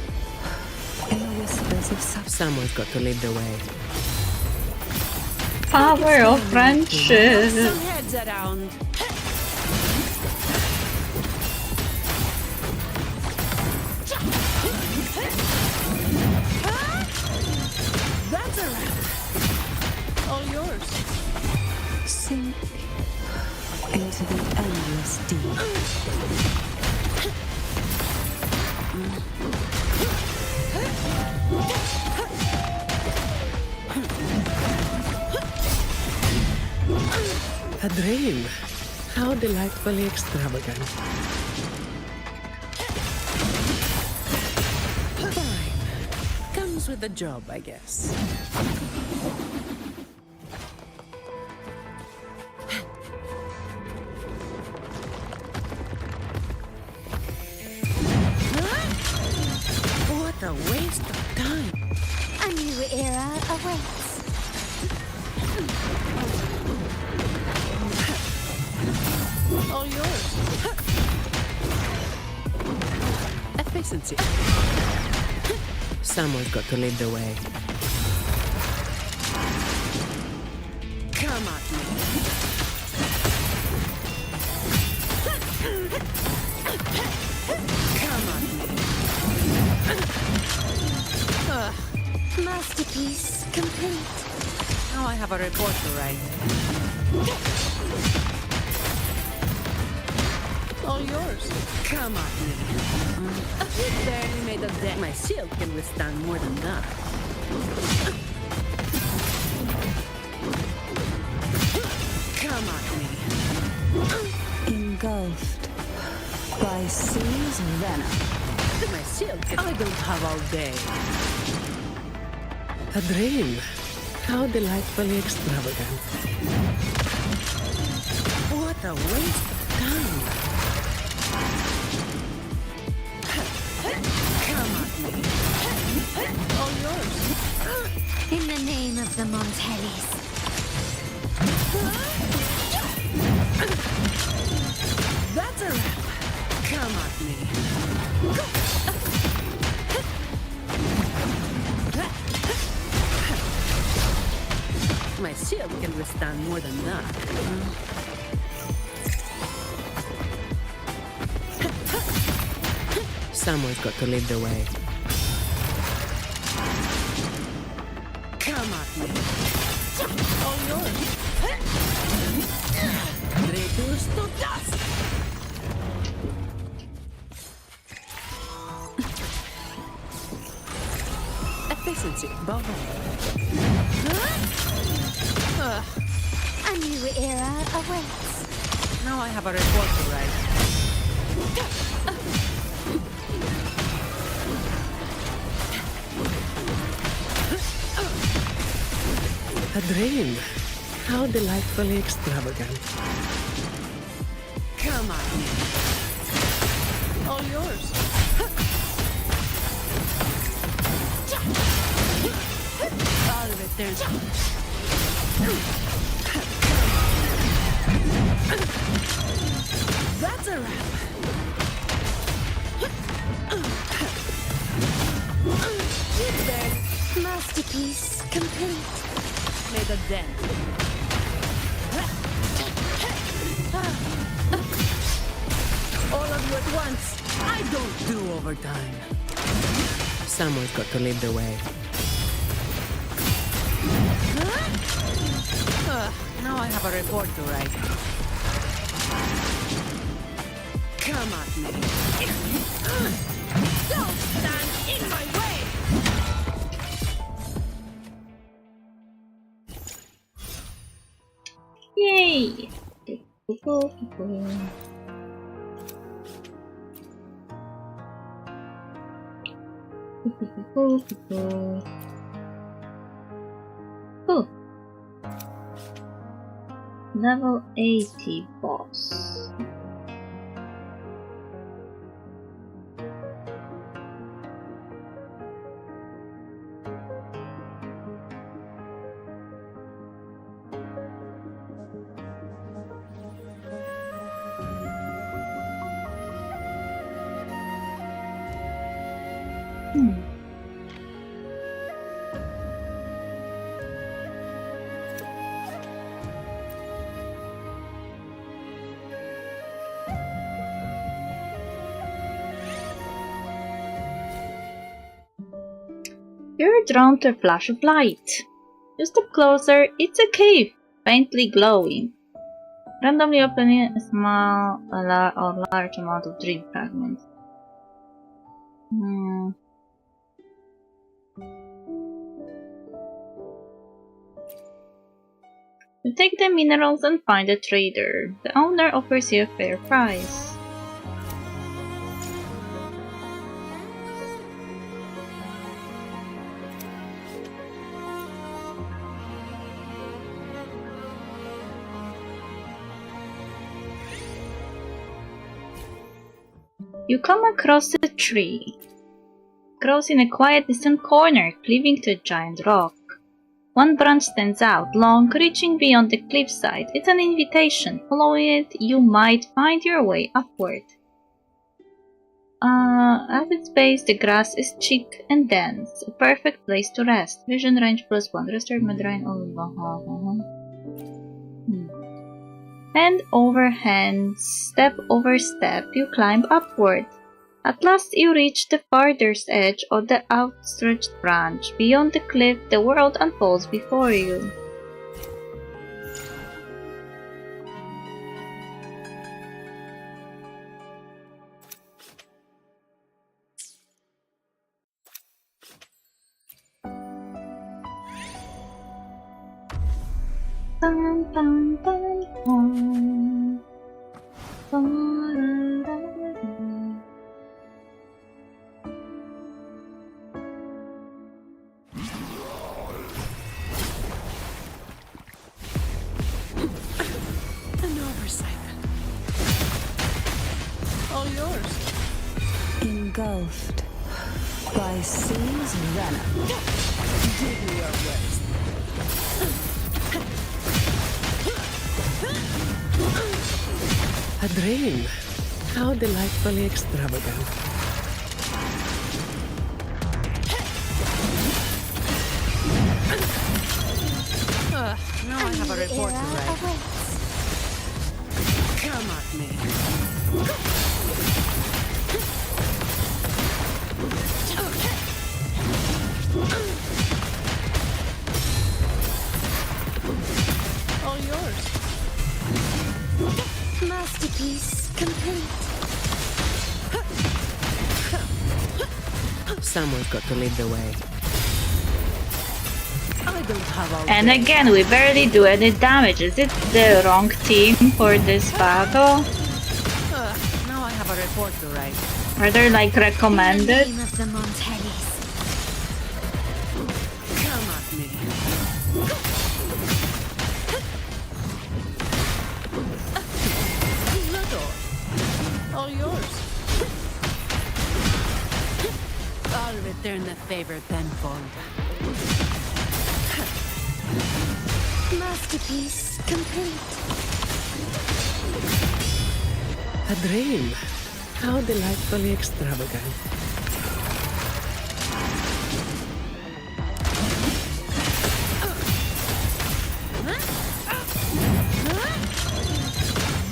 In the whispers of someone's got to lead the way. Power of friendship. Some heads around. That's a wrap. All yours. Sink into the endless deep. A dream. How delightfully extravagant. Fine. Comes with the job, I guess. What a waste of time. A new era awaits. All yours. Efficiency. Someone's got to lead the way. Come at me. Come at me. Masterpiece complete. Now I have a report to write. All yours. Come at me. You barely made a dent. My shield can withstand more than that. Come at me. Engulfed by sea's venom. My shield can... I don't have all day. A dream. How delightfully extravagant. What a waste of time. Come at me. All yours. In the name of the Montellis. That's a wrap. Come at me. My shield can withstand more than that. Someone's got to lead the way. Come at me. All yours. Reduce to dust. Efficiency, above all. A new era awaits. Now I have a report to write. A dream. How delightfully extravagant. Come at me. All yours. I'll return. That's a wrap. Masterpiece complete. Made a dent. All of you at once. I don't do overtime. Someone's got to lead the way. Now I have a report to write. Come at me. Don't stand in my way! Yay! Level 80 boss. You're drawn to a flash of light. You step closer, it's a cave, faintly glowing. Randomly opening a small or large amount of dream fragments. You take the minerals and find a trader. The owner offers you a fair price. You come across a tree. It grows in a quiet distant corner, cleaving to a giant rock. One branch stands out, long, reaching beyond the cliffside. It's an invitation. Following it, you might find your way upward. At its base, the grass is thick and dense, a perfect place to rest. Vision range +1, restored Madrain. Hand over hand, step over step, you climb upward. At last you reach the farthest edge of the outstretched branch. Beyond the cliff, the world unfolds before you. Dun, dun, dun, dun. Dun, dun, dun. An oversight. All yours. Engulfed by sea's venom. Give me your worst. A dream. How delightfully extravagant. Now I have a report to write. Come at me. All yours. Masterpiece complete. Someone's got to lead the way. I don't have all And day. again, we barely do any damage. Is it the wrong team for this battle? Now I have a report to write. Are they like recommended? In the name of the Montellis. Come at me. All yours. I'll return the favor tenfold. Masterpiece complete. A dream. How delightfully extravagant.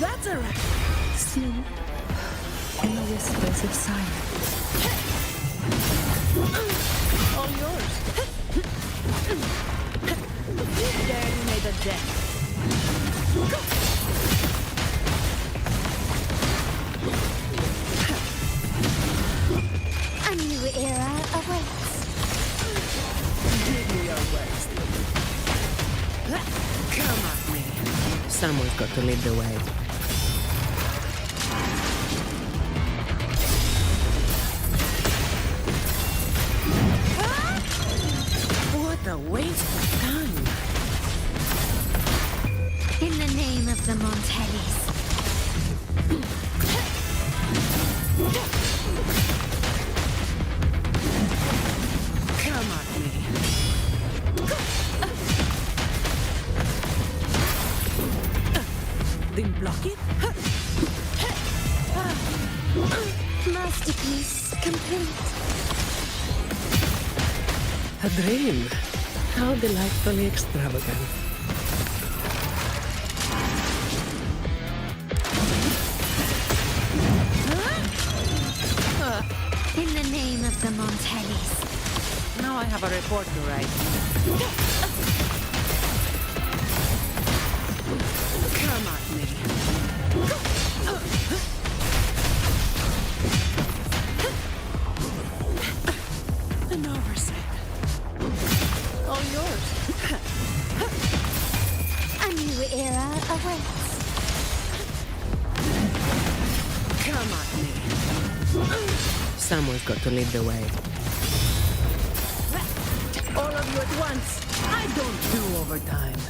That's a wrap. Sleep in the whispers of silence. All yours. There you made a dent. A new era awaits. Give me your worst. Come at me. Someone's got to lead the way. What a waste of time. In the name block it? Masterpiece complete. A dream. How delightfully extravagant. In the name of the Montellis. Now I have a report to write. Come at me. An oversight. All yours. A new era awaits. Come at me. Someone's got to lead the way. All of you at once. I don't do overtime.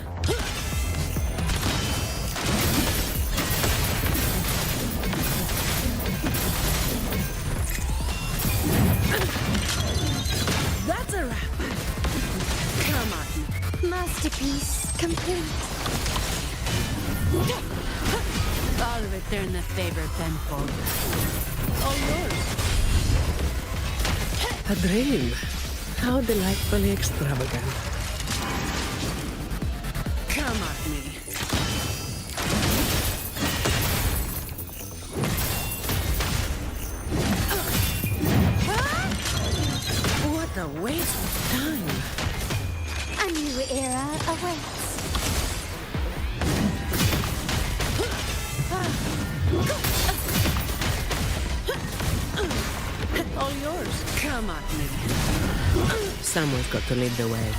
That's a wrap. Come at me. Masterpiece complete. I'll return the favor tenfold. All yours. A dream. How delightfully extravagant. Come at me. What a waste of time. A new era awaits. All yours. Come at me. Someone's got to lead the way.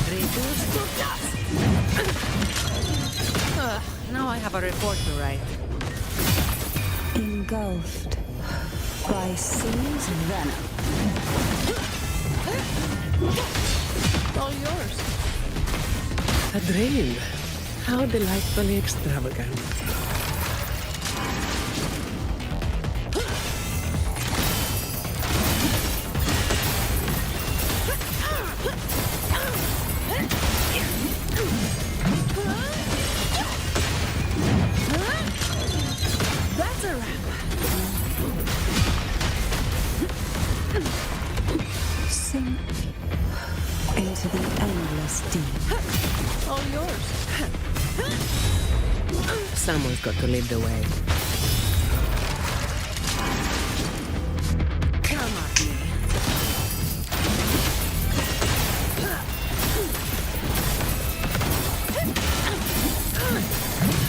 Reduce to dust. Now I have a report to write. Engulfed by Sea's venom. All yours. A dream. How delightfully extravagant. That's a wrap. Sink into the endless deep. All yours. Someone's got to lead the way. Come at me.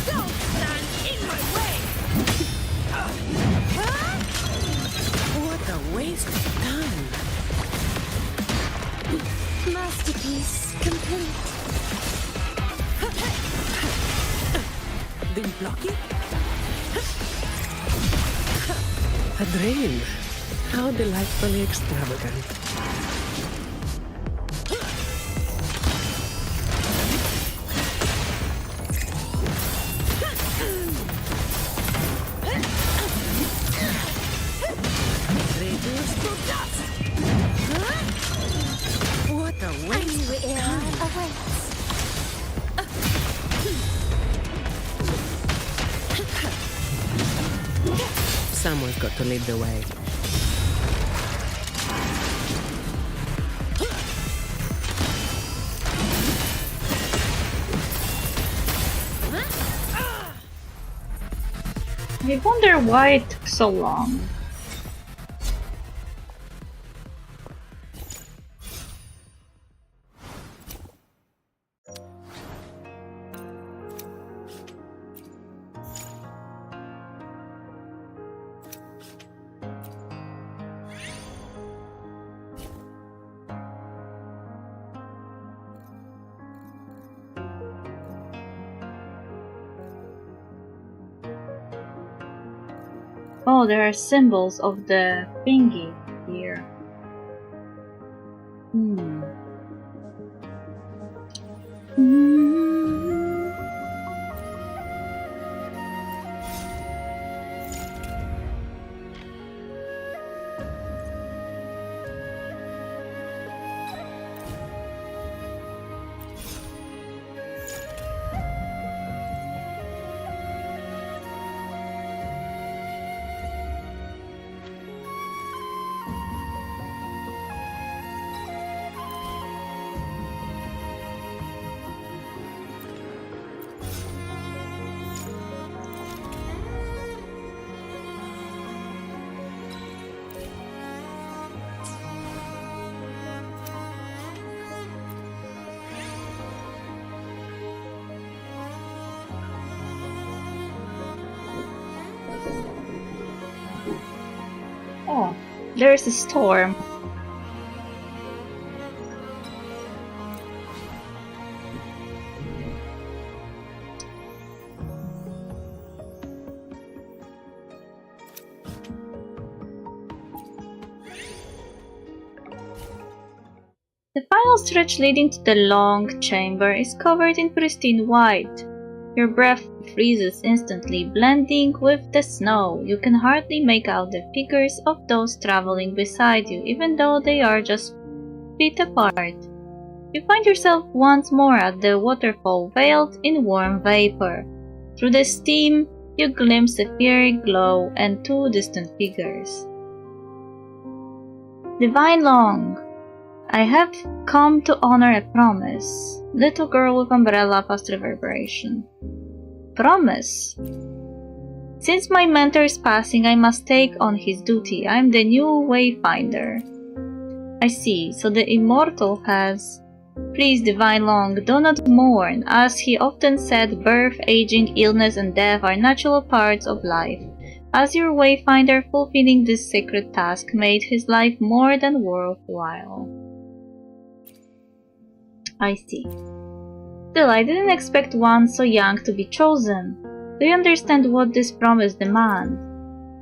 Don't stand in my way. What a waste of time. Masterpiece complete. Then block it. A dream. How delightfully extravagant. Reduce to dust. What a A waste new of era time. awaits. Someone's got to lead the way. I wonder why it took so long. Oh, there are symbols of the thingy here. There's a storm. The final stretch leading to the long chamber is covered in pristine white. Your breath freezes instantly, blending with the snow. You can hardly make out the figures of those traveling beside you, even though they are just feet apart. You find yourself once more at the waterfall, veiled in warm vapor. Through the steam, you glimpse a fiery glow and two distant figures. Divine Long, I have come to honor a promise. Little girl with umbrella past reverberation. Promise? Since my mentor is passing, I must take on his duty. I am the new Wayfinder. I see, so the immortal has... Please, Divine Long, do not mourn. As he often said, birth, aging, illness, and death are natural parts of life. As your Wayfinder, fulfilling this sacred task made his life more than worthwhile. I see. Still, I didn't expect one so young to be chosen. Do you understand what this promise demands?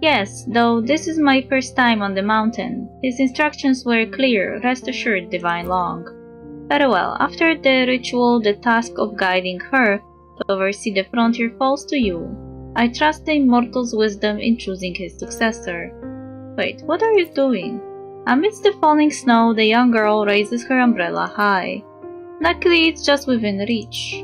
Yes, though this is my first time on the mountain. His instructions were clear, rest assured, Divine Long. Very well, after the ritual, the task of guiding her to oversee the frontier falls to you. I trust the immortal's wisdom in choosing his successor. Wait, what are you doing? Amidst the falling snow, the young girl raises her umbrella high. Luckily, it's just within reach.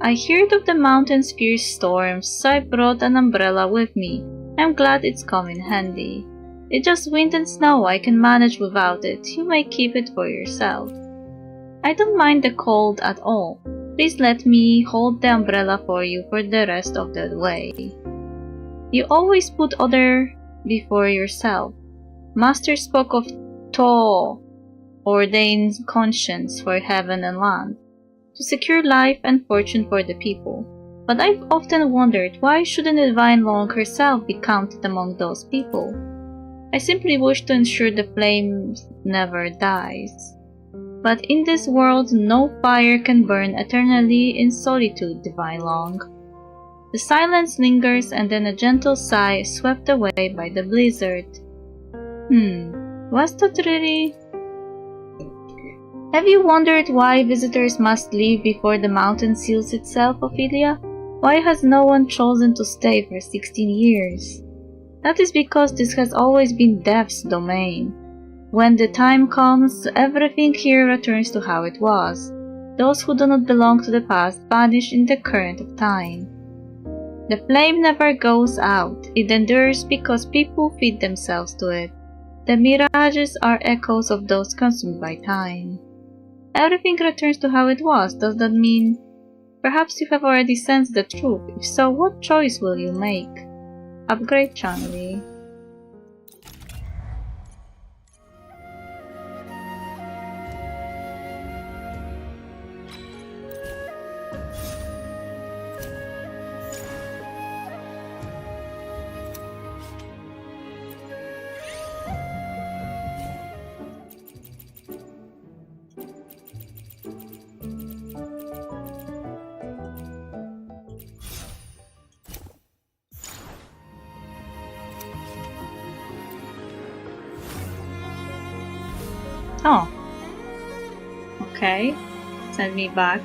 I heard of the mountain's fierce storms, so I brought an umbrella with me. I'm glad it's come in handy. It's just wind and snow, I can manage without it. You may keep it for yourself. I don't mind the cold at all. Please let me hold the umbrella for you for the rest of the way. You always put other before yourself. Master spoke of To, ordained conscience for heaven and land, to secure life and fortune for the people. But I've often wondered, why shouldn't Divine Long herself be counted among those people? I simply wish to ensure the flame never dies. But in this world, no fire can burn eternally in solitude, Divine Long. The silence lingers, and then a gentle sigh is swept away by the blizzard. Was that really... Have you wondered why visitors must leave before the mountain seals itself, Ophelia? Why has no one chosen to stay for 16 years? That is because this has always been Death's domain. When the time comes, everything here returns to how it was. Those who do not belong to the past vanish in the current of time. The flame never goes out. It endures because people feed themselves to it. The mirages are echoes of those consumed by time. Everything returns to how it was. Does that mean... Perhaps you have already sensed the truth. If so, what choice will you make? Upgrade Chun-Li. Oh. Okay. Send me back.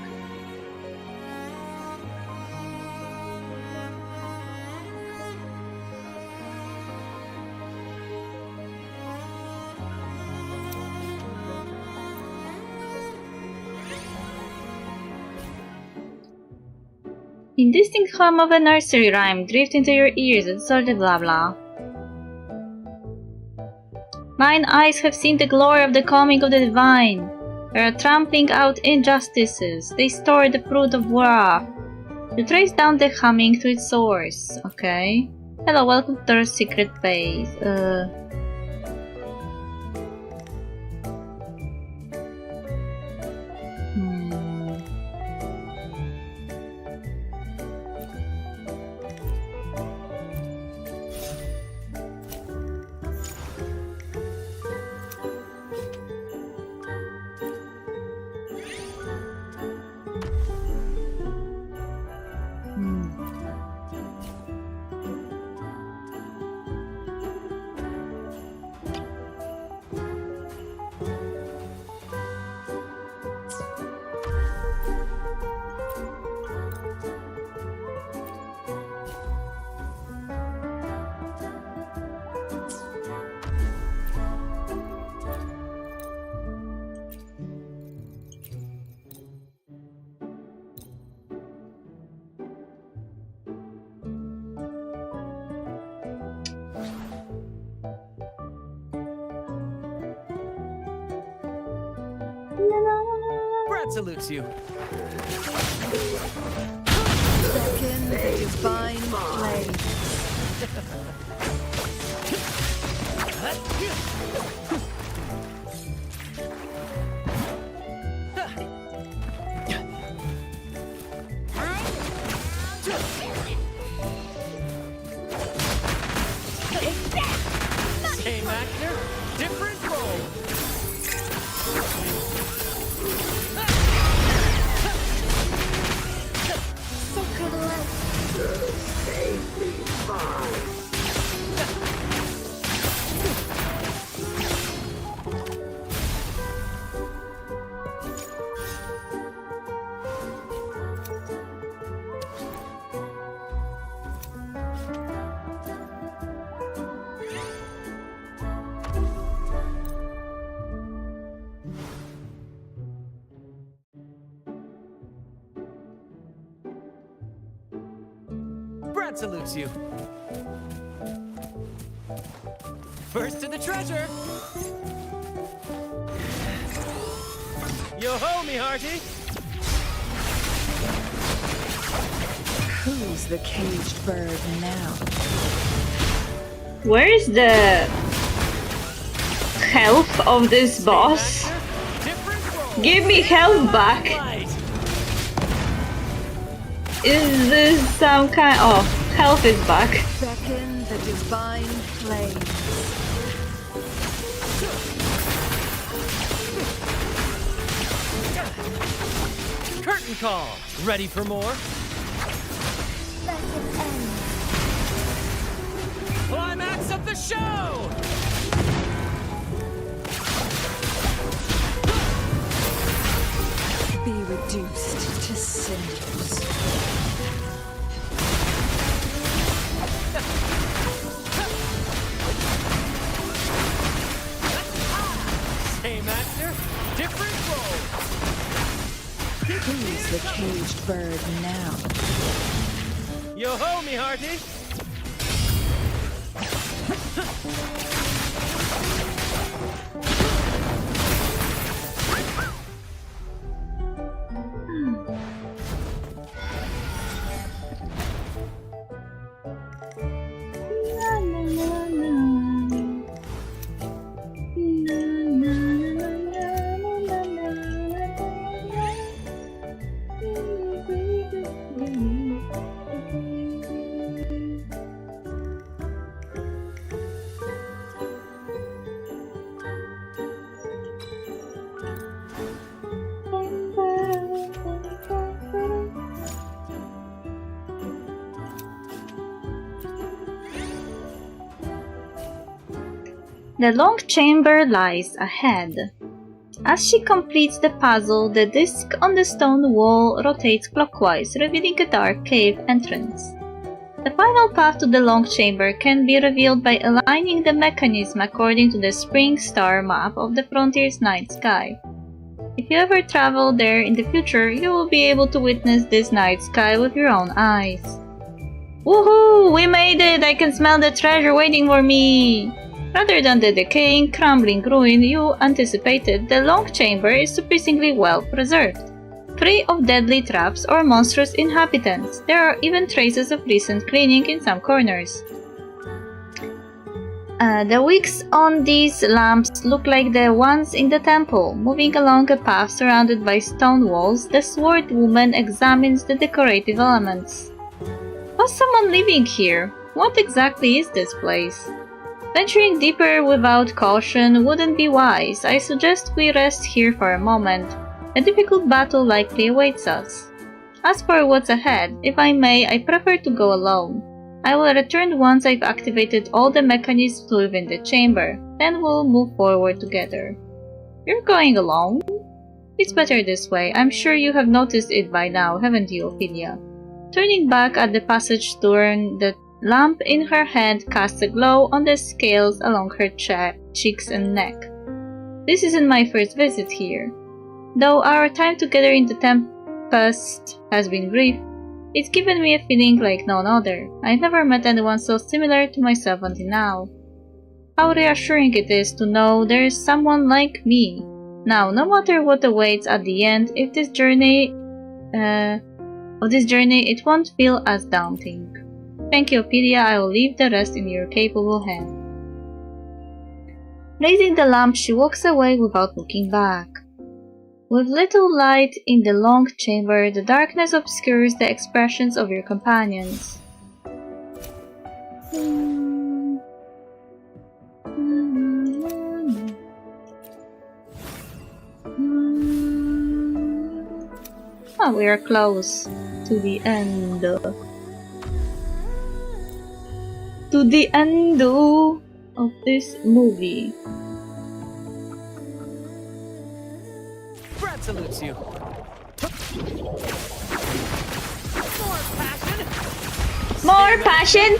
Indistinct hum of a nursery rhyme drift into your ears and sort of blah blah. Mine eyes have seen the glory of the coming of the divine. They are trampling out injustices. They store the fruit of wrath. You trace down the humming to its source. Okay. Hello, welcome to our secret base. Brad salutes you. Beckon the divine flame. Same actor, different role. Sacred light. Brad salutes you. First to the treasure. Yo-ho, me hearty. Who's the caged bird now? Where is the health of this boss? Give me health back! Is this some kind of... health is back. Beckon the divine flame. Curtain call. Ready for more? Let it end. Climax of the show! Be reduced to cinders. Same actor, different role. Who's the caged bird now? Yo-ho, me hearty. The long chamber lies ahead. As she completes the puzzle, the disc on the stone wall rotates clockwise, revealing a dark cave entrance. The final path to the long chamber can be revealed by aligning the mechanism according to the spring star map of the Frontier's night sky. If you ever travel there in the future, you will be able to witness this night sky with your own eyes. Woohoo! We made it! I can smell the treasure waiting for me! Rather than the decaying, crumbling ruin you anticipated, the long chamber is surprisingly well preserved. Free of deadly traps or monstrous inhabitants, there are even traces of recent cleaning in some corners. The wicks on these lamps look like the ones in the temple. Moving along a path surrounded by stone walls, the sword woman examines the decorative elements. Was someone living here? What exactly is this place? Venturing deeper without caution wouldn't be wise. I suggest we rest here for a moment. A difficult battle likely awaits us. As for what's ahead, if I may, I prefer to go alone. I will return once I've activated all the mechanisms within the chamber, then we'll move forward together. You're going alone? It's better this way. I'm sure you have noticed it by now, haven't you, Ophelia? Turning back at the passage turn, the lamp in her hand casts a glow on the scales along her cheeks and neck. This isn't my first visit here. Though our time together in the Tempest has been brief, it's given me a feeling like none other. I've never met anyone so similar to myself until now. How reassuring it is to know there is someone like me. Now, no matter what awaits at the end, if this journey, it won't feel as daunting. Thank you, Ophelia. I will leave the rest in your capable hands. Raising the lamp, she walks away without looking back. With little light in the long chamber, the darkness obscures the expressions of your companions. Oh, we are close to the end. To the end of this movie. Brad salutes you. More passion!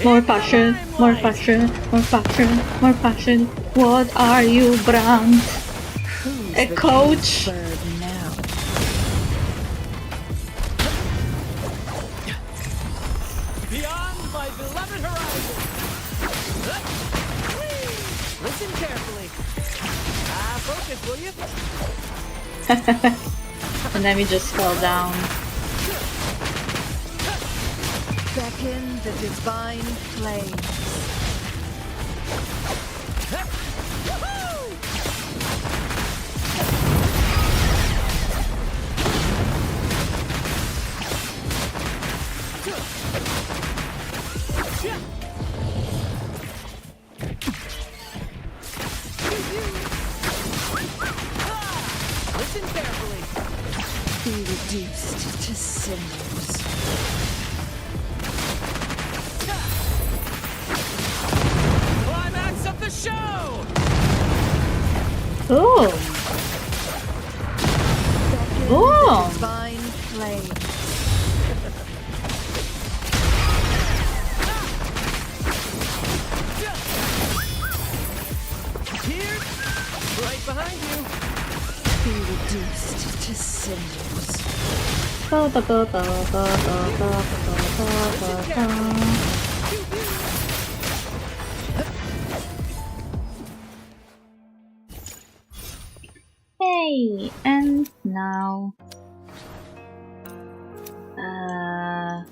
More passion, more passion, more passion, more passion. What are you, Brand? A coach? Beyond my beloved horizon. Listen carefully. Focus, will you? And then we just fell down. Beckon the divine flames. Listen carefully. Be reduced to cinders. Climax of the show! Ooh! Beckon Ooh! the divine flames. Here, right behind you. Be reduced to cinders. Hey, and now,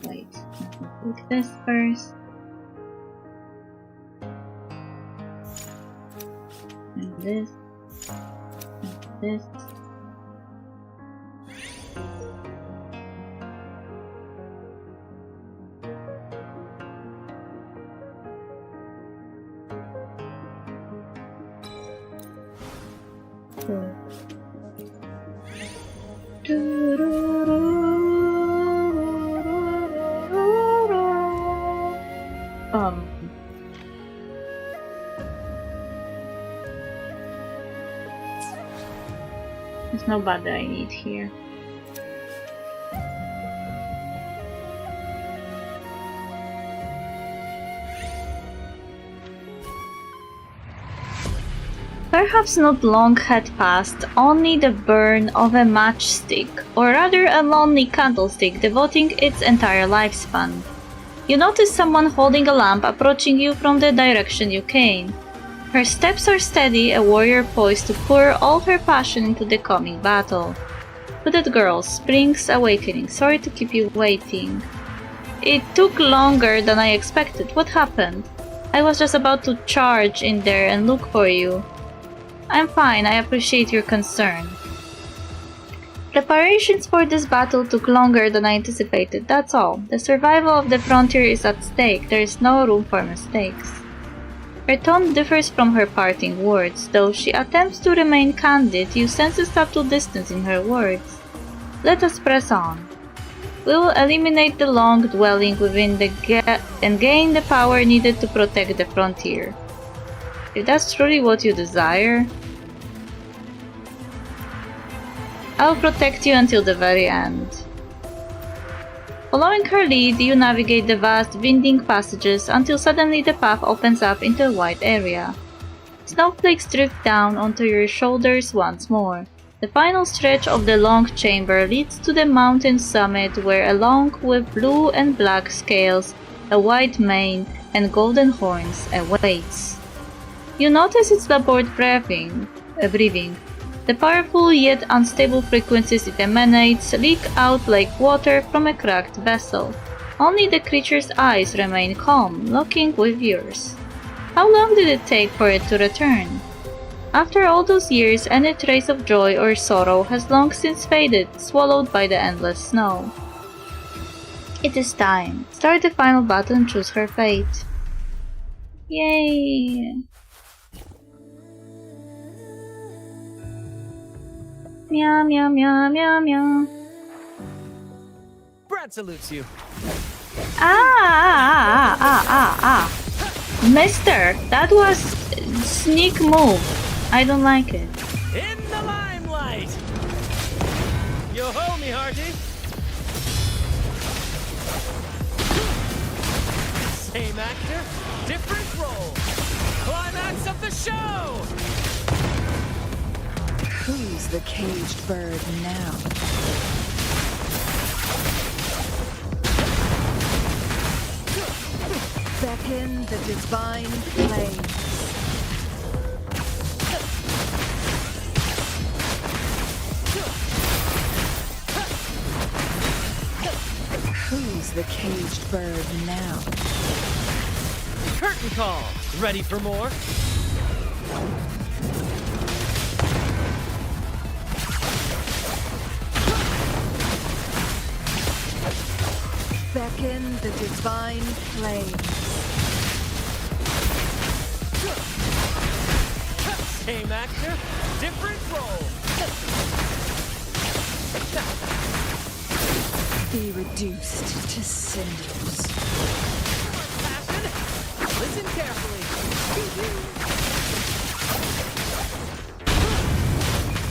wait, let's put this first. And this, and this. There's no button I need here. Perhaps not long had passed, only the burn of a matchstick, or rather a lonely candlestick devoting its entire lifespan. You notice someone holding a lamp approaching you from the direction you came. Her steps are steady, a warrior poised to pour all her passion into the coming battle. Hooded girl, Spring's Awakening, sorry to keep you waiting. It took longer than I expected. What happened? I was just about to charge in there and look for you. I'm fine, I appreciate your concern. Preparations for this battle took longer than I anticipated, that's all. The survival of the frontier is at stake, there is no room for mistakes. Her tone differs from her parting words, though she attempts to remain candid, you sense a subtle distance in her words. Let us press on. We will eliminate the long dwelling within the and gain the power needed to protect the frontier. If that's truly what you desire, I'll protect you until the very end. Following her lead, you navigate the vast, winding passages until suddenly the path opens up into a wide area. Snowflakes drift down onto your shoulders once more. The final stretch of the long chamber leads to the mountain summit where, along with blue and black scales, a white mane, and golden horns, awaits. You notice its labored breathing. breathing. The powerful yet unstable frequencies it emanates leak out like water from a cracked vessel. Only the creature's eyes remain calm, looking with yours. How long did it take for it to return? After all those years, any trace of joy or sorrow has long since faded, swallowed by the endless snow. It is time. Start the final battle and choose her fate. Yay! Meow meow meow meow meow. Brad salutes you. Mister, that was sneak move. I don't like it. In the limelight. Yo ho, me hearty. Same actor, different role. Climax of the show. Who's the caged bird now? Beckon the divine flames. Who's the caged bird now? Curtain call. Ready for more? Beckon the divine flames. Same actor, different role. Be reduced to cinders. Passion. Listen carefully.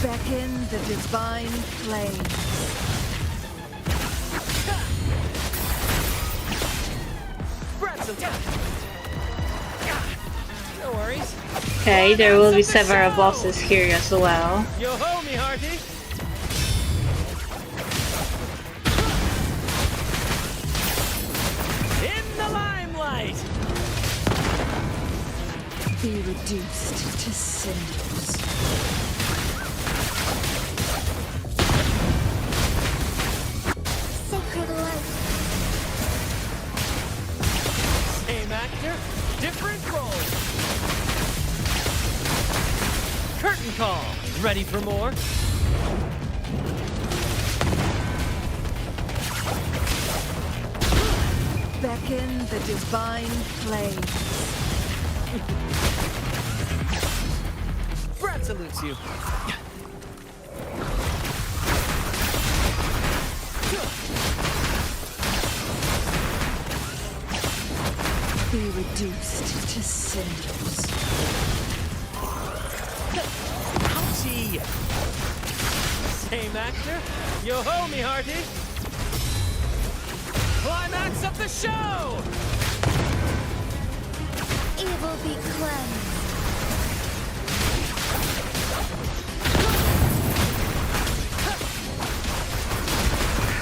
Beckon the divine flames. No worries. Okay, there will be several bosses here as well. Yo ho, me hearty. In the limelight. Be reduced to cinders. Sacred light. Same actor, different role. Curtain call. Ready for more? Beckon the divine flames. Brad salutes you. Be reduced to cinders. Ouchie. Same actor. Yo ho, me hearty. Climax of the show. Evil be cleansed.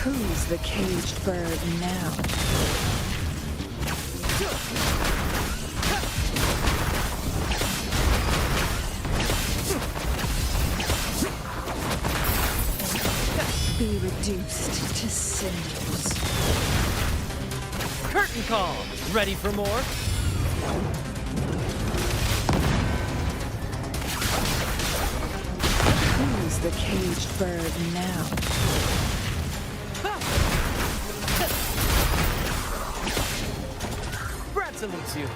Who's the caged bird now? Be reduced to cinders. Curtain call. Ready for more? Who's the caged bird now? Brad salutes you.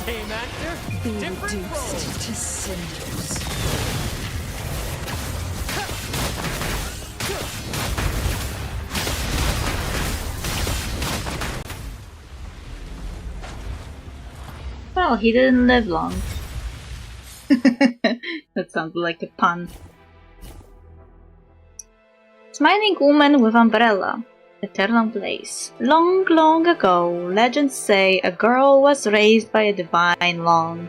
Same actor, Be different role. reduced to cinders. Well, he didn't live long. That sounded like a pun. Smiling woman with umbrella. Eternal place. Long, long ago, legends say a girl was raised by a divine Long,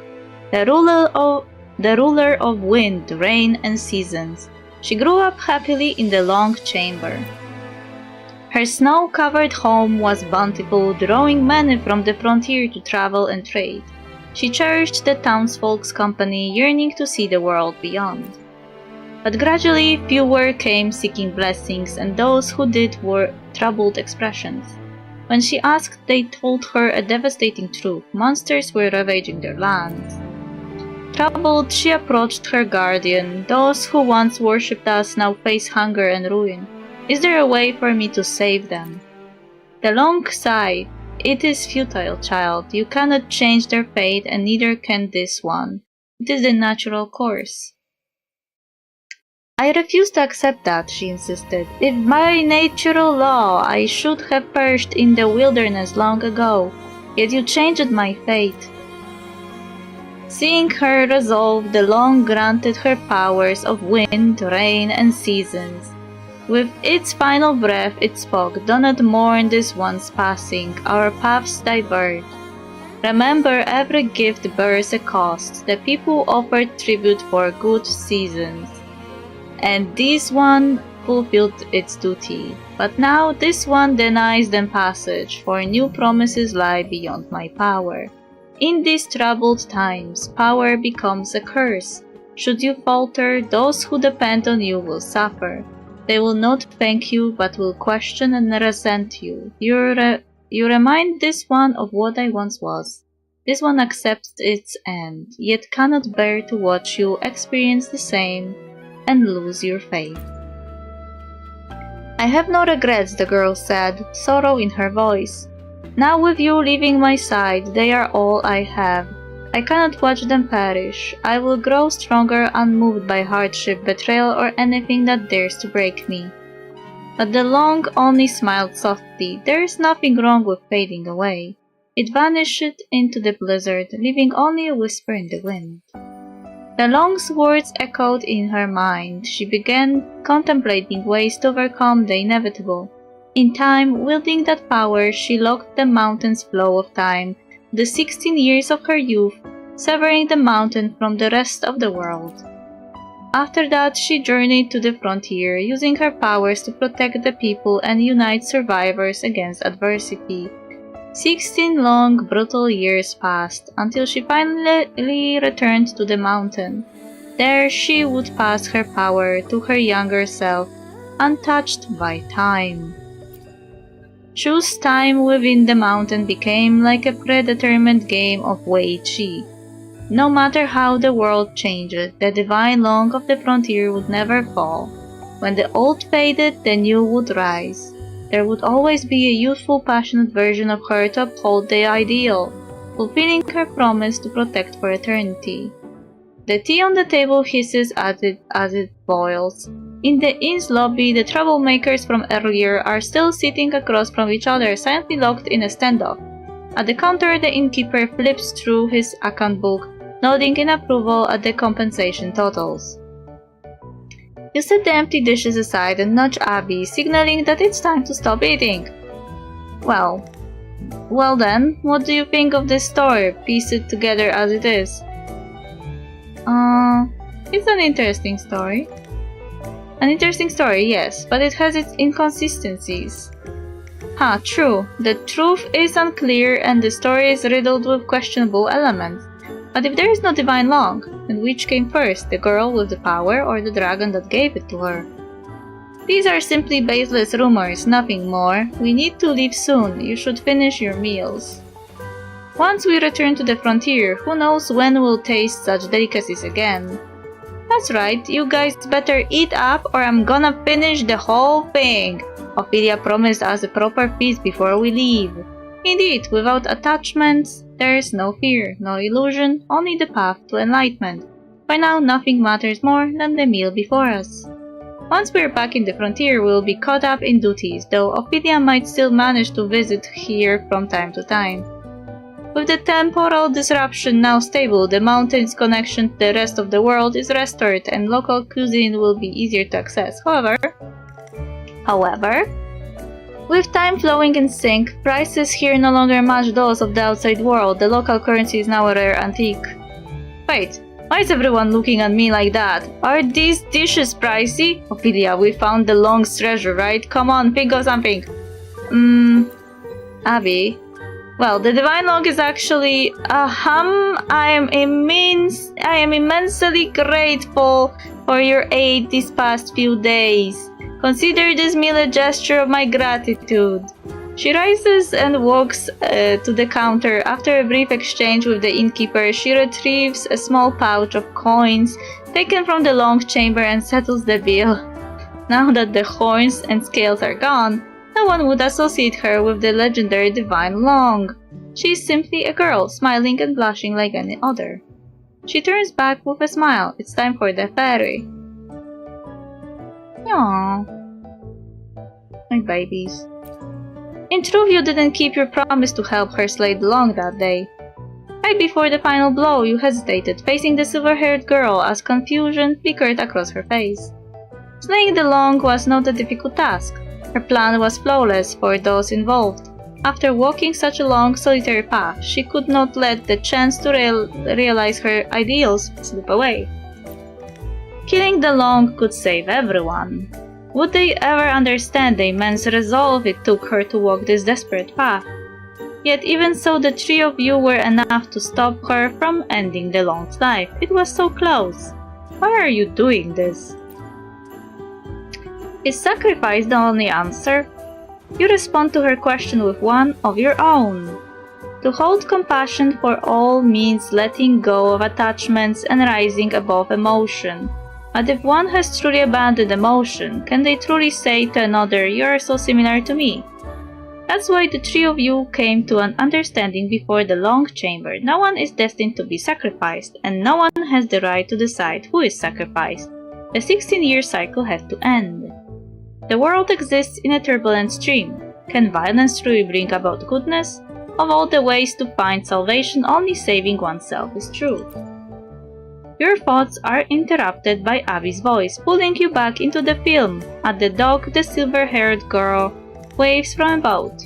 the ruler of wind, rain, and seasons. She grew up happily in the Long chamber. Her snow-covered home was bountiful, drawing many from the frontier to travel and trade. She cherished the townsfolk's company, yearning to see the world beyond. But gradually, fewer came seeking blessings, and those who did wore troubled expressions. When she asked, they told her a devastating truth: monsters were ravaging their lands. Troubled, she approached her guardian. Those who once worshipped us now face hunger and ruin. Is there a way for me to save them? The long sigh. It is futile, child. You cannot change their fate, and neither can this one. It is the natural course. I refuse to accept that, she insisted. If by natural law I should have perished in the wilderness long ago, yet you changed my fate. Seeing her resolve, the Long granted her powers of wind, rain, and seasons. With its final breath it spoke, "Do not mourn this one's passing, our paths diverge. Remember, every gift bears a cost. The people offered tribute for good seasons, and this one fulfilled its duty. But now this one denies them passage, for new promises lie beyond my power. In these troubled times, power becomes a curse. Should you falter, those who depend on you will suffer. They will not thank you, but will question and resent you. You remind this one of what I once was. This one accepts its end, yet cannot bear to watch you experience the same and lose your faith." "I have no regrets," the girl said, sorrow in her voice. "Now with you leaving my side, they are all I have. I cannot watch them perish. I will grow stronger, unmoved by hardship, betrayal, or anything that dares to break me." But the Long only smiled softly. There is nothing wrong with fading away. It vanished into the blizzard, leaving only a whisper in the wind. The Long's words echoed in her mind. She began contemplating ways to overcome the inevitable. In time, wielding that power, she locked the mountain's flow of time, the 16 years of her youth, severing the mountain from the rest of the world. After that, she journeyed to the frontier, using her powers to protect the people and unite survivors against adversity. 16 long, brutal years passed, until she finally returned to the mountain. There she would pass her power to her younger self, untouched by time. Choose time within the mountain became like a predetermined game of Wei-Chi. No matter how the world changed, the divine Long of the frontier would never fall. When the old faded, the new would rise. There would always be a youthful, passionate version of her to uphold the ideal, fulfilling her promise to protect for eternity. The tea on the table hisses as it boils. In the inn's lobby, the troublemakers from earlier are still sitting across from each other, silently locked in a standoff. At the counter, the innkeeper flips through his account book, nodding in approval at the compensation totals. You set the empty dishes aside and nudge Abby, signaling that it's time to stop eating. Well then, what do you think of this story, piece it together as it is? It's an interesting story. An interesting story, yes, but it has its inconsistencies. True. The truth is unclear and the story is riddled with questionable elements. But if there is no divine Long, then which came first, the girl with the power or the dragon that gave it to her? These are simply baseless rumors, nothing more. We need to leave soon. You should finish your meals. Once we return to the frontier, who knows when we'll taste such delicacies again. That's right, you guys better eat up or I'm gonna finish the whole thing. Ophelia promised us a proper feast before we leave. Indeed, without attachments, there is no fear, no illusion, only the path to enlightenment. By now, nothing matters more than the meal before us. Once we're back in the frontier, we'll be caught up in duties, though Ophelia might still manage to visit here from time to time. With the temporal disruption now stable, the mountain's connection to the rest of the world is restored and local cuisine will be easier to access. However, with time flowing in sync, prices here no longer match those of the outside world. The local currency is now a rare antique. Wait, why is everyone looking at me like that? Are these dishes pricey? Ophelia, we found the Long's treasure, right? Come on, think of something. Abby. Well, the divine log is actually I am immensely grateful for your aid these past few days. Consider this meal a gesture of my gratitude. She rises and walks to the counter. After a brief exchange with the innkeeper, she retrieves a small pouch of coins taken from the long chamber and settles the bill. Now that the horns and scales are gone, no one would associate her with the legendary divine long. She is simply a girl, smiling and blushing like any other. She turns back with a smile. It's time for the ferry. Aww. My babies. In truth, you didn't keep your promise to help her slay the long that day. Right before the final blow, you hesitated, facing the silver-haired girl as confusion flickered across her face. Slaying the long was not a difficult task. Her plan was flawless for those involved. After walking such a long, solitary path, she could not let the chance to realize her ideals slip away. Killing the long could save everyone. Would they ever understand the immense resolve it took her to walk this desperate path? Yet even so, the three of you were enough to stop her from ending the long's life. It was so close. Why are you doing this? Is sacrifice the only answer? You respond to her question with one of your own. To hold compassion for all means letting go of attachments and rising above emotion. But if one has truly abandoned emotion, can they truly say to another, "You are so similar to me"? That's why the three of you came to an understanding before the long chamber. No one is destined to be sacrificed, and no one has the right to decide who is sacrificed. The 16-year cycle had to end. The world exists in a turbulent stream. Can violence truly bring about goodness? Of all the ways to find salvation, only saving oneself is true. Your thoughts are interrupted by Abby's voice, pulling you back into the film. At the dock, the silver-haired girl waves from a boat.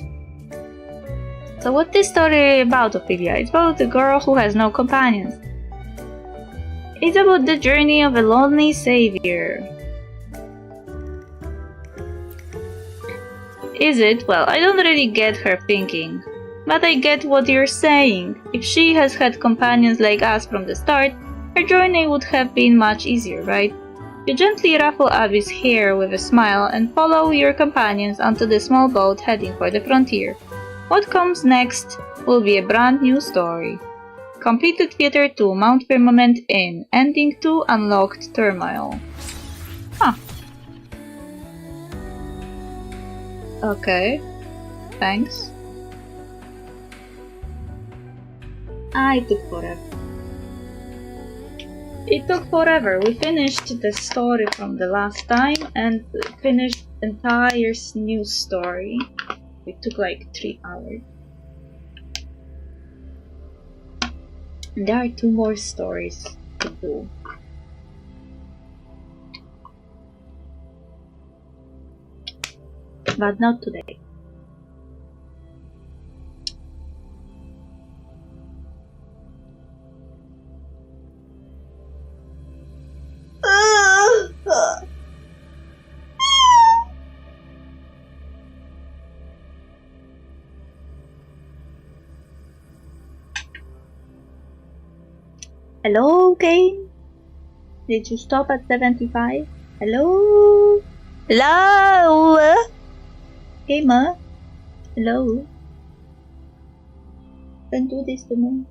So what's this story about, Ophelia? It's about a girl who has no companions. It's about the journey of a lonely savior. Is it? Well, I don't really get her thinking. But I get what you're saying. If she has had companions like us from the start, her journey would have been much easier, right? You gently ruffle Abby's hair with a smile and follow your companions onto the small boat heading for the frontier. What comes next will be a brand new story. Completed Theater 2 Mount Firmament Inn, Ending 2 Unlocked Turmoil. Huh. Okay. Thanks. It took forever. It took forever. We finished the story from the last time and finished entire new story. It took like 3 hours. And there are 2 more stories to do. But not today. Hello, game? Did you stop at 75? Hello? Hello? Gamer? Hello? Don't do this to me.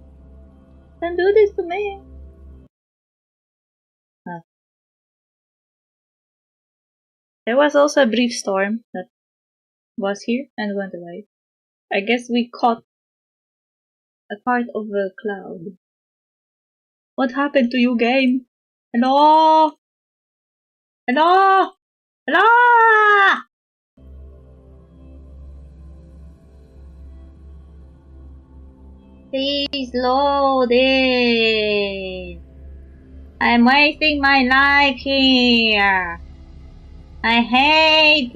Don't do this to me. Oh. There was also a brief storm that was here and went away. I guess we caught a part of a cloud. What happened to you, game? Hello? Hello? Hello? Please load it. I'm wasting my life here. I hate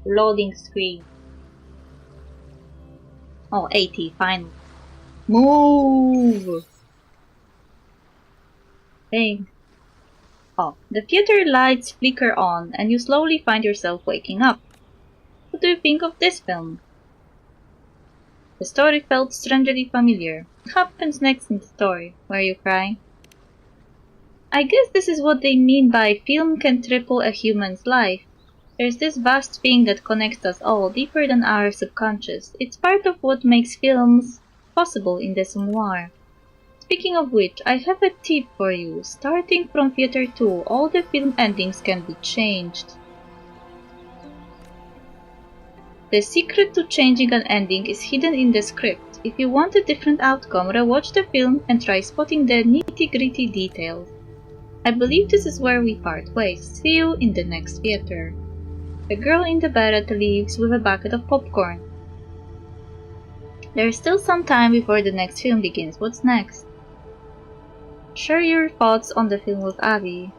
loading screen. Oh, 80, fine. Move! Hey. Oh, the theater lights flicker on and you slowly find yourself waking up. What do you think of this film? The story felt strangely familiar. What happens next in the story? Were you crying? I guess this is what they mean by film can triple a human's life. There's this vast thing that connects us all, deeper than our subconscious. It's part of what makes films possible in the noir. Speaking of which, I have a tip for you. Starting from Theater 2, all the film endings can be changed. The secret to changing an ending is hidden in the script. If you want a different outcome, rewatch the film and try spotting the nitty-gritty details. I believe this is where we part ways. See you in the next theater. The girl in the beret leaves with a bucket of popcorn. There's still some time before the next film begins. What's next? Share your thoughts on the film with Abby.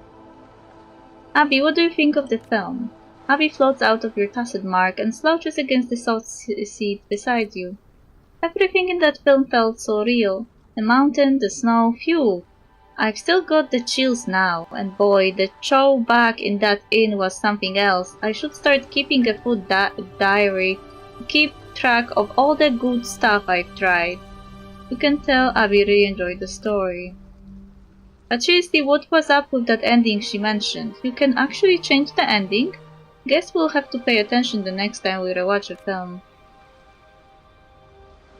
Abby, what do you think of the film? Abby floats out of your tacit mark and slouches against the soft seat beside you. Everything in that film felt so real. The mountain, the snow, phew. I've still got the chills now, and boy, the chow back in that inn was something else. I should start keeping a food diary to keep track of all the good stuff I've tried. You can tell Abby really enjoyed the story. But seriously, what was up with that ending she mentioned? You can actually change the ending? Guess we'll have to pay attention the next time we rewatch a film.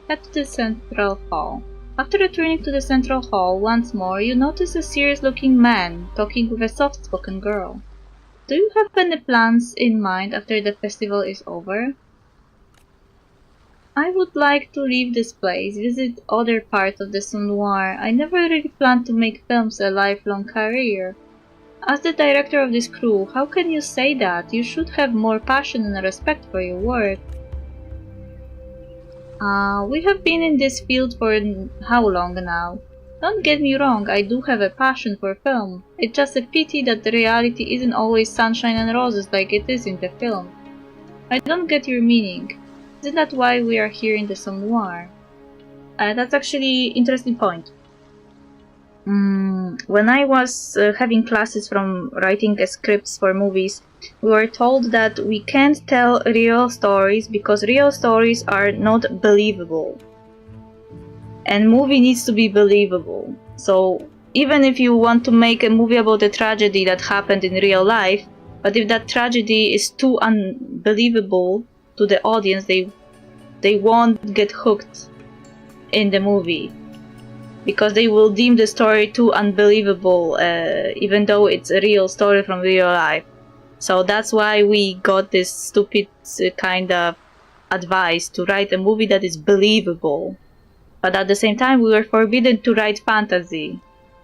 Head to the central hall. After returning to the central hall once more, you notice a serious-looking man talking with a soft-spoken girl. Do you have any plans in mind after the festival is over? I would like to leave this place, visit other parts of the noir. I never really planned to make films a lifelong career. As the director of this crew, how can you say that? You should have more passion and respect for your work. We have been in this field for how long now? Don't get me wrong, I do have a passion for film. It's just a pity that the reality isn't always sunshine and roses like it is in the film. I don't get your meaning. Isn't that why we are here in the noir? That's actually an interesting point. When I was having classes from writing scripts for movies, we were told that we can't tell real stories because real stories are not believable. And movie needs to be believable. So even if you want to make a movie about a tragedy that happened in real life, but if that tragedy is too unbelievable to the audience, they won't get hooked in the movie. Because they will deem the story too unbelievable, even though it's a real story from real life. So that's why we got this stupid kind of advice to write a movie that is believable. But at the same time, we were forbidden to write fantasy,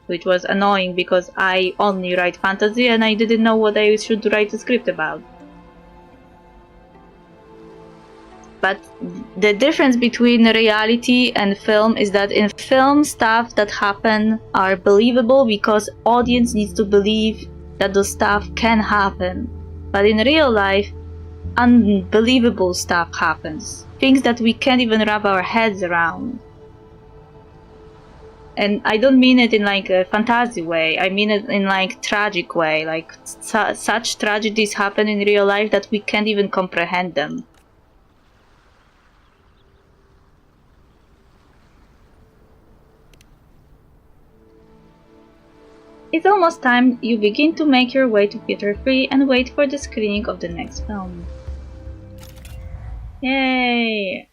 which was annoying because I only write fantasy and I didn't know what I should write a script about. But the difference between reality and film is that in film, stuff that happen are believable because audience needs to believe that those stuff can happen. But in real life, unbelievable stuff happens. Things that we can't even wrap our heads around. And I don't mean it in like a fantasy way, I mean it in like tragic way. Like such tragedies happen in real life that we can't even comprehend them. It's almost time you begin to make your way to Theater 3 and wait for the screening of the next film. Yay!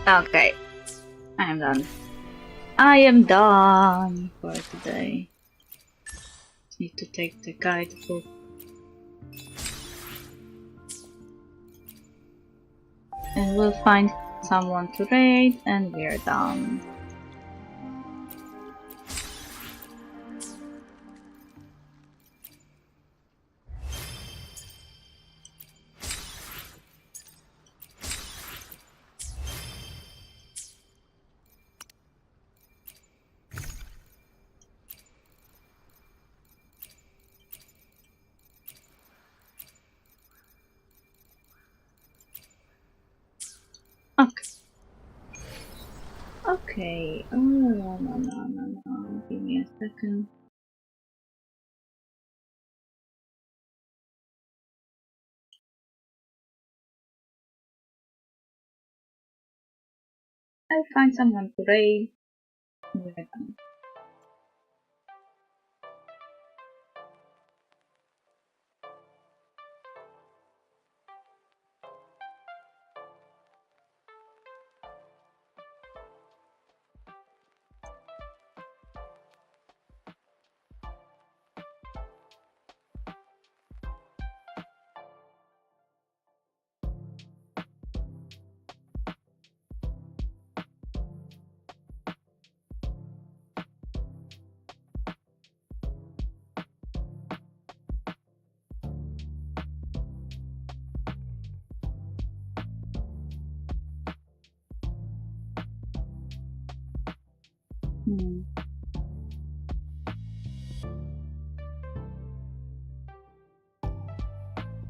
Okay, I am done. I am done for today. Need to take the guidebook. And we'll find someone to raid, and we're done. Okay. Okay. Oh, no. Give me a second. I'll find someone to raid. We're done.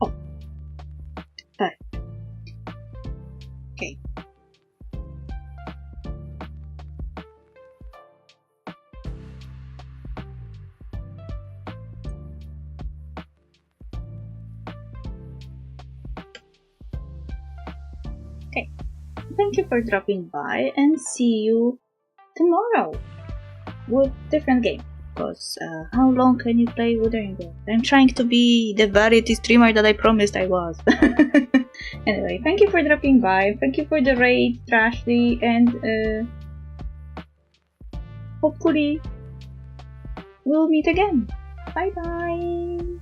Oh. Okay. Okay. Thank you for dropping by, and see you tomorrow with different game. Because how long can you play Wuthering Waves? I'm trying to be the variety streamer that I promised I was. Anyway, thank you for dropping by. Thank you for the raid, Trashly, and hopefully we'll meet again. Bye bye.